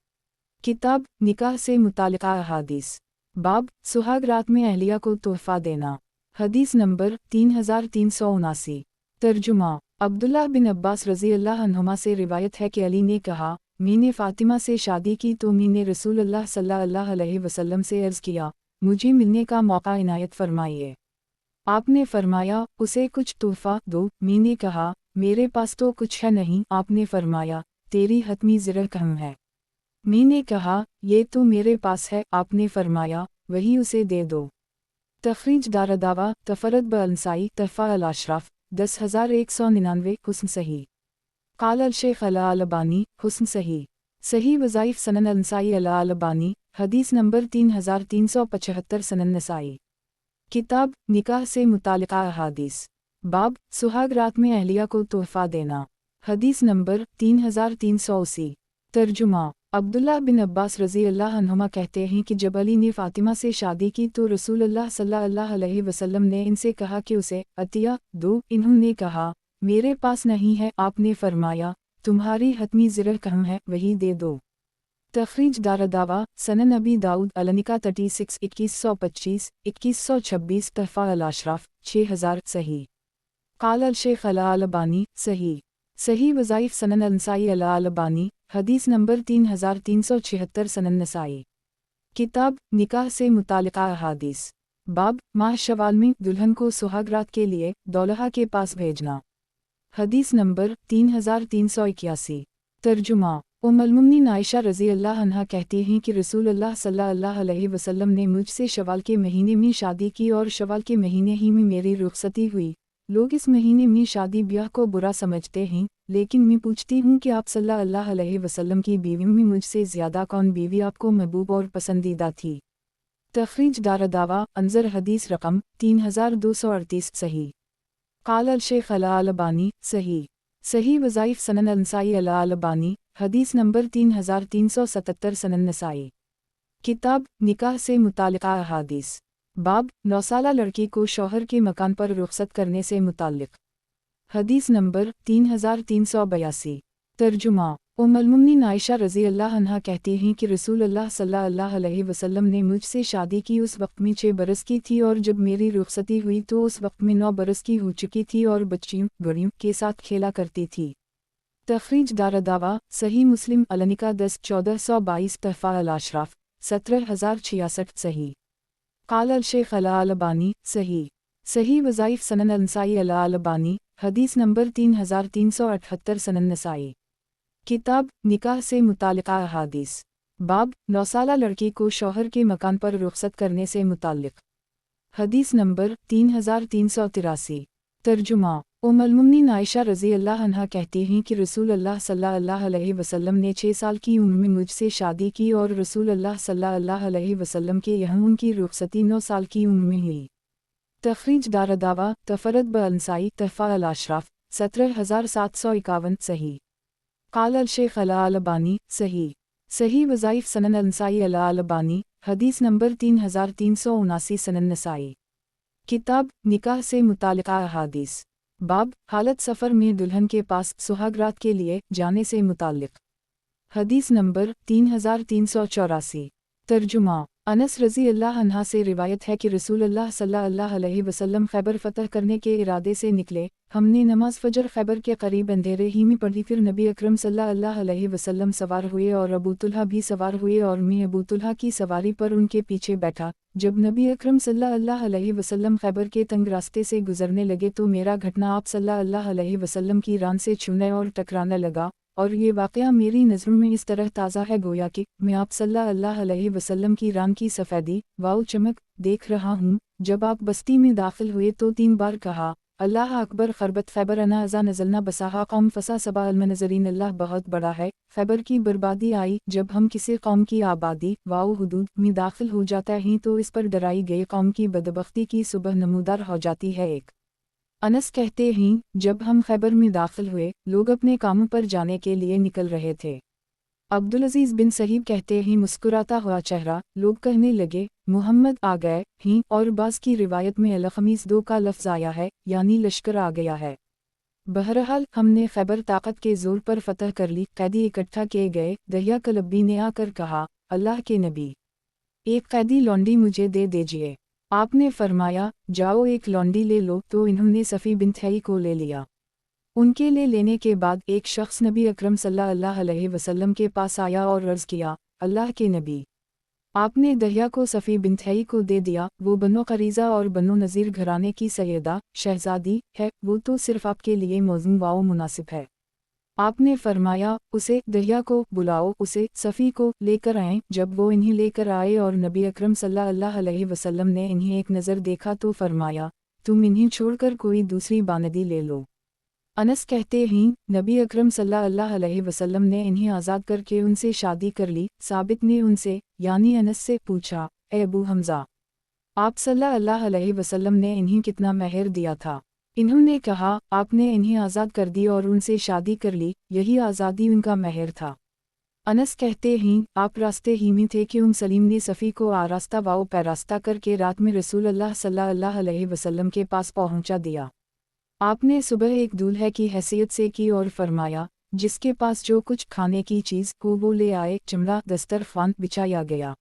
A: किताब निकाह से मुतालिका अहादीस। बाब, सुहाग रात में अहलिया को तोहफ़ा देना। हदीस नंबर 3379। तर्जुमा। अब्दुल्लाह बिन अब्बास रज़ी अल्लाह अन्हुमा से रिवायत है कि अली ने कहा, मैंने फ़ातिमा से शादी की तो मैंने रसूलुल्लाह सल्लल्लाहु अलैहि वसल्लम से अर्ज़ किया, मुझे मिलने का मौका इनायत फरमाइए। आपने फरमाया, उसे कुछ तोहफ़ा दो। मैंने कहा, मेरे पास तो कुछ है नहीं। आपने फरमाया, तेरी हतमी ज़िरह कहाँ है? मैंने कहा, ये तो मेरे पास है। आपने फरमाया, वही उसे दे दो। तखरीज दारदावा, तफरद ब-अल-नसाई, तहफ़ा अल-अशराफ 10199, हुस्न सही। क़ाल अल-शेख अल-अलबानी, हुस्न सही वज़ाइफ सनन अल-नसाई अल-अलबानी, हदीस नंबर 3375 सनन नसाई। किताब निकाह से मुतालिका अहादीस। बाब, सुहाग रात में अहलिया को तोहफ़ा देना। हदीस नंबर 3380। तर्जुमा। अब्दुल्लाह बिन अब्बास रज़ी अल्लाह अन्हुमा कहते हैं कि जब अली ने फ़ातिमा से शादी की तो रसूलुल्लाह सल्लल्लाहु अलैहि वसल्लम ने इनसे कहा कि उसे अतिया दो। इन्होंने कहा, मेरे पास नहीं है। आपने फरमाया, तुम्हारी हतमी ज़िरह कहाँ है, वही दे दो। तखरीज दारदावा, सनन अबी दाऊद अलनिका 36, 2125, 2126, तहफ़ा अल-अशराफ 6000, सही। क़ाल अल-शेख अल-अलबानी, सही वज़ाइफ सनन अल-नसाई अल-अलबानी, हदीस नंबर 3376 सनन नसाई। किताब निकाह से मुतालिका अहादीस। बाब, माह शवाल में दुल्हन को सुहाग रात के लिए दौल्हा के पास भेजना। हदीस नंबर 3381। तर्जुमा। उम्मुल-मुमिनीन आयशा रज़ी अल्लाह अन्हा कहती हैं कि रसूलुल्लाह सल्लल्लाहु अलैहि वसल्लम ने मुझसे शवाल के महीने में शादी की और शवाल के महीने ही में मेरी रुखसती हुई। लोग इस महीने में शादी ब्याह को बुरा समझते हैं, लेकिन मैं पूछती हूँ कि आप सल्लल्लाहु अलैहि वसल्लम की बीवियों में मुझसे ज़्यादा कौन बीवी आपको महबूब और पसंदीदा थी? तखरीज दारदावा, अंजर हदीस रकम 3238, सही। क़ाल अल-शेख अल-अलबानी, صحیح وظائف سنن انسائی الالبانی، حدیث نمبر 3377 سنن نسائی۔ کتاب نکاح سے متعلقہ احادیث۔ باب 9 سالہ لڑکی کو شوہر کے مکان پر رخصت کرنے سے متعلق۔ حدیث نمبر 3382۔ ترجمہ۔ ام المؤمنین عائشہ رضی اللہ عنہا کہتی ہیں کہ رسول اللہ صلی اللہ علیہ وسلم نے مجھ سے شادی کی، اس وقت میں 6 برس کی تھی، اور جب میری رخصتی ہوئی تو اس وقت میں 9 برس کی ہو چکی تھی اور بچیوں گڑیوں کے ساتھ کھیلا کرتی تھی۔ تخریج دارالدعویٰ صحیح مسلم النکاح 10/1422 تحفہ الاشراف 17066 صحیح۔ قال الشیخ الالبانی صحیح وظائف سنن انسائی الالبانی، حدیث نمبر 3378 سنن نسائی۔ کتاب نکاح سے متعلقہ احادیث۔ باب 9 سالہ لڑکی کو شوہر کے مکان پر رخصت کرنے سے متعلق۔ حدیث نمبر 3383۔ ترجمہ۔ ام المؤمنین عائشہ رضی اللہ عنہا کہتی ہیں کہ رسول اللہ صلی اللہ علیہ وسلم نے 6 سال کی عمر میں مجھ سے شادی کی، اور رسول اللہ صلی اللہ علیہ وسلم کے یہاں ان کی رخصتی 9 سال کی عمر میں ہوئی۔ تخریج دارالدعویٰ تفرد بانسائی تحفہ الاشراف 17751 صحیح۔ قال الشیخ الالبانی صحیح وظائف سنن انسائی الالبانی، حدیث نمبر 3379 سنن نسائی۔ کتاب نکاح سے متعلقہ احادیث۔ باب حالت سفر میں دلہن کے پاس سہاگرات کے لیے جانے سے متعلق۔ حدیث نمبر 3384۔ ترجمہ۔ انس رضی اللہ عنہ سے روایت ہے کہ رسول اللہ صلی اللہ علیہ وسلم خیبر فتح کرنے کے ارادے سے نکلے، ہم نے نماز فجر خیبر کے قریب اندھیرے ہی میں پڑھی، پھر نبی اکرم صلی اللہ علیہ وسلم سوار ہوئے اور ابو طلحہ بھی سوار ہوئے، اور میں ابو طلحہ کی سواری پر ان کے پیچھے بیٹھا۔ جب نبی اکرم صلی اللہ علیہ وسلم خیبر کے تنگ راستے سے گزرنے لگے تو میرا گھٹنا آپ صلی اللہ علیہ وسلم کی ران سے چھونے اور ٹکرانے لگا، اور یہ واقعہ میری نظروں میں اس طرح تازہ ہے گویا کہ میں آپ صلی اللہ علیہ وسلم کی ران کی سفیدی چمک دیکھ رہا ہوں۔ جب آپ بستی میں داخل ہوئے تو 3 بار کہا، اللہ اکبر، خربت خیبر انا ازا نزلنا بساہا قوم فسا سبا المنظرین، اللہ بہت بڑا ہے، خیبر کی بربادی آئی جب ہم کسی قوم کی آبادی حدود میں داخل ہو جاتا ہیں تو اس پر ڈرائی گئی قوم کی بدبختی کی صبح نمودار ہو جاتی ہے۔ ایک انس کہتے ہیں جب ہم خیبر میں داخل ہوئے، لوگ اپنے کاموں پر جانے کے لیے نکل رہے تھے۔ عبدالعزیز بن صہیب کہتے ہیں مسکراتا ہوا چہرہ، لوگ کہنے لگے محمد آ گئے ہیں، اور بعض کی روایت میں الخمیس 2 کا لفظ آیا ہے، یعنی لشکر آ گیا ہے۔ بہرحال ہم نے خیبر طاقت کے زور پر فتح کر لی، قیدی اکٹھا کیے گئے۔ دہیا کلبی نے آ کر کہا، اللہ کے نبی، ایک قیدی لونڈی مجھے دے دیجئے۔ آپ نے فرمایا جاؤ ایک لونڈی لے لو، تو انہوں نے صفی بنت حیی کو لے لیا۔ ان کے لینے کے بعد ایک شخص نبی اکرم صلی اللہ علیہ وسلم کے پاس آیا اور عرض کیا، اللہ کے نبی، آپ نے دہیا کو صفی بنت حیی کو دے دیا، وہ بنو قریظہ اور بنو نذیر گھرانے کی سیدہ شہزادی ہے، وہ تو صرف آپ کے لیے موزوں و مناسب ہے۔ آپ نے فرمایا اسے دہیا کو بلاؤ، اسے صفی کو لے کر آئیں۔ جب وہ انہیں لے کر آئے اور نبی اکرم صلی اللہ علیہ وسلم نے انہیں ایک نظر دیکھا تو فرمایا تم انہیں چھوڑ کر کوئی دوسری باندی لے لو۔ انس کہتے ہیں نبی اکرم صلی اللہ علیہ وسلم نے انہیں آزاد کر کے ان سے شادی کر لی۔ ثابت نے ان سے یعنی انس سے پوچھا، اے ابو حمزہ، آپ صلی اللہ علیہ وسلم نے انہیں کتنا مہر دیا تھا؟ انہوں نے کہا آپ نے انہیں آزاد کر دی اور ان سے شادی کر لی، یہی آزادی ان کا مہر تھا۔ انس کہتے ہیں آپ راستے ہی میں تھے کہ سلیم نے صفی کو آراستہ و پیراستہ کر کے رات میں رسول اللہ صلی اللہ علیہ وسلم کے پاس پہنچا دیا۔ آپ نے صبح ایک دولہے کی حیثیت سے کی اور فرمایا جس کے پاس جو کچھ کھانے کی چیز ہو وہ لے آئے۔ چمڑا دسترخوان بچھایا گیا،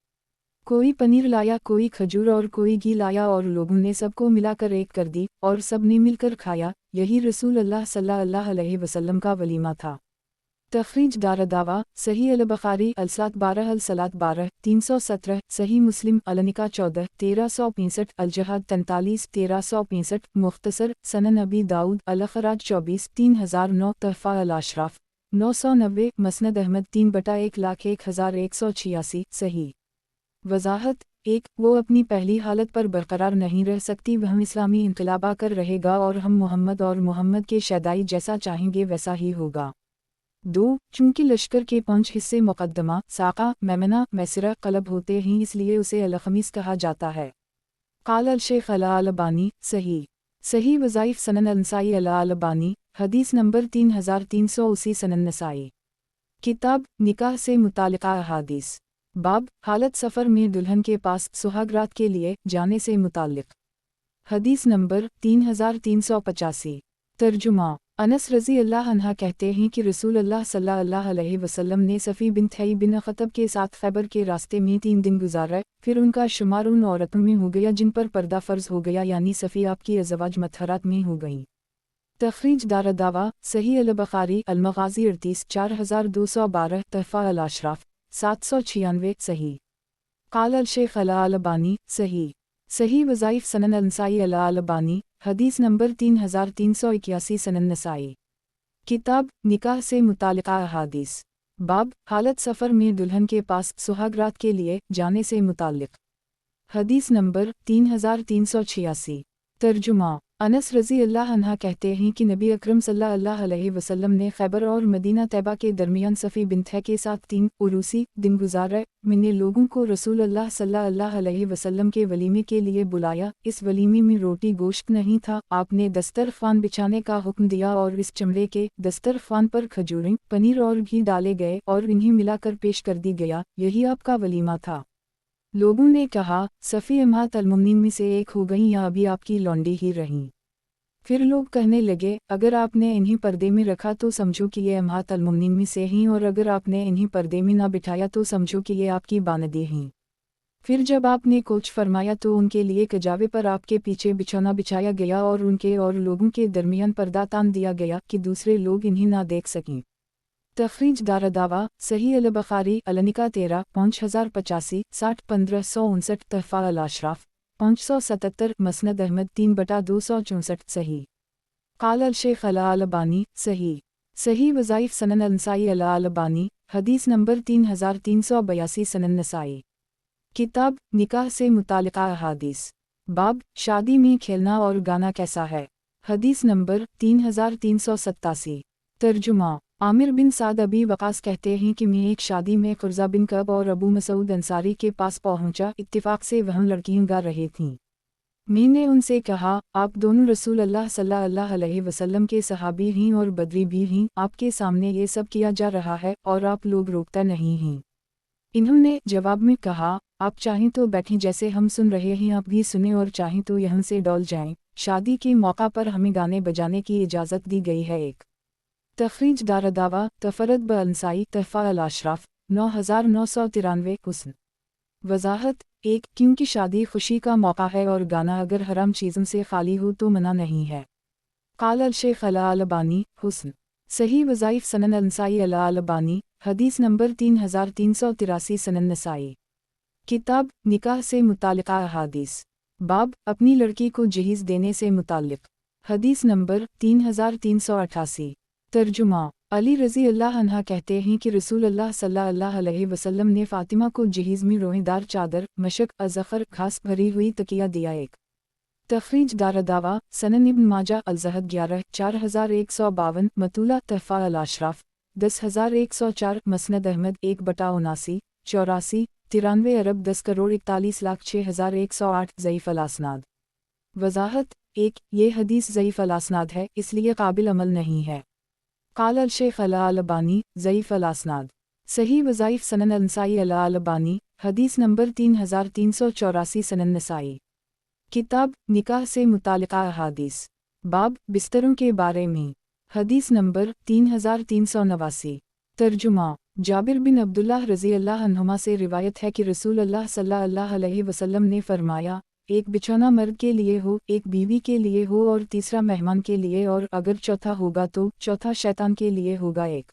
A: کوئی پنیر لایا، کوئی کھجور اور کوئی گھی لایا، اور لوگوں نے سب کو ملا کر ایک کر دی اور سب نے مل کر کھایا۔ یہی رسول اللہ صلی اللہ علیہ وسلم کا ولیمہ تھا۔ تخریج دارالدعویٰ صحیح البخاری الصلاۃ 12 الصلاۃ 12 317 صحیح مسلم النکاح 14 1365 الجہاد 43 1365 مختصر سنن ابی داؤد الاخراج 24 3009 تحفہ الاشراف 990 مسند احمد 3/1,01,186 صحیح۔ وضاحت 1 وہ اپنی پہلی حالت پر برقرار نہیں رہ سکتی، وہ اسلامی انقلاب آ کر رہے گا اور ہم محمد اور محمد کے شیدائی جیسا چاہیں گے ویسا ہی ہوگا۔ 2 چونکہ لشکر کے 5 حصے مقدمہ، ساقہ، میمنہ، میسرہ، قلب ہوتے ہیں، اس لیے اسے الخمیس کہا جاتا ہے۔ قال الشیخ الالبانی صحیح وظائف سنن انسائی الالبانی، حدیث نمبر 3380 سنن نسائی۔ کتاب نکاح سے متعلقہ احادیث۔ باب حالت سفر میں دلہن کے پاس سہاگرات کے لیے جانے سے متعلق۔ حدیث نمبر 3385۔ ترجمہ۔ انس رضی اللہ عنہ کہتے ہیں کہ رسول اللہ صلی اللہ علیہ وسلم نے صفی بنت حیی بن اخطب کے ساتھ خیبر کے راستے میں 3 دن گزارے، پھر ان کا شمار ان عورتوں میں ہو گیا جن پر پردہ فرض ہو گیا، یعنی صفی آپ کی ازواج مطہرات میں ہو گئیں۔ تخریج دارالدعوہ صحیح البخاری المغازی 38 4212 تحفہ الاشراف 796 صحیح۔ قال الشیخ الالبانی صحیح وظائف سنن النسائی الالبانی حدیث نمبر 3381 سنن نسائی۔ کتاب نکاح سے متعلقہ احادیث۔ باب حالت سفر میں دلہن کے پاس سہاگرات کے لیے جانے سے متعلق۔ حدیث نمبر 3386۔ ترجمہ۔ انس رضی اللہ عنہ کہتے ہیں کہ نبی اکرم صلی اللہ علیہ وسلم نے خیبر اور مدینہ طیبہ کے درمیان صفی بنت حیی کے ساتھ 3 عروسی دن گزارے۔ میں نے لوگوں کو رسول اللہ صلی اللہ علیہ وسلم کے ولیمے کے لیے بلایا، اس ولیمے میں روٹی گوشت نہیں تھا، آپ نے دسترخوان بچھانے کا حکم دیا اور اس چمڑے کے دسترخوان پر کھجوریں، پنیر اور گھی ڈالے گئے اور انہیں ملا کر پیش کر دی گیا، یہی آپ کا ولیمہ تھا۔ لوگوں نے کہا، صفی امہات المومنین میں سے ایک ہو گئیں یا ابھی آپ کی لونڈی ہی رہیں؟ پھر لوگ کہنے لگے، اگر آپ نے انہیں پردے میں رکھا تو سمجھو کہ یہ امہات المومنین میں سے ہیں، اور اگر آپ نے انہیں پردے میں نہ بٹھایا تو سمجھو کہ یہ آپ کی باندی ہیں۔ پھر جب آپ نے کوچ فرمایا تو ان کے لیے کجاوے پر آپ کے پیچھے بچھونا بچھایا گیا اور ان کے اور لوگوں کے درمیان پردہ تان دیا گیا کہ دوسرے لوگ انہیں نہ دیکھ سکیں۔ تخریج دارالدعوہ صحیح البخاری النکاح 13 5085 60 1559 تحفہ الاشراف 577 مسند احمد 3/264 صحیح۔ قال الشیخ الالبانی صحیح وظائف سنن النسائی الالبانی حدیث نمبر 3382 سنن نسائی۔ کتاب نکاح سے متعلقہ احادیث۔ باب شادی میں کھیلنا اور گانا کیسا ہے؟ حدیث نمبر 3387۔ ترجمہ۔ عامر بن سعد ابی وقاص کہتے ہیں کہ میں ایک شادی میں قرظہ بن کعب اور ابو مسعود انصاری کے پاس پہنچا، اتفاق سے وہاں لڑکیاں گا رہی تھیں۔ میں نے ان سے کہا، آپ دونوں رسول اللہ صلی اللہ علیہ وسلم کے صحابی ہیں اور بدری بھی ہیں، آپ کے سامنے یہ سب کیا جا رہا ہے اور آپ لوگ روکتا نہیں ہیں۔ انہوں نے جواب میں کہا، آپ چاہیں تو بیٹھیں، جیسے ہم سن رہے ہیں آپ بھی سنیں، اور چاہیں تو یہاں سے ڈول جائیں، شادی کے موقع پر ہمیں گانے بجانے کی اجازت دی گئی ہے۔ ایک تخریج دارالدعوہ تفرد بالنسائی تحفہ الاشراف 9993 حسن۔ وضاحت 1 کیونکہ شادی خوشی کا موقع ہے اور گانا اگر حرام چیزوں سے خالی ہو تو منع نہیں ہے۔ قال الشیخ الالبانی حسن۔ صحیح وظائف سنن النسائی الالبانی حدیث نمبر 3383 سنن نسائی۔ کتاب نکاح سے متعلقہ احادیث۔ باب اپنی لڑکی کو جہیز دینے سے متعلق۔ حدیث نمبر 3388۔ ترجمہ۔ علی رضی اللہ عنہ کہتے ہیں کہ رسول اللہ صلی اللہ علیہ وسلم نے فاطمہ کو جہیز میں روئیں دار چادر، مشک، ازخر، گھاس بھری ہوئی تکیہ دیا۔ ایک تخریج دارالدعوہ سنن ابن ماجہ الزہد 11 4152 مطولہ تحفہ الاشراف 10104 مسند احمد 1/79 84 93 عرب 10 کروڑ 41 لاکھ 6108 ضعیف الاسناد۔ وضاحت 1 یہ حدیث ضعیف الاسناد ہے، اس لیے قابل عمل نہیں ہے۔ قال الشیخ الالبانی ضعیف الاسناد۔ صحیح وظائف سنن النسائی الالبانی حدیث نمبر 3384 سنن نسائی۔ کتاب نکاح سے متعلقہ احادیث۔ باب بستروں کے بارے میں۔ حدیث نمبر 3389۔ ترجمہ۔ جابر بن عبداللہ رضی اللہ عنہما سے روایت ہے کہ رسول اللہ صلی اللہ علیہ وسلم نے فرمایا، ایک بچھونا مرد کے لیے ہو، ایک بیوی کے لیے ہو اور تیسرا مہمان کے لیے، اور اگر چوتھا ہوگا تو چوتھا شیطان کے لیے ہوگا۔ ایک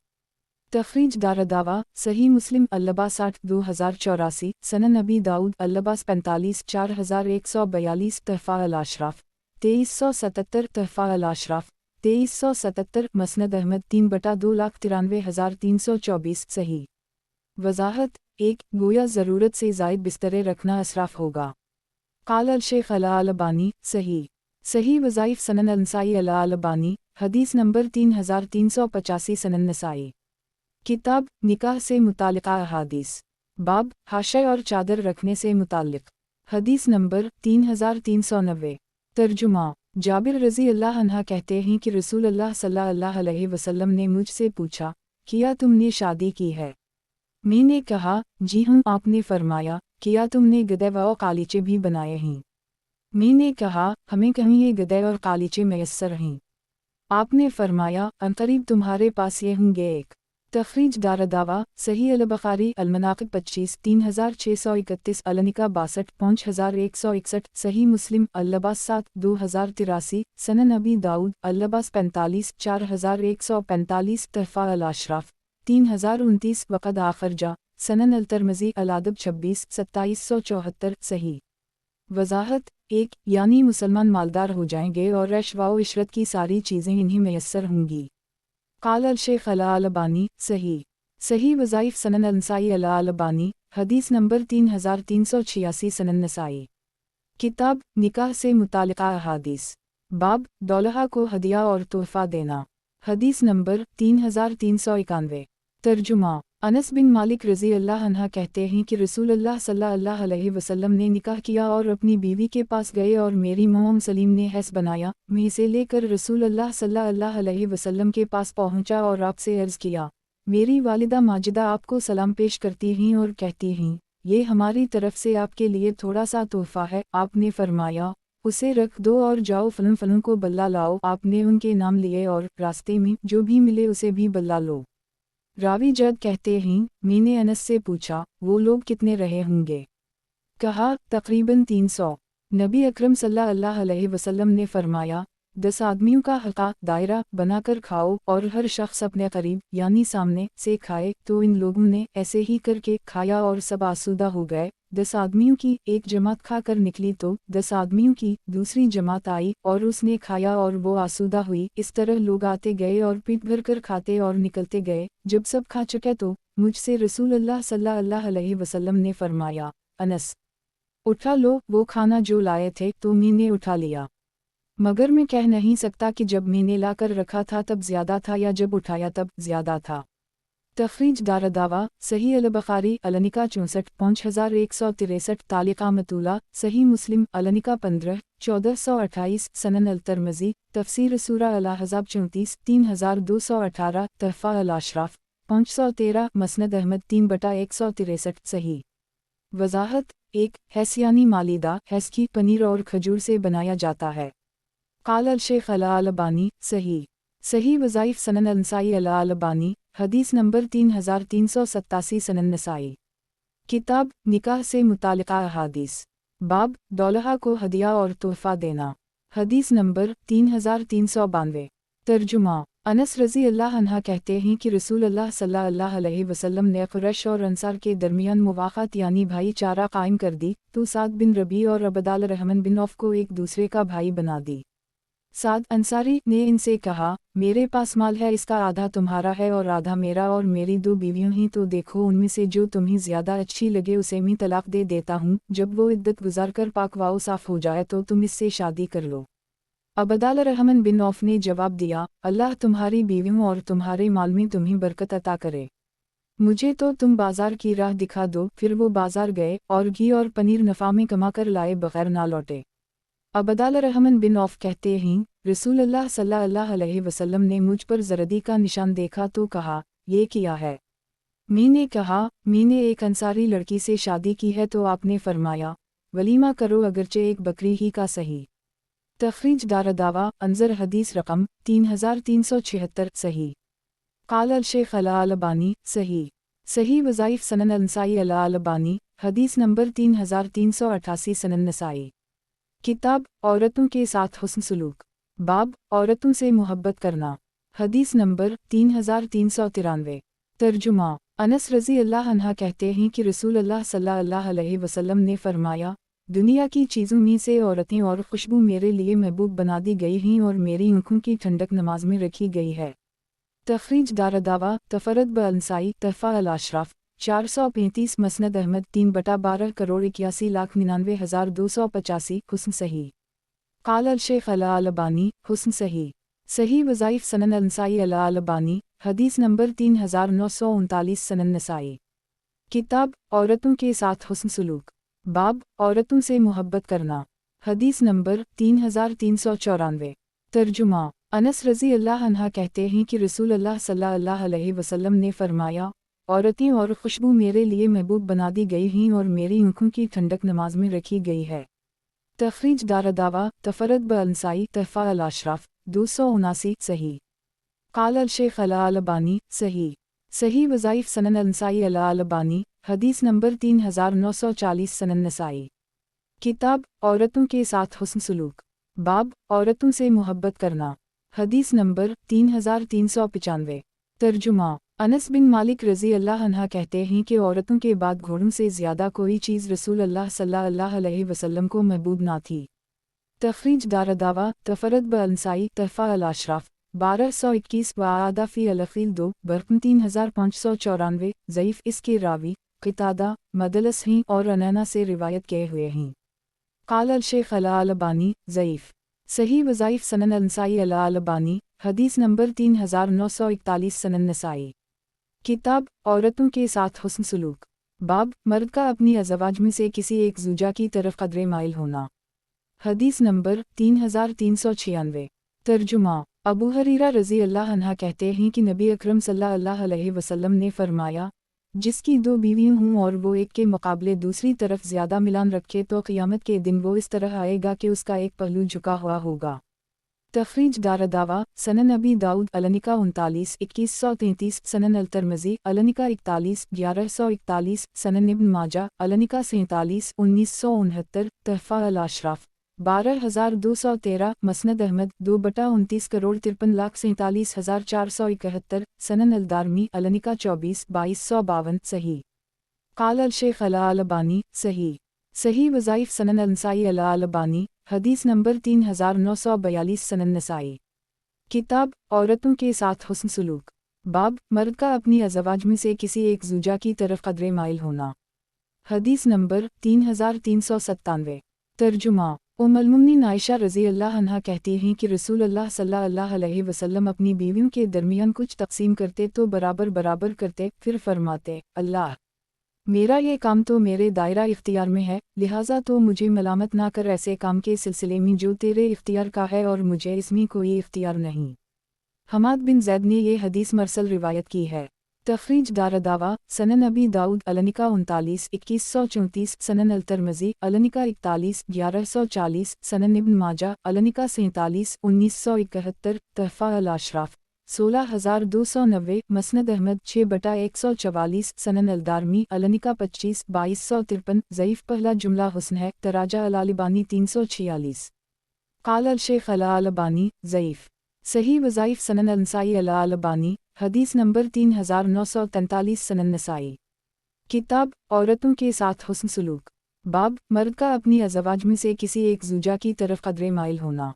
A: تخریج دارالدعوہ صحیح مسلم اللباس 8 2084 سنن ابی داؤد اللباس 45 4142 تحفہ الاشراف 2377 تحفہ الاشراف 2377 مسند احمد 3/293,324 صحیح۔ وضاحت 1 گویا ضرورت سے زائد بسترے رکھنا اسراف ہوگا۔ قال الشیخ الالبانی صحیح وظائف سنن النسائی الالبانی حدیث نمبر 3385 سنن نسائی۔ کتاب نکاح سے متعلقہ احادیث۔ باب حاشیہ اور چادر رکھنے سے متعلق۔ حدیث نمبر 3390۔ ترجمہ۔ जाबिर रज़ी अल्लाह अन्हा कहते हैं कि रसूल अल्लाह सल्लल्लाहु अलैहि वसल्लम ने मुझसे पूछा, किया तुमने शादी की है? मैंने कहा, जी हाँ। आपने फरमाया, किया तुमने गदे व कालीचे भी बनाए हैं? मैंने कहा, हमें कहीं ये गदे और कालीचे मैसर हैं। आपने फरमाया, अनकरीब तुम्हारे पास ये होंगे। एक तखरीज दारदावा सही अल-बुखारी अल-मनाक़िब 25 3631 अल-निका 62 5161 सही मुस्लिम अल-लबास 7 2083 सनन अबी दाऊद अल-लबास 45 4145 तहफ़ा अल-अशराफ 3029 वक़द आखरजा सनन अल-तिरमिज़ी अल-अदब 26 2774 सही। वज़ाहत 1 यानी मुसलमान मालदार हो जाएंगे और रश व इशरत की सारी चीज़ें इन्हीं मैसर होंगी। क़ाल अल-शेख अल-अलबानी सही वज़ाइफ़ सनन अल-नसाई अल-अलबानी हदीस नंबर 3386 सनन नसाई। किताब निकाह से मुतालिका अहादीस बाब दौल्हा को हदिया और तोहफ़ा देना हदीस नंबर 3391 तर्जुमा अनस बिन मालिक रज़ी अल्लाह अन्हा कहते हैं कि रसूलुल्लाह सल्लल्लाहु अलैहि वसल्लम ने निकाह किया और अपनी बीवी के पास गए और मेरी मोम सलीम ने हैस बनाया। मैं इसे लेकर रसूलुल्लाह सल्लल्लाहु अलैहि वसल्लम के पास पहुंचा और आपसे अर्ज़ किया, मेरी वालिदा माजिदा आपको सलाम पेश करती हैं और कहती हैं, ये हमारी तरफ से आपके लिए थोड़ा सा तोहफ़ा है। आपने फरमाया, उसे रख दो और जाओ फलन फलन को बल्ला लाओ। आपने उनके नाम लिए और रास्ते में जो भी मिले उसे भी बल्ला लो। रावी जद कहते हैं, मैंने अनस से पूछा, वो लोग कितने रहे होंगे? कहा, तकरीबन 300। नबी अकरम सल्लल्लाहु अलैहि वसल्लम ने फरमाया, 10 आदमियों का हल्का दायरा बनाकर खाओ और हर शख्स अपने करीब यानी सामने से खाए। तो इन लोगों ने ऐसे ही करके खाया और सब आसूदा हो गए। 10 आदमियों की एक जमात खाकर निकली तो 10 आदमियों की दूसरी जमात आई और उसने खाया और वो आसूदा हुई। इस तरह लोग आते गए और पेट भर कर खाते और निकलते गए। जब सब खा चुके तो मुझसे रसूलुल्लाह सल्लल्लाहु अलैहि वसल्लम ने फरमाया, अनस उठा लो वो खाना जो लाए थे। तो मैंने उठा लिया, मगर मैं कह नहीं सकता कि जब मैंने लाकर रखा था तब ज़्यादा था या जब उठाया तब ज़्यादा था। तखरीज दारदावा सही अल-बुखारी अल-निका 64 5163 तालिका मतूला सही मुस्लिम अल-निका 15 1428 सनन अल-तिरमिज़ी तफसीर सूरा अल-अहज़ाब 34 3218 तहफ़ा अल-अशराफ 513 मसनद अहमद 3/163 सही। वज़ाहत 1 हैस यानी मालिदा हैस की पनीर और खजूर से बनाया जाता है। क़ाल अल-शेख अल-अलबानी सही वज़ाइफ़ सनन अल-नसाई अल-अलबानी हदीस नंबर 3387 सनन नसाई। किताब निकाह से मुतालिका अहादीस बाब दौल्हा को हदिया और तोहफ़ा देना हदीस नंबर 3392 तर्जुमा अनस रज़ी अल्लाह अन्हा कहते हैं कि रसूलुल्लाह सल्लल्लाहु अलैहि वसल्लम ने कुरैश और अंसार के दरमियान मुवाख़ात यानी भाईचारा कायम कर दी तो साद बिन रबी और अबदाल रहमान बिन औफ को एक दूसरे का भाई बना दी। साद अंसारी ने इनसे कहा, मेरे पास माल है, इसका आधा तुम्हारा है और आधा मेरा, और मेरी 2 बीवियां ही तो देखो, उनमें से जो तुम्हें ज़्यादा अच्छी लगे उसे मैं तलाक दे देता हूँ। जब वो इद्दत गुजार कर पाक वाओ साफ़ हो जाए तो तुम इससे शादी कर लो। अबदाल रहमान बिन औफ ने जवाब दिया, अल्लाह तुम्हारी बीवियों और तुम्हारे माल में तुम्हें बरकत अता करे, मुझे तो तुम बाजार की राह दिखा दो। फिर वो बाजार गए और घी और पनीर नफ़ा में कमा कर लाए बगैर ना लौटे। अबदाल रहमान बिन औफ कहते हैं, रसूलुल्लाह सल्लल्लाहु अलैहि वसल्लम ने मुझ पर ज़रदी का निशान देखा तो कहा, ये क्या है? मैंने कहा, मैंने एक अंसारी लड़की से शादी की है। तो आपने फरमाया, वलीमा करो अगरचे एक बकरी ही का सही। तखरीज दारदावा अंजर हदीस रकम 3376 सही। क़ाल अल-शेख अल-अलबानी सही वज़ाइफ़ सनन अल-नसाई अल-अलबानी हदीस नंबर 3388 सनन नसाई। किताब औरतों के साथ हुस्न सलूक बाब औरतों से मोहब्बत करना हदीस नंबर 3393 तर्जुमा अनस रज़ी अल्लाह अन्हा कहते हैं कि रसूलुल्लाह सल्लल्लाहु अलैहि वसल्लम ने फरमाया, दुनिया की चीज़ों में से औरतें और खुशबू मेरे लिए महबूब बना दी गई हैं और मेरी आँखों की ठंडक नमाज में रखी गई है। तखरीज दारदावा तफरद ब-अंसाई तहफ़ा अल-अशराफ 435 मसनद अहमद 3/12,81,99,285 हुस्न सही। क़ाल अल-शेख अल-अलबानी हुस्न सही वज़ाइफ़ सनन अल-नसाई अल-अलबानी हदीस नंबर 3939 सनन नसाई। किताब औरतों के साथ हुस्न सलूक बाब औरतों से मोहब्बत करना حدیث نمبر 3394۔ ترجمہ۔ انس رضی اللہ عنہ کہتے ہیں کہ رسول اللہ صلی اللہ علیہ وسلم نے فرمایا، عورتیں اور خوشبو میرے لیے محبوب بنا دی گئی ہیں اور میری آنکھوں کی ٹھنڈک نماز میں رکھی گئی ہے۔ تخریج دارالدعوہ تفرد بالنسائی تحفہ الاشراف 279 صحیح۔ قال الشیخ الالبانی صحیح۔ صحیح وظائف سنن النسائی الالبانی حدیث نمبر 3940 سنن نسائی۔ کتاب عورتوں کے ساتھ حسن سلوک، باب عورتوں سے محبت کرنا، حدیث نمبر 3395۔ ترجمہ۔ انس بن مالک رضی اللہ عنہ کہتے ہیں کہ عورتوں کے بعد گھوڑوں سے زیادہ کوئی چیز رسول اللہ صلی اللہ علیہ وسلم کو محبوب نہ تھی۔ تخریج دارالدعوہ تفرد بالنسائی تحفہ الاشراف 1221 وعادہ فی الخیل 2 برقم 3594 ضعیف۔ اس کے راوی قتادہ مدلس ہیں اور عنعنہ سے روایت کیے ہوئے ہیں۔ قال الشیخ الالبانی ضعیف۔ صحیح وظائف سنن النسائی الالبانی حدیث نمبر 3941 سنن نسائی۔ کتاب عورتوں کے ساتھ حسن سلوک، باب مرد کا اپنی ازواج میں سے کسی ایک زوجہ کی طرف قدرے مائل ہونا، حدیث نمبر 3396۔ ترجمہ۔ ابو ہریرہ رضی اللہ عنہ کہتے ہیں کہ نبی اکرم صلی اللہ علیہ وسلم نے فرمایا، جس کی دو بیویاں ہوں اور وہ ایک کے مقابلے دوسری طرف زیادہ ملان رکھے تو قیامت کے دن وہ اس طرح آئے گا کہ اس کا ایک پہلو جھکا ہوا ہوگا۔ تخریج دارالدعوہ سنن ابی داؤد النکا 39 2133 سنن الترمذی النکا 41 1141 سنن ابن ماجہ النکا 47 1969 تحفہ الاشراف 12213 مسند احمد 2/29,53,47,471 سنن الدارمی النکا 24 2252 صحیح۔ قال الشیخ الالبانی صحیح۔ صحیح وظائف سنن النسائی الالبانی حدیث نمبر 3942 سنن نسائی۔ کتاب عورتوں کے ساتھ حسن سلوک، باب مرد کا اپنی ازواج میں سے کسی ایک زوجہ کی طرف قدرے مائل ہونا، حدیث نمبر 3397۔ ترجمہ۔ ام المؤمنین عائشہ رضی اللہ عنہا کہتی ہیں کہ رسول اللہ صلی اللہ علیہ وسلم اپنی بیویوں کے درمیان کچھ تقسیم کرتے تو برابر برابر کرتے، پھر فرماتے، اللہ میرا یہ کام تو میرے دائرہ اختیار میں ہے، لہٰذا تو مجھے ملامت نہ کر ایسے کام کے سلسلے میں جو تیرے اختیار کا ہے اور مجھے اس میں کوئی اختیار نہیں۔ حماد بن زید نے یہ حدیث مرسل روایت کی ہے۔ تخریج دارالدعوہ سنن ابی داؤد النکا 39 2134 سنن الترمذی النکا 41 1140 سنن ابن ماجہ النکا 47 1971 تحفہ الاشراف 16290 مسند احمد 6/144 سنن الدارمی النکا 25 2253 ضعیف۔ پہلا جملہ حسن ہے، تراجع الالبانی 346۔ قال الشیخ الالبانی ضعیف۔ صحیح وظائف سنن النسائی الالبانی حدیث نمبر 3943 سنن نسائی۔ کتاب عورتوں کے ساتھ حسن سلوک، باب مرد کا اپنی ازواج میں سے کسی ایک زوجہ کی طرف قدرے مائل ہونا،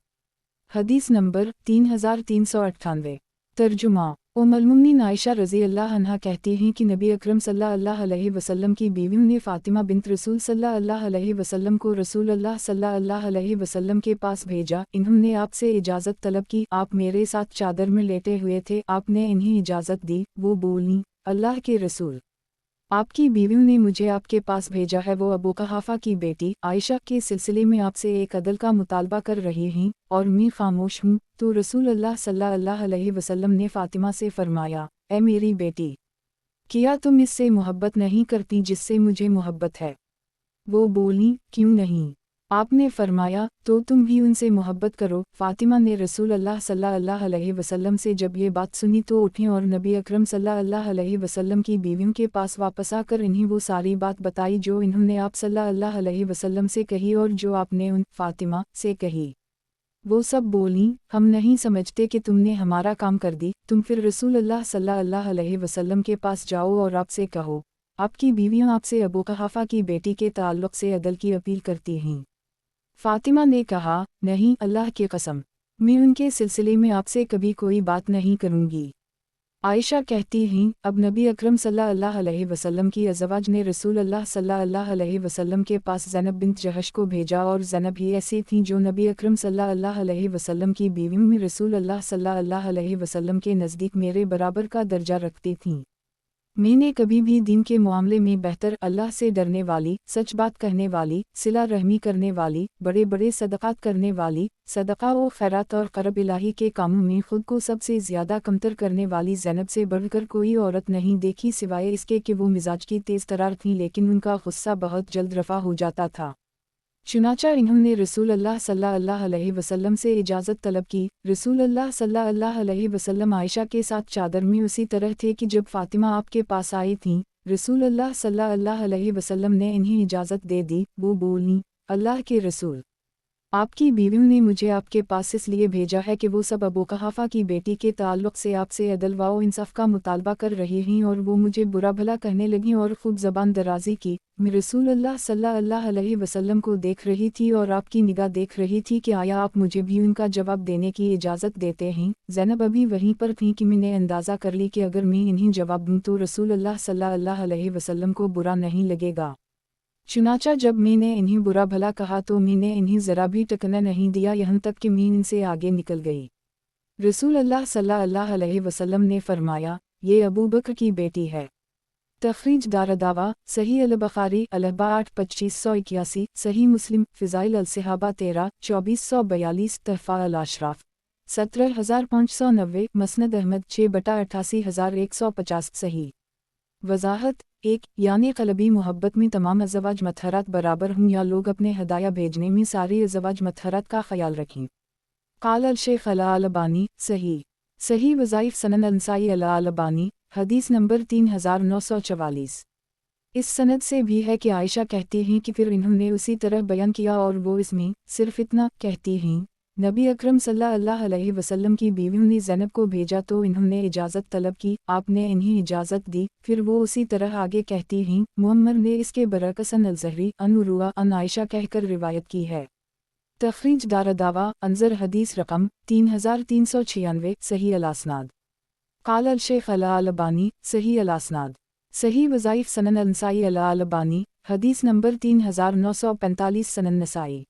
A: حدیث نمبر 3398۔ ترجمہ۔ ام المؤمنین عائشہ رضی اللہ عنہا کہتی ہیں کہ نبی اکرم صلی اللہ علیہ وسلم کی بیویوں نے فاطمہ بنت رسول صلی اللہ علیہ وسلم کو رسول اللہ صلی اللہ علیہ وسلم کے پاس بھیجا، انہوں نے آپ سے اجازت طلب کی، آپ میرے ساتھ چادر میں لیٹے ہوئے تھے، آپ نے انہیں اجازت دی، وہ بولیں، اللہ کے رسول، آپ کی بیویوں نے مجھے آپ کے پاس بھیجا ہے، وہ ابو قحافہ کی بیٹی عائشہ کے سلسلے میں آپ سے ایک عدل کا مطالبہ کر رہی ہیں اور میں خاموش ہوں، تو رسول اللہ صلی اللہ علیہ وسلم نے فاطمہ سے فرمایا، اے میری بیٹی، کیا تم اس سے محبت نہیں کرتی جس سے مجھے محبت ہے؟ وہ بولیں، کیوں نہیں؟ آپ نے فرمایا، تو تم بھی ان سے محبت کرو۔ فاطمہ نے رسول اللہ صلی اللہ علیہ وسلم سے جب یہ بات سنی تو اٹھیں اور نبی اکرم صلی اللہ علیہ وسلم کی بیویوں کے پاس واپس آ کر انہیں وہ ساری بات بتائی جو انہوں نے آپ صلی اللہ علیہ وسلم سے کہی اور جو آپ نے ان فاطمہ سے کہی۔ وہ سب بولیں، ہم نہیں سمجھتے کہ تم نے ہمارا کام کر دی، تم پھر رسول اللہ صلی اللہ علیہ وسلم کے پاس جاؤ اور آپ سے کہو، آپ کی بیویاں آپ سے ابو قحافہ کی بیٹی کے تعلق سے عدل کی اپیل کرتی ہیں۔ فاطمہ نے کہا، نہیں، اللہ کی قسم، میں ان کے سلسلے میں آپ سے کبھی کوئی بات نہیں کروں گی۔ عائشہ کہتی ہیں، اب نبی اکرم صلی اللہ علیہ وسلم کی ازواج نے رسول اللہ صلی اللہ علیہ وسلم کے پاس زینب بنت جہش کو بھیجا، اور زینب ہی ایسی تھیں جو نبی اکرم صلی اللہ علیہ وسلم کی بیویوں میں رسول اللہ صلی اللہ علیہ وسلم کے نزدیک میرے برابر کا درجہ رکھتی تھیں۔ میں نے کبھی بھی دین کے معاملے میں بہتر، اللہ سے ڈرنے والی، سچ بات کہنے والی، صلہ رحمی کرنے والی، بڑے بڑے صدقات کرنے والی، صدقہ و خیرات اور قرب الہی کے کاموں میں خود کو سب سے زیادہ کمتر کرنے والی زینب سے بڑھ کر کوئی عورت نہیں دیکھی، سوائے اس کے کہ وہ مزاج کی تیز ترار تھیں لیکن ان کا غصہ بہت جلد رفع ہو جاتا تھا۔ چنانچہ انہوں نے رسول اللہ صلی اللہ علیہ وسلم سے اجازت طلب کی۔ رسول اللہ صلی اللہ علیہ وسلم عائشہ کے ساتھ چادر میں اسی طرح تھے کہ جب فاطمہ آپ کے پاس آئی تھیں، رسول اللہ صلی اللہ علیہ وسلم نے انہیں اجازت دے دی۔ وہ بولیں، اللہ کے رسول، آپ کی بیویوں نے مجھے آپ کے پاس اس لیے بھیجا ہے کہ وہ سب ابو قحافہ کی بیٹی کے تعلق سے آپ سے عدل و انصاف کا مطالبہ کر رہی ہیں، اور وہ مجھے برا بھلا کہنے لگیں اور خوب زبان درازی کی۔ میں رسول اللہ صلی اللہ علیہ وسلم کو دیکھ رہی تھی اور آپ کی نگاہ دیکھ رہی تھی کہ آیا آپ مجھے بھی ان کا جواب دینے کی اجازت دیتے ہیں۔ زینب ابھی وہیں پر تھیں کہ میں نے اندازہ کر لی کہ اگر میں انہیں جواب دوں تو رسول اللہ صلی اللہ علیہ وسلم کو برا نہیں لگے گا۔ چنانچہ جب میں نے انہیں برا بھلا کہا تو میں نے انہیں ذرا بھی ٹکنے نہیں دیا، یہاں تک کہ میں ان سے آگے نکل گئی۔ رسول اللہ صلی اللہ علیہ وسلم نے فرمایا، یہ ابو بکر کی بیٹی ہے۔ تخریج دارالدعوہ، صحیح البخاری البا 8 2581، صحیح مسلم، فضائل الصحابہ 13 2442، تحفہ الاشراف 17590، مسند احمد 6/88150، صحیح۔ وضاحت 1، یعنی قلبی محبت میں تمام ازواج مطہرات برابر ہوں یا لوگ اپنے ہدایہ بھیجنے میں ساری ازواج مطہرات کا خیال رکھیں۔ قال الشیخ الالبانی، صحیح وظائف سنن النسائی الالبانی، حدیث نمبر 3944۔ اس سند سے بھی ہے کہ عائشہ کہتی ہیں کہ پھر انہوں نے اسی طرح بیان کیا اور وہ اس میں صرف اتنا کہتی ہیں، نبی اکرم صلی اللہ علیہ وسلم کی بیویوں نے زینب کو بھیجا تو انہوں نے اجازت طلب کی، آپ نے انہیں اجازت دی، پھر وہ اسی طرح آگے کہتی ہیں۔ معمر نے اس کے برعکس ان الزہری ان عروہ ان عائشہ کہہ کر روایت کی ہے۔ تخریج دارالدعوہ، انظر حدیث رقم 3396، صحیح الاسناد۔ قال الشیخ الالبانی، صحیح الاسناد۔ صحیح وظائف سنن النسائی الالبانی، حدیث نمبر 3945، سنن نسائی۔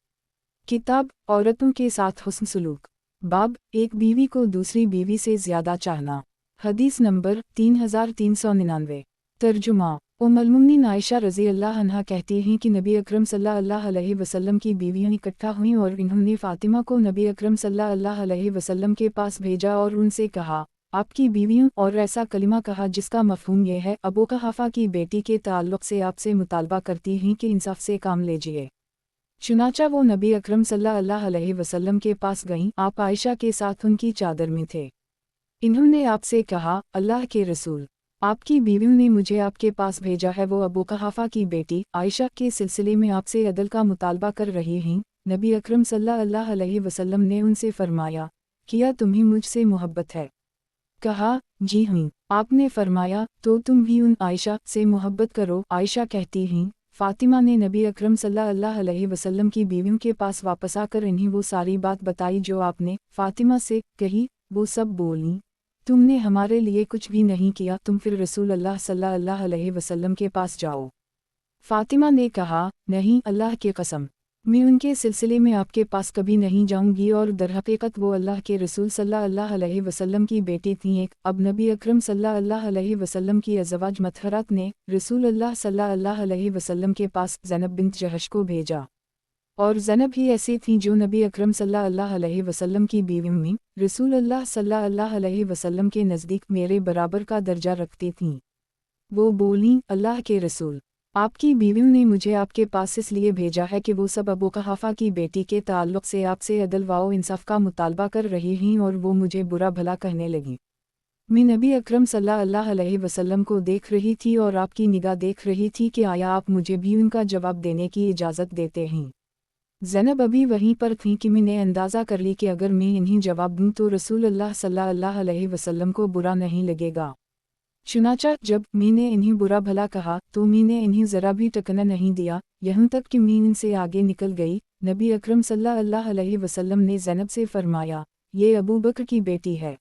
A: کتاب عورتوں کے ساتھ حسن سلوک، باب ایک بیوی کو دوسری بیوی سے زیادہ چاہنا، حدیث نمبر 3399۔ ترجمہ ام المؤمنین عائشہ رضی اللہ عنہا کہتی ہیں کہ نبی اکرم صلی اللہ علیہ وسلم کی بیویاں اکٹھا ہوئیں اور انہوں نے فاطمہ کو نبی اکرم صلی اللہ علیہ وسلم کے پاس بھیجا اور ان سے کہا، آپ کی بیویوں، اور ایسا کلمہ کہا جس کا مفہوم یہ ہے، ابو قحافہ کی بیٹی کے تعلق سے آپ سے مطالبہ کرتی ہیں کہ انصاف سے کام لیجئے۔ چنانچہ وہ نبی اکرم صلی اللہ علیہ وسلم کے پاس گئیں، آپ عائشہ کے ساتھ ان کی چادر میں تھے۔ انہوں نے آپ سے کہا، اللہ کے رسول، آپ کی بیویوں نے مجھے آپ کے پاس بھیجا ہے، وہ ابو قحافہ کی بیٹی عائشہ کے سلسلے میں آپ سے عدل کا مطالبہ کر رہی ہیں۔ نبی اکرم صلی اللہ علیہ وسلم نے ان سے فرمایا، کیا تمہیں مجھ سے محبت ہے؟ کہا، جی ہوں۔ آپ نے فرمایا، تو تم بھی ان عائشہ سے محبت کرو۔ عائشہ کہتی ہیں، فاطمہ نے نبی اکرم صلی اللہ علیہ وسلم کی بیویوں کے پاس واپس آ کر انہیں وہ ساری بات بتائی جو آپ نے فاطمہ سے کہی۔ وہ سب بولیں، تم نے ہمارے لیے کچھ بھی نہیں کیا، تم پھر رسول اللہ صلی اللہ علیہ وسلم کے پاس جاؤ۔ فاطمہ نے کہا، نہیں، اللہ کی قسم، میں ان کے سلسلے میں آپ کے پاس کبھی نہیں جاؤں گی، اور درحقیقت وہ اللہ کے رسول صلی اللہ علیہ وسلم کی بیٹی تھیں۔ اب نبی اکرم صلی اللہ علیہ وسلم کی ازواج مطہرات نے رسول اللہ صلی اللہ علیہ وسلم کے پاس زینب بنت جہش کو بھیجا، اور زینب ہی ایسی تھیں جو نبی اکرم صلی اللہ علیہ وسلم کی بیویوں میں رسول اللہ صلی اللہ علیہ وسلم کے نزدیک میرے برابر کا درجہ رکھتی تھیں۔ وہ بولیں، اللہ کے رسول، آپ کی بیویوں نے مجھے آپ کے پاس اس لیے بھیجا ہے کہ وہ سب ابو قحافہ کی بیٹی کے تعلق سے آپ سے عدل و انصاف کا مطالبہ کر رہی ہیں، اور وہ مجھے برا بھلا کہنے لگیں۔ میں نبی اکرم صلی اللہ علیہ وسلم کو دیکھ رہی تھی اور آپ کی نگاہ دیکھ رہی تھی کہ آیا آپ مجھے بھی ان کا جواب دینے کی اجازت دیتے ہیں۔ زینب ابھی وہیں پر تھیں کہ میں نے اندازہ کر لی کہ اگر میں انہیں جواب دوں تو رسول اللہ صلی اللہ علیہ وسلم کو برا نہیں لگے گا۔ چنانچہ جب میں نے انہیں برا بھلا کہا تو میں نے انہیں ذرا بھی ٹکنے نہیں دیا، یہاں تک کہ میں ان سے آگے نکل گئی۔ نبی اکرم صلی اللہ علیہ وسلم نے زینب سے فرمایا، یہ ابو بکر کی بیٹی ہے۔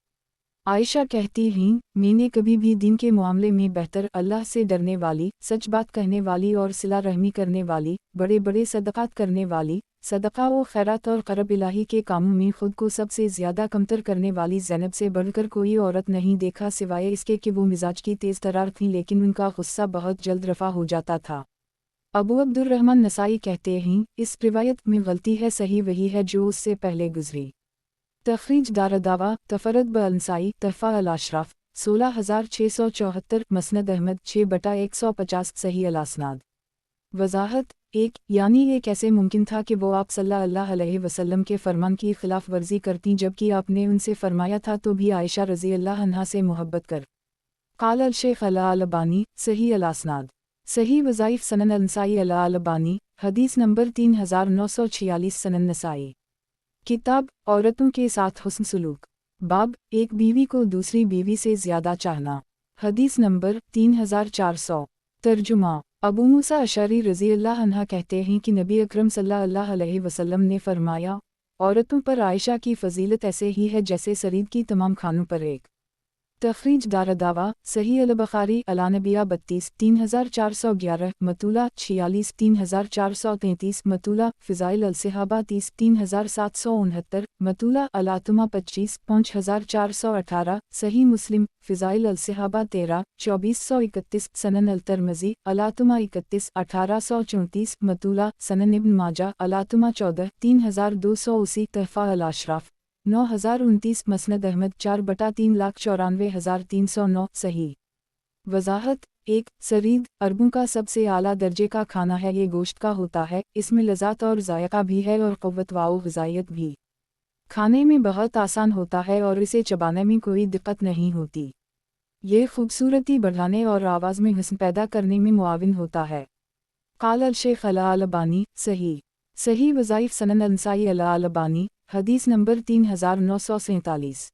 A: عائشہ کہتی ہیں، میں نے کبھی بھی دین کے معاملے میں بہتر، اللہ سے ڈرنے والی، سچ بات کہنے والی اور صلہ رحمی کرنے والی، بڑے بڑے صدقات کرنے والی، صدقہ و خیرات اور قرب الہی کے کاموں میں خود کو سب سے زیادہ کمتر کرنے والی زینب سے بڑھ کر کوئی عورت نہیں دیکھا، سوائے اس کے کہ وہ مزاج کی تیز ترار تھیں لیکن ان کا غصہ بہت جلد رفع ہو جاتا تھا۔ ابو عبد الرحمن نسائی کہتے ہیں، اس روایت میں غلطی ہے، صحیح وہی ہے جو اس سے پہلے گزری۔ تخریج دارالدعوہ تفرد بالنسائی تحفہ الاشراف 16674 مسند احمد 6/150 صحیح الاسناد۔ وضاحت 1 یعنی یہ کیسے ممکن تھا کہ وہ آپ صلی اللہ علیہ وسلم کے فرمان کی خلاف ورزی کرتیں جبکہ آپ نے ان سے فرمایا تھا تو بھی عائشہ رضی اللہ عنہا سے محبت کر۔ قال الشیخ الالبانی صحیح الاسناد۔ صحیح وظائف سنن النسائی الالبانی حدیث نمبر 3946 سنن نسائی۔ کتاب عورتوں کے ساتھ حسن سلوک، باب ایک بیوی کو دوسری بیوی سے زیادہ چاہنا، حدیث نمبر 3400۔ ترجمہ ابو موسیٰ اشعری رضی اللہ عنہ کہتے ہیں کہ نبی اکرم صلی اللہ علیہ وسلم نے فرمایا، عورتوں پر عائشہ کی فضیلت ایسے ہی ہے جیسے سرید کی تمام خانوں پر ایک۔ تخریج دارالدعوہ صحیح البخاری الانبیاء 32 3411 مطولہ 46 3433 مطولہ فضائل الصحابہ 30 3769 مطولہ الاتمہ 25 5418 صحیح مسلم فضائل الصحابہ 13 2431 سنن الترمذی الاتمہ 31 1834 مطولہ سنن ابن ماجہ الاتمہ 14 3280 تحفہ الاشراف 9029 مسند احمد 4/394,309 صحیح۔ وضاحت 1 سرید عربوں کا سب سے اعلیٰ درجے کا کھانا ہے، یہ گوشت کا ہوتا ہے، اس میں لذات اور ذائقہ بھی ہے اور قوت و غذائیت بھی۔ کھانے میں بہت آسان ہوتا ہے اور اسے چبانے میں کوئی دقت نہیں ہوتی۔ یہ خوبصورتی بڑھانے اور آواز میں حسن پیدا کرنے میں معاون ہوتا ہے۔ قال الشیخ الالبانی صحیح وظائف سنن النسائی الالبانی حدیث نمبر 3947۔